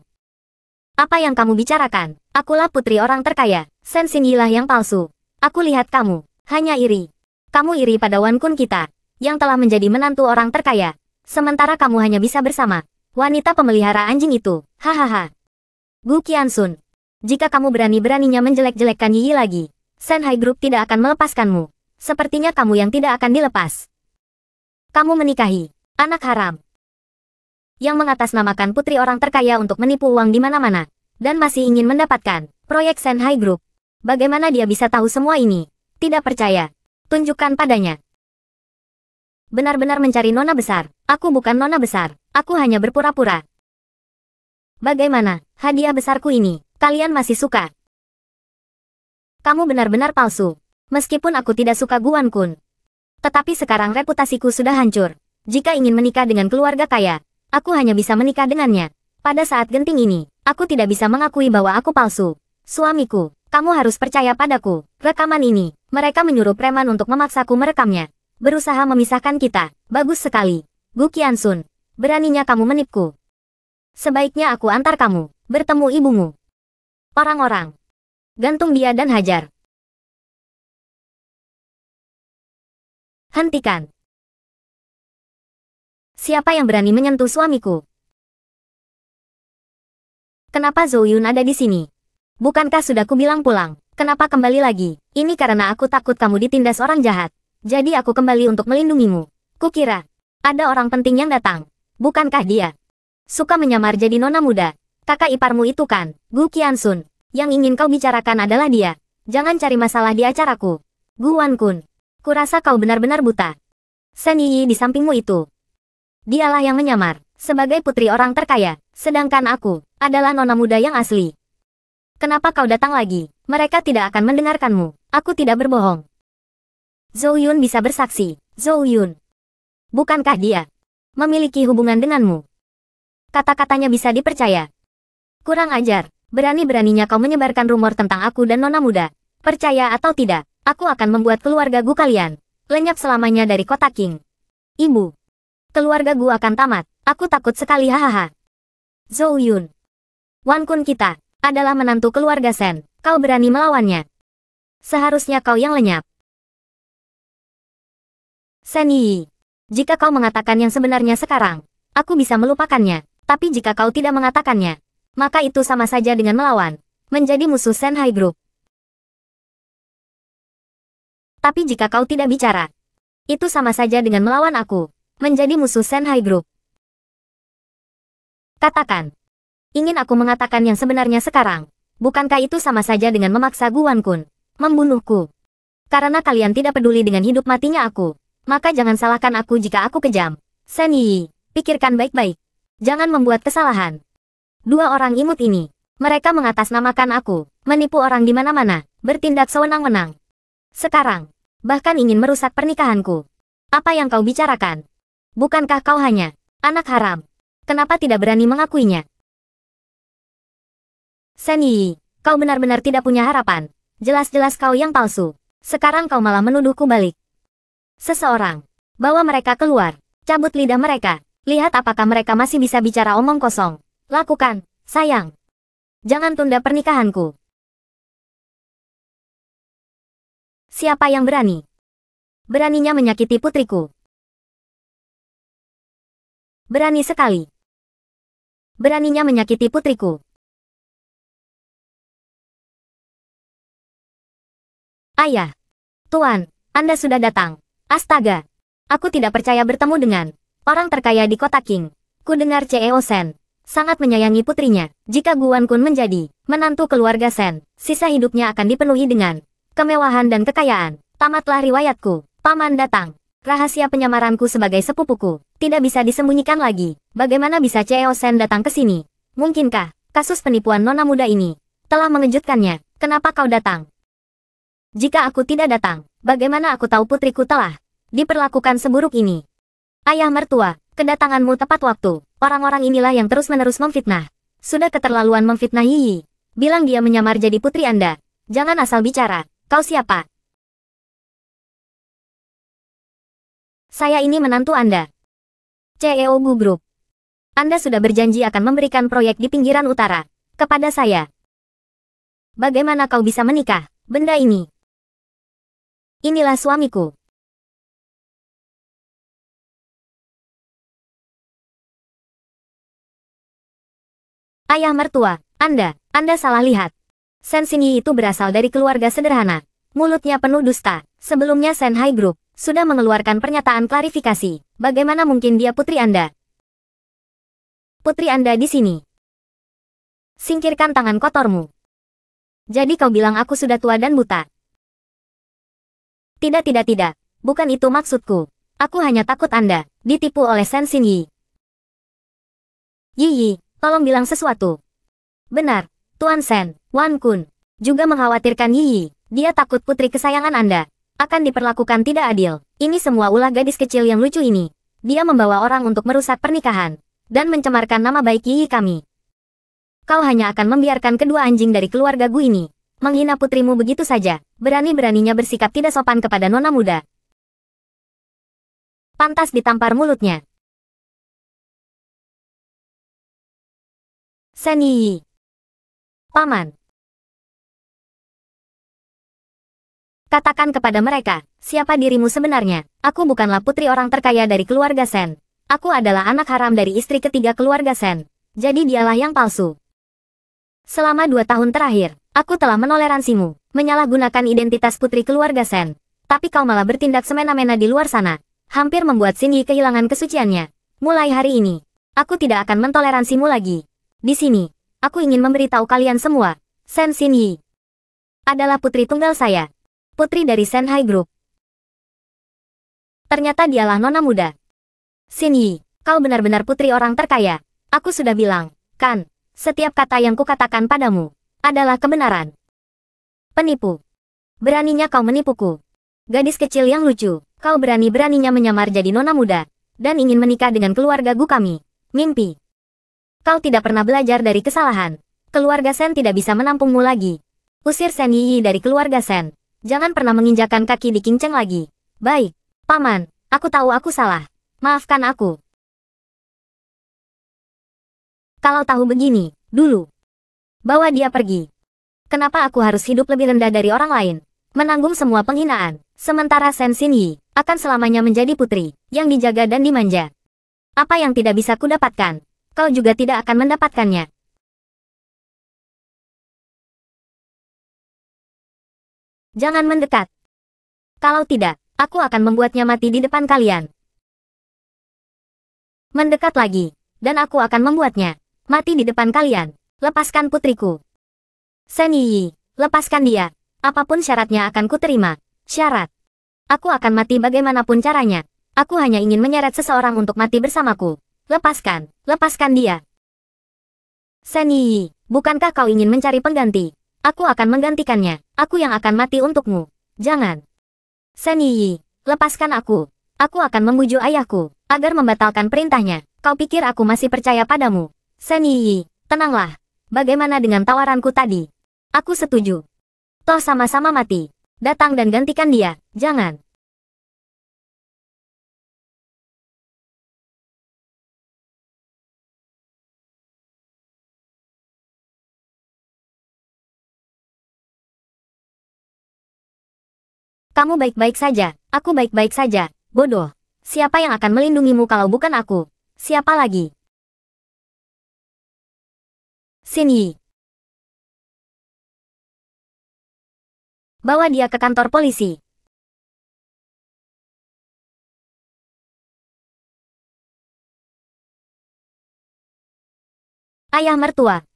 S1: Apa yang kamu bicarakan? Akulah putri orang terkaya, Shen Xingyilah yang palsu. Aku lihat kamu, hanya iri. Kamu iri pada Wan Kun kita, yang telah menjadi menantu orang terkaya. Sementara kamu hanya bisa bersama wanita pemelihara anjing itu. Hahaha. Gu Qiansun, jika kamu berani-beraninya menjelek-jelekkan Yi lagi, Shanghai Group tidak akan melepaskanmu. Sepertinya kamu yang tidak akan dilepas. Kamu menikahi anak haram yang mengatasnamakan putri orang terkaya untuk menipu uang di mana-mana, dan masih ingin mendapatkan proyek Shanghai Group. Bagaimana dia bisa tahu semua ini? Tidak percaya. Tunjukkan padanya. Benar-benar mencari nona besar. Aku bukan nona besar. Aku hanya berpura-pura. Bagaimana hadiah besarku ini? Kalian masih suka? Kamu benar-benar palsu. Meskipun aku tidak suka Wan Kun. Tetapi sekarang reputasiku sudah hancur. Jika ingin menikah dengan keluarga kaya, aku hanya bisa menikah dengannya. Pada saat genting ini, aku tidak bisa mengakui bahwa aku palsu. Suamiku, kamu harus percaya padaku. Rekaman ini, mereka menyuruh preman untuk memaksaku merekamnya. Berusaha memisahkan kita. Bagus sekali. Gu Qiansun, beraninya kamu menipuku. Sebaiknya aku antar kamu bertemu ibumu. Orang-orang, gantung dia dan hajar. Hentikan. Siapa yang berani menyentuh suamiku? Kenapa Zhou Yun ada di sini? Bukankah sudah kubilang pulang? Kenapa kembali lagi? Ini karena aku takut kamu ditindas orang jahat. Jadi aku kembali untuk melindungimu. Kukira ada orang penting yang datang. Bukankah dia suka menyamar jadi nona muda? Kakak iparmu itu kan, Gu Qiansun. Yang ingin kau bicarakan adalah dia. Jangan cari masalah di acaraku. Gu Wan Kun, kurasa kau benar-benar buta. Shen Yi di sampingmu itu, dialah yang menyamar sebagai putri orang terkaya. Sedangkan aku adalah nona muda yang asli. Kenapa kau datang lagi? Mereka tidak akan mendengarkanmu. Aku tidak berbohong. Zhou Yun bisa bersaksi. Zhou Yun, bukankah dia memiliki hubungan denganmu? Kata-katanya bisa dipercaya. Kurang ajar. Berani-beraninya kau menyebarkan rumor tentang aku dan nona muda. Percaya atau tidak, aku akan membuat keluarga Gu kalian lenyap selamanya dari kota King. Ibu, keluarga Gu akan tamat. Aku takut sekali, hahaha. Zhou Yun, Wan Kun kita adalah menantu keluarga Shen. Kau berani melawannya? Seharusnya kau yang lenyap. Shen Yi, jika kau mengatakan yang sebenarnya sekarang, aku bisa melupakannya. Tapi jika kau tidak mengatakannya, maka itu sama saja dengan melawan, menjadi musuh Shanghai Group. Tapi jika kau tidak bicara, itu sama saja dengan melawan aku, menjadi musuh Shanghai Group. Katakan, ingin aku mengatakan yang sebenarnya sekarang, bukankah itu sama saja dengan memaksa Gu Wan Kun membunuhku? Karena kalian tidak peduli dengan hidup matinya aku, maka jangan salahkan aku jika aku kejam. Shen Yi, pikirkan baik-baik. Jangan membuat kesalahan. Dua orang imut ini, mereka mengatasnamakan aku, menipu orang di mana-mana, bertindak sewenang-wenang. Sekarang, bahkan ingin merusak pernikahanku. Apa yang kau bicarakan? Bukankah kau hanya anak haram? Kenapa tidak berani mengakuinya? Shen Yi, kau benar-benar tidak punya harapan. Jelas-jelas kau yang palsu. Sekarang kau malah menuduhku balik. Seseorang, bawa mereka keluar. Cabut lidah mereka. Lihat apakah mereka masih bisa bicara omong kosong. Lakukan, sayang. Jangan tunda pernikahanku. Siapa yang berani? Beraninya menyakiti putriku. Berani sekali. Beraninya menyakiti putriku. Ayah. Tuan, Anda sudah datang. Astaga. Aku tidak percaya bertemu dengan orang terkaya di kota King. Ku dengar CEO Sen sangat menyayangi putrinya. Jika Guan Kun menjadi menantu keluarga Sen, sisa hidupnya akan dipenuhi dengan kemewahan dan kekayaan. Tamatlah riwayatku. Paman datang. Rahasia penyamaranku sebagai sepupuku tidak bisa disembunyikan lagi. Bagaimana bisa CEO Sen datang ke sini? Mungkinkah kasus penipuan nona muda ini telah mengejutkannya? Kenapa kau datang? Jika aku tidak datang, bagaimana aku tahu putriku telah diperlakukan seburuk ini? Ayah mertua, kedatanganmu tepat waktu. Orang-orang inilah yang terus-menerus memfitnah. Sudah keterlaluan memfitnah Yi. Bilang dia menyamar jadi putri Anda. Jangan asal bicara. Kau siapa? Saya ini menantu Anda. CEO Bu Group. Anda sudah berjanji akan memberikan proyek di pinggiran utara kepada saya. Bagaimana kau bisa menikah? Benda ini. Inilah suamiku. Ayah mertua, Anda salah lihat. Sen Xinyi itu berasal dari keluarga sederhana. Mulutnya penuh dusta. Sebelumnya Sen Hai Group sudah mengeluarkan pernyataan klarifikasi. Bagaimana mungkin dia putri Anda? Putri Anda di sini. Singkirkan tangan kotormu. Jadi kau bilang aku sudah tua dan buta. Tidak. Bukan itu maksudku. Aku hanya takut Anda ditipu oleh Sen Xinyi. Yi, tolong bilang sesuatu. Benar, Tuan Sen, Wan Kun. Juga mengkhawatirkan Yi. Dia takut putri kesayangan Anda akan diperlakukan tidak adil. Ini semua ulah gadis kecil yang lucu ini. Dia membawa orang untuk merusak pernikahan dan mencemarkan nama baik Yi kami. Kau hanya akan membiarkan kedua anjing dari keluarga Gu ini menghina putrimu begitu saja. Berani-beraninya bersikap tidak sopan kepada nona muda. Pantas ditampar mulutnya. Sen Yi. Paman. Katakan kepada mereka, siapa dirimu sebenarnya? Aku bukanlah putri orang terkaya dari keluarga Sen. Aku adalah anak haram dari istri ketiga keluarga Sen. Jadi dialah yang palsu. Selama 2 tahun terakhir, aku telah menoleransimu, menyalahgunakan identitas putri keluarga Sen. Tapi kau malah bertindak semena-mena di luar sana. Hampir membuat Xinyi kehilangan kesuciannya. Mulai hari ini, aku tidak akan mentoleransimu lagi. Di sini, aku ingin memberitahu kalian semua. Sen Xinyi adalah putri tunggal saya. Putri dari Sen Hai Group. Ternyata dialah nona muda. Xinyi, kau benar-benar putri orang terkaya. Aku sudah bilang, kan? Setiap kata yang kukatakan padamu adalah kebenaran. Penipu. Beraninya kau menipuku. Gadis kecil yang lucu, kau berani-beraninya menyamar jadi nona muda dan ingin menikah dengan keluarga Gu kami. Mimpi. Kau tidak pernah belajar dari kesalahan. Keluarga Sen tidak bisa menampungmu lagi. Usir Sen Yi dari keluarga Sen. Jangan pernah menginjakan kaki di Qingcheng lagi. Baik, Paman, aku tahu aku salah. Maafkan aku. Kalau tahu begini, dulu. Bawa dia pergi. Kenapa aku harus hidup lebih rendah dari orang lain? Menanggung semua penghinaan. Sementara Sen Xinyi akan selamanya menjadi putri yang dijaga dan dimanja. Apa yang tidak bisa kudapatkan, kau juga tidak akan mendapatkannya. Jangan mendekat. Kalau tidak, aku akan membuatnya mati di depan kalian. Mendekat lagi, dan aku akan membuatnya mati di depan kalian. Lepaskan putriku. Sen Yi, lepaskan dia. Apapun syaratnya akan kuterima. Syarat. Aku akan mati bagaimanapun caranya. Aku hanya ingin menyeret seseorang untuk mati bersamaku. Lepaskan dia. Sen Yi, bukankah kau ingin mencari pengganti? Aku akan menggantikannya. Aku yang akan mati untukmu. Jangan. Sen Yi, lepaskan aku. Aku akan membujuk ayahku agar membatalkan perintahnya. Kau pikir aku masih percaya padamu? Sen Yi, tenanglah. Bagaimana dengan tawaranku tadi? Aku setuju. Toh sama-sama mati. Datang dan gantikan dia. Jangan. Kamu baik-baik saja, aku baik-baik saja, bodoh. Siapa yang akan melindungimu kalau bukan aku? Siapa lagi? Xin Yi. Bawa dia ke kantor polisi. Ayah mertua.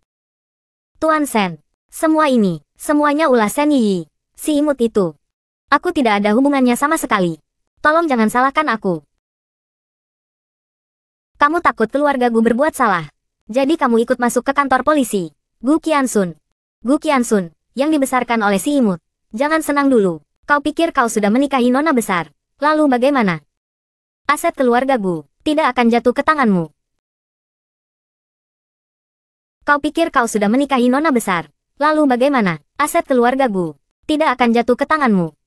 S1: Tuan Sen. Semua ini, semuanya ulah Sen Yi. Si imut itu. Aku tidak ada hubungannya sama sekali. Tolong jangan salahkan aku. Kamu takut keluarga Gu berbuat salah. Jadi kamu ikut masuk ke kantor polisi. Gu Qiansun. Gu Qiansun, yang dibesarkan oleh si imut. Jangan senang dulu. Kau pikir kau sudah menikahi nona besar. Lalu bagaimana? Aset keluarga Gu tidak akan jatuh ke tanganmu. Kau pikir kau sudah menikahi nona besar. Lalu bagaimana? Aset keluarga Gu tidak akan jatuh ke tanganmu.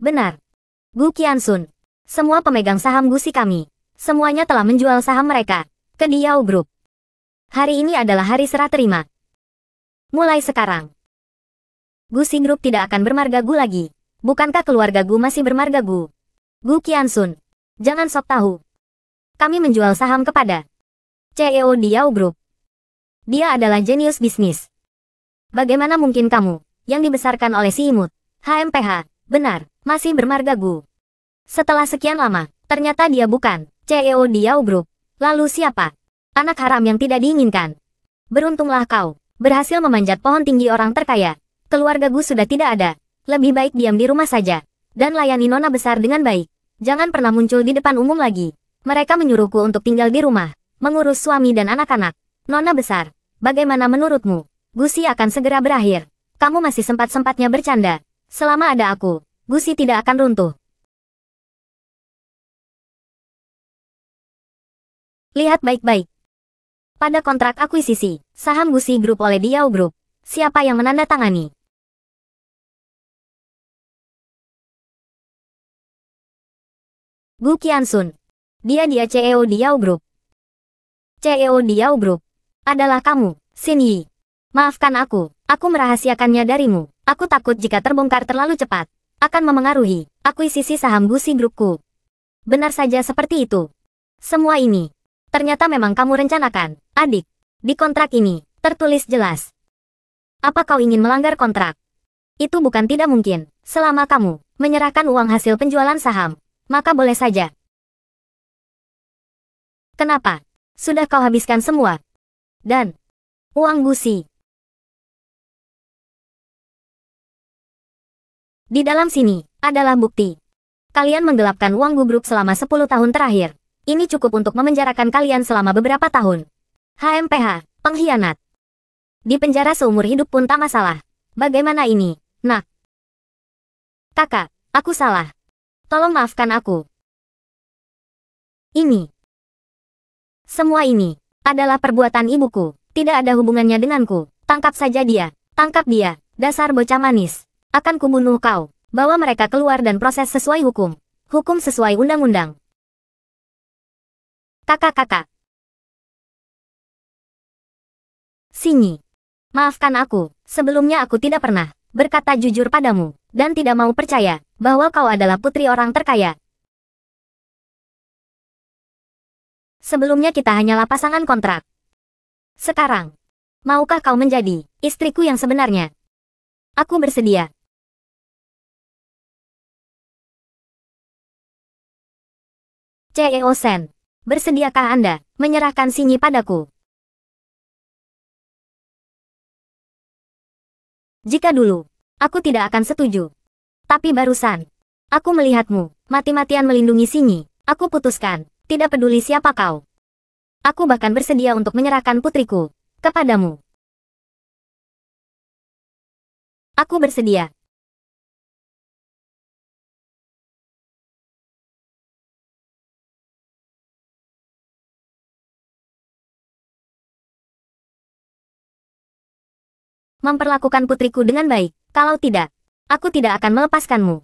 S1: Benar. Gu Qiansun. Semua pemegang saham Gusi kami. Semuanya telah menjual saham mereka ke Diao Group. Hari ini adalah hari serah terima. Mulai sekarang, Gusi Group tidak akan bermarga Gu lagi. Bukankah keluarga Gu masih bermarga Gu? Gu Qiansun. Jangan sok tahu. Kami menjual saham kepada CEO Diao Group. Dia adalah jenius bisnis. Bagaimana mungkin kamu, yang dibesarkan oleh si imut, HMPH, benar, masih bermarga Gu? Setelah sekian lama, ternyata dia bukan CEO Diao Group. Lalu siapa? Anak haram yang tidak diinginkan. Beruntunglah kau, berhasil memanjat pohon tinggi orang terkaya. Keluarga Gu sudah tidak ada. Lebih baik diam di rumah saja. Dan layani nona besar dengan baik. Jangan pernah muncul di depan umum lagi. Mereka menyuruhku untuk tinggal di rumah, mengurus suami dan anak-anak. Nona besar, bagaimana menurutmu? Gusi akan segera berakhir. Kamu masih sempat-sempatnya bercanda. Selama ada aku, Gusi tidak akan runtuh. Lihat baik-baik. Pada kontrak akuisisi, saham Gusi Group oleh Diao Group, siapa yang menandatangani? Gu Qiansun. Dia CEO Diao Group. CEO Diao Group adalah kamu, Xin Yi. Maafkan aku merahasiakannya darimu. Aku takut jika terbongkar terlalu cepat, akan memengaruhi akuisisi saham Gusi Groupku. Benar saja seperti itu. Semua ini ternyata memang kamu rencanakan, adik. Di kontrak ini, tertulis jelas. Apa kau ingin melanggar kontrak? Itu bukan tidak mungkin. Selama kamu menyerahkan uang hasil penjualan saham, maka boleh saja. Kenapa? Sudah kau habiskan semua. Dan uang Gusi. Di dalam sini, adalah bukti. Kalian menggelapkan uang Gu Group selama 10 tahun terakhir. Ini cukup untuk memenjarakan kalian selama beberapa tahun. HMPH, pengkhianat. Di penjara seumur hidup pun tak masalah. Bagaimana ini, nak? Kakak, aku salah. Tolong maafkan aku. Ini. Semua ini adalah perbuatan ibuku. Tidak ada hubungannya denganku. Tangkap saja dia. Tangkap dia. Dasar bocah manis. Akan kubunuh kau. Bawa mereka keluar dan proses sesuai hukum. Hukum sesuai undang-undang. Kakak-kakak. Sinyi. Maafkan aku. Sebelumnya aku tidak pernah berkata jujur padamu. Dan tidak mau percaya bahwa kau adalah putri orang terkaya. Sebelumnya kita hanyalah pasangan kontrak. Sekarang, maukah kau menjadi istriku yang sebenarnya? Aku bersedia. CEO Sen. Bersediakah Anda menyerahkan Sinyi padaku? Jika dulu, aku tidak akan setuju. Tapi barusan, aku melihatmu mati-matian melindungi Sinyi. Aku putuskan, tidak peduli siapa kau. Aku bahkan bersedia untuk menyerahkan putriku kepadamu. Aku bersedia. Memperlakukan putriku dengan baik. Kalau tidak, aku tidak akan melepaskanmu.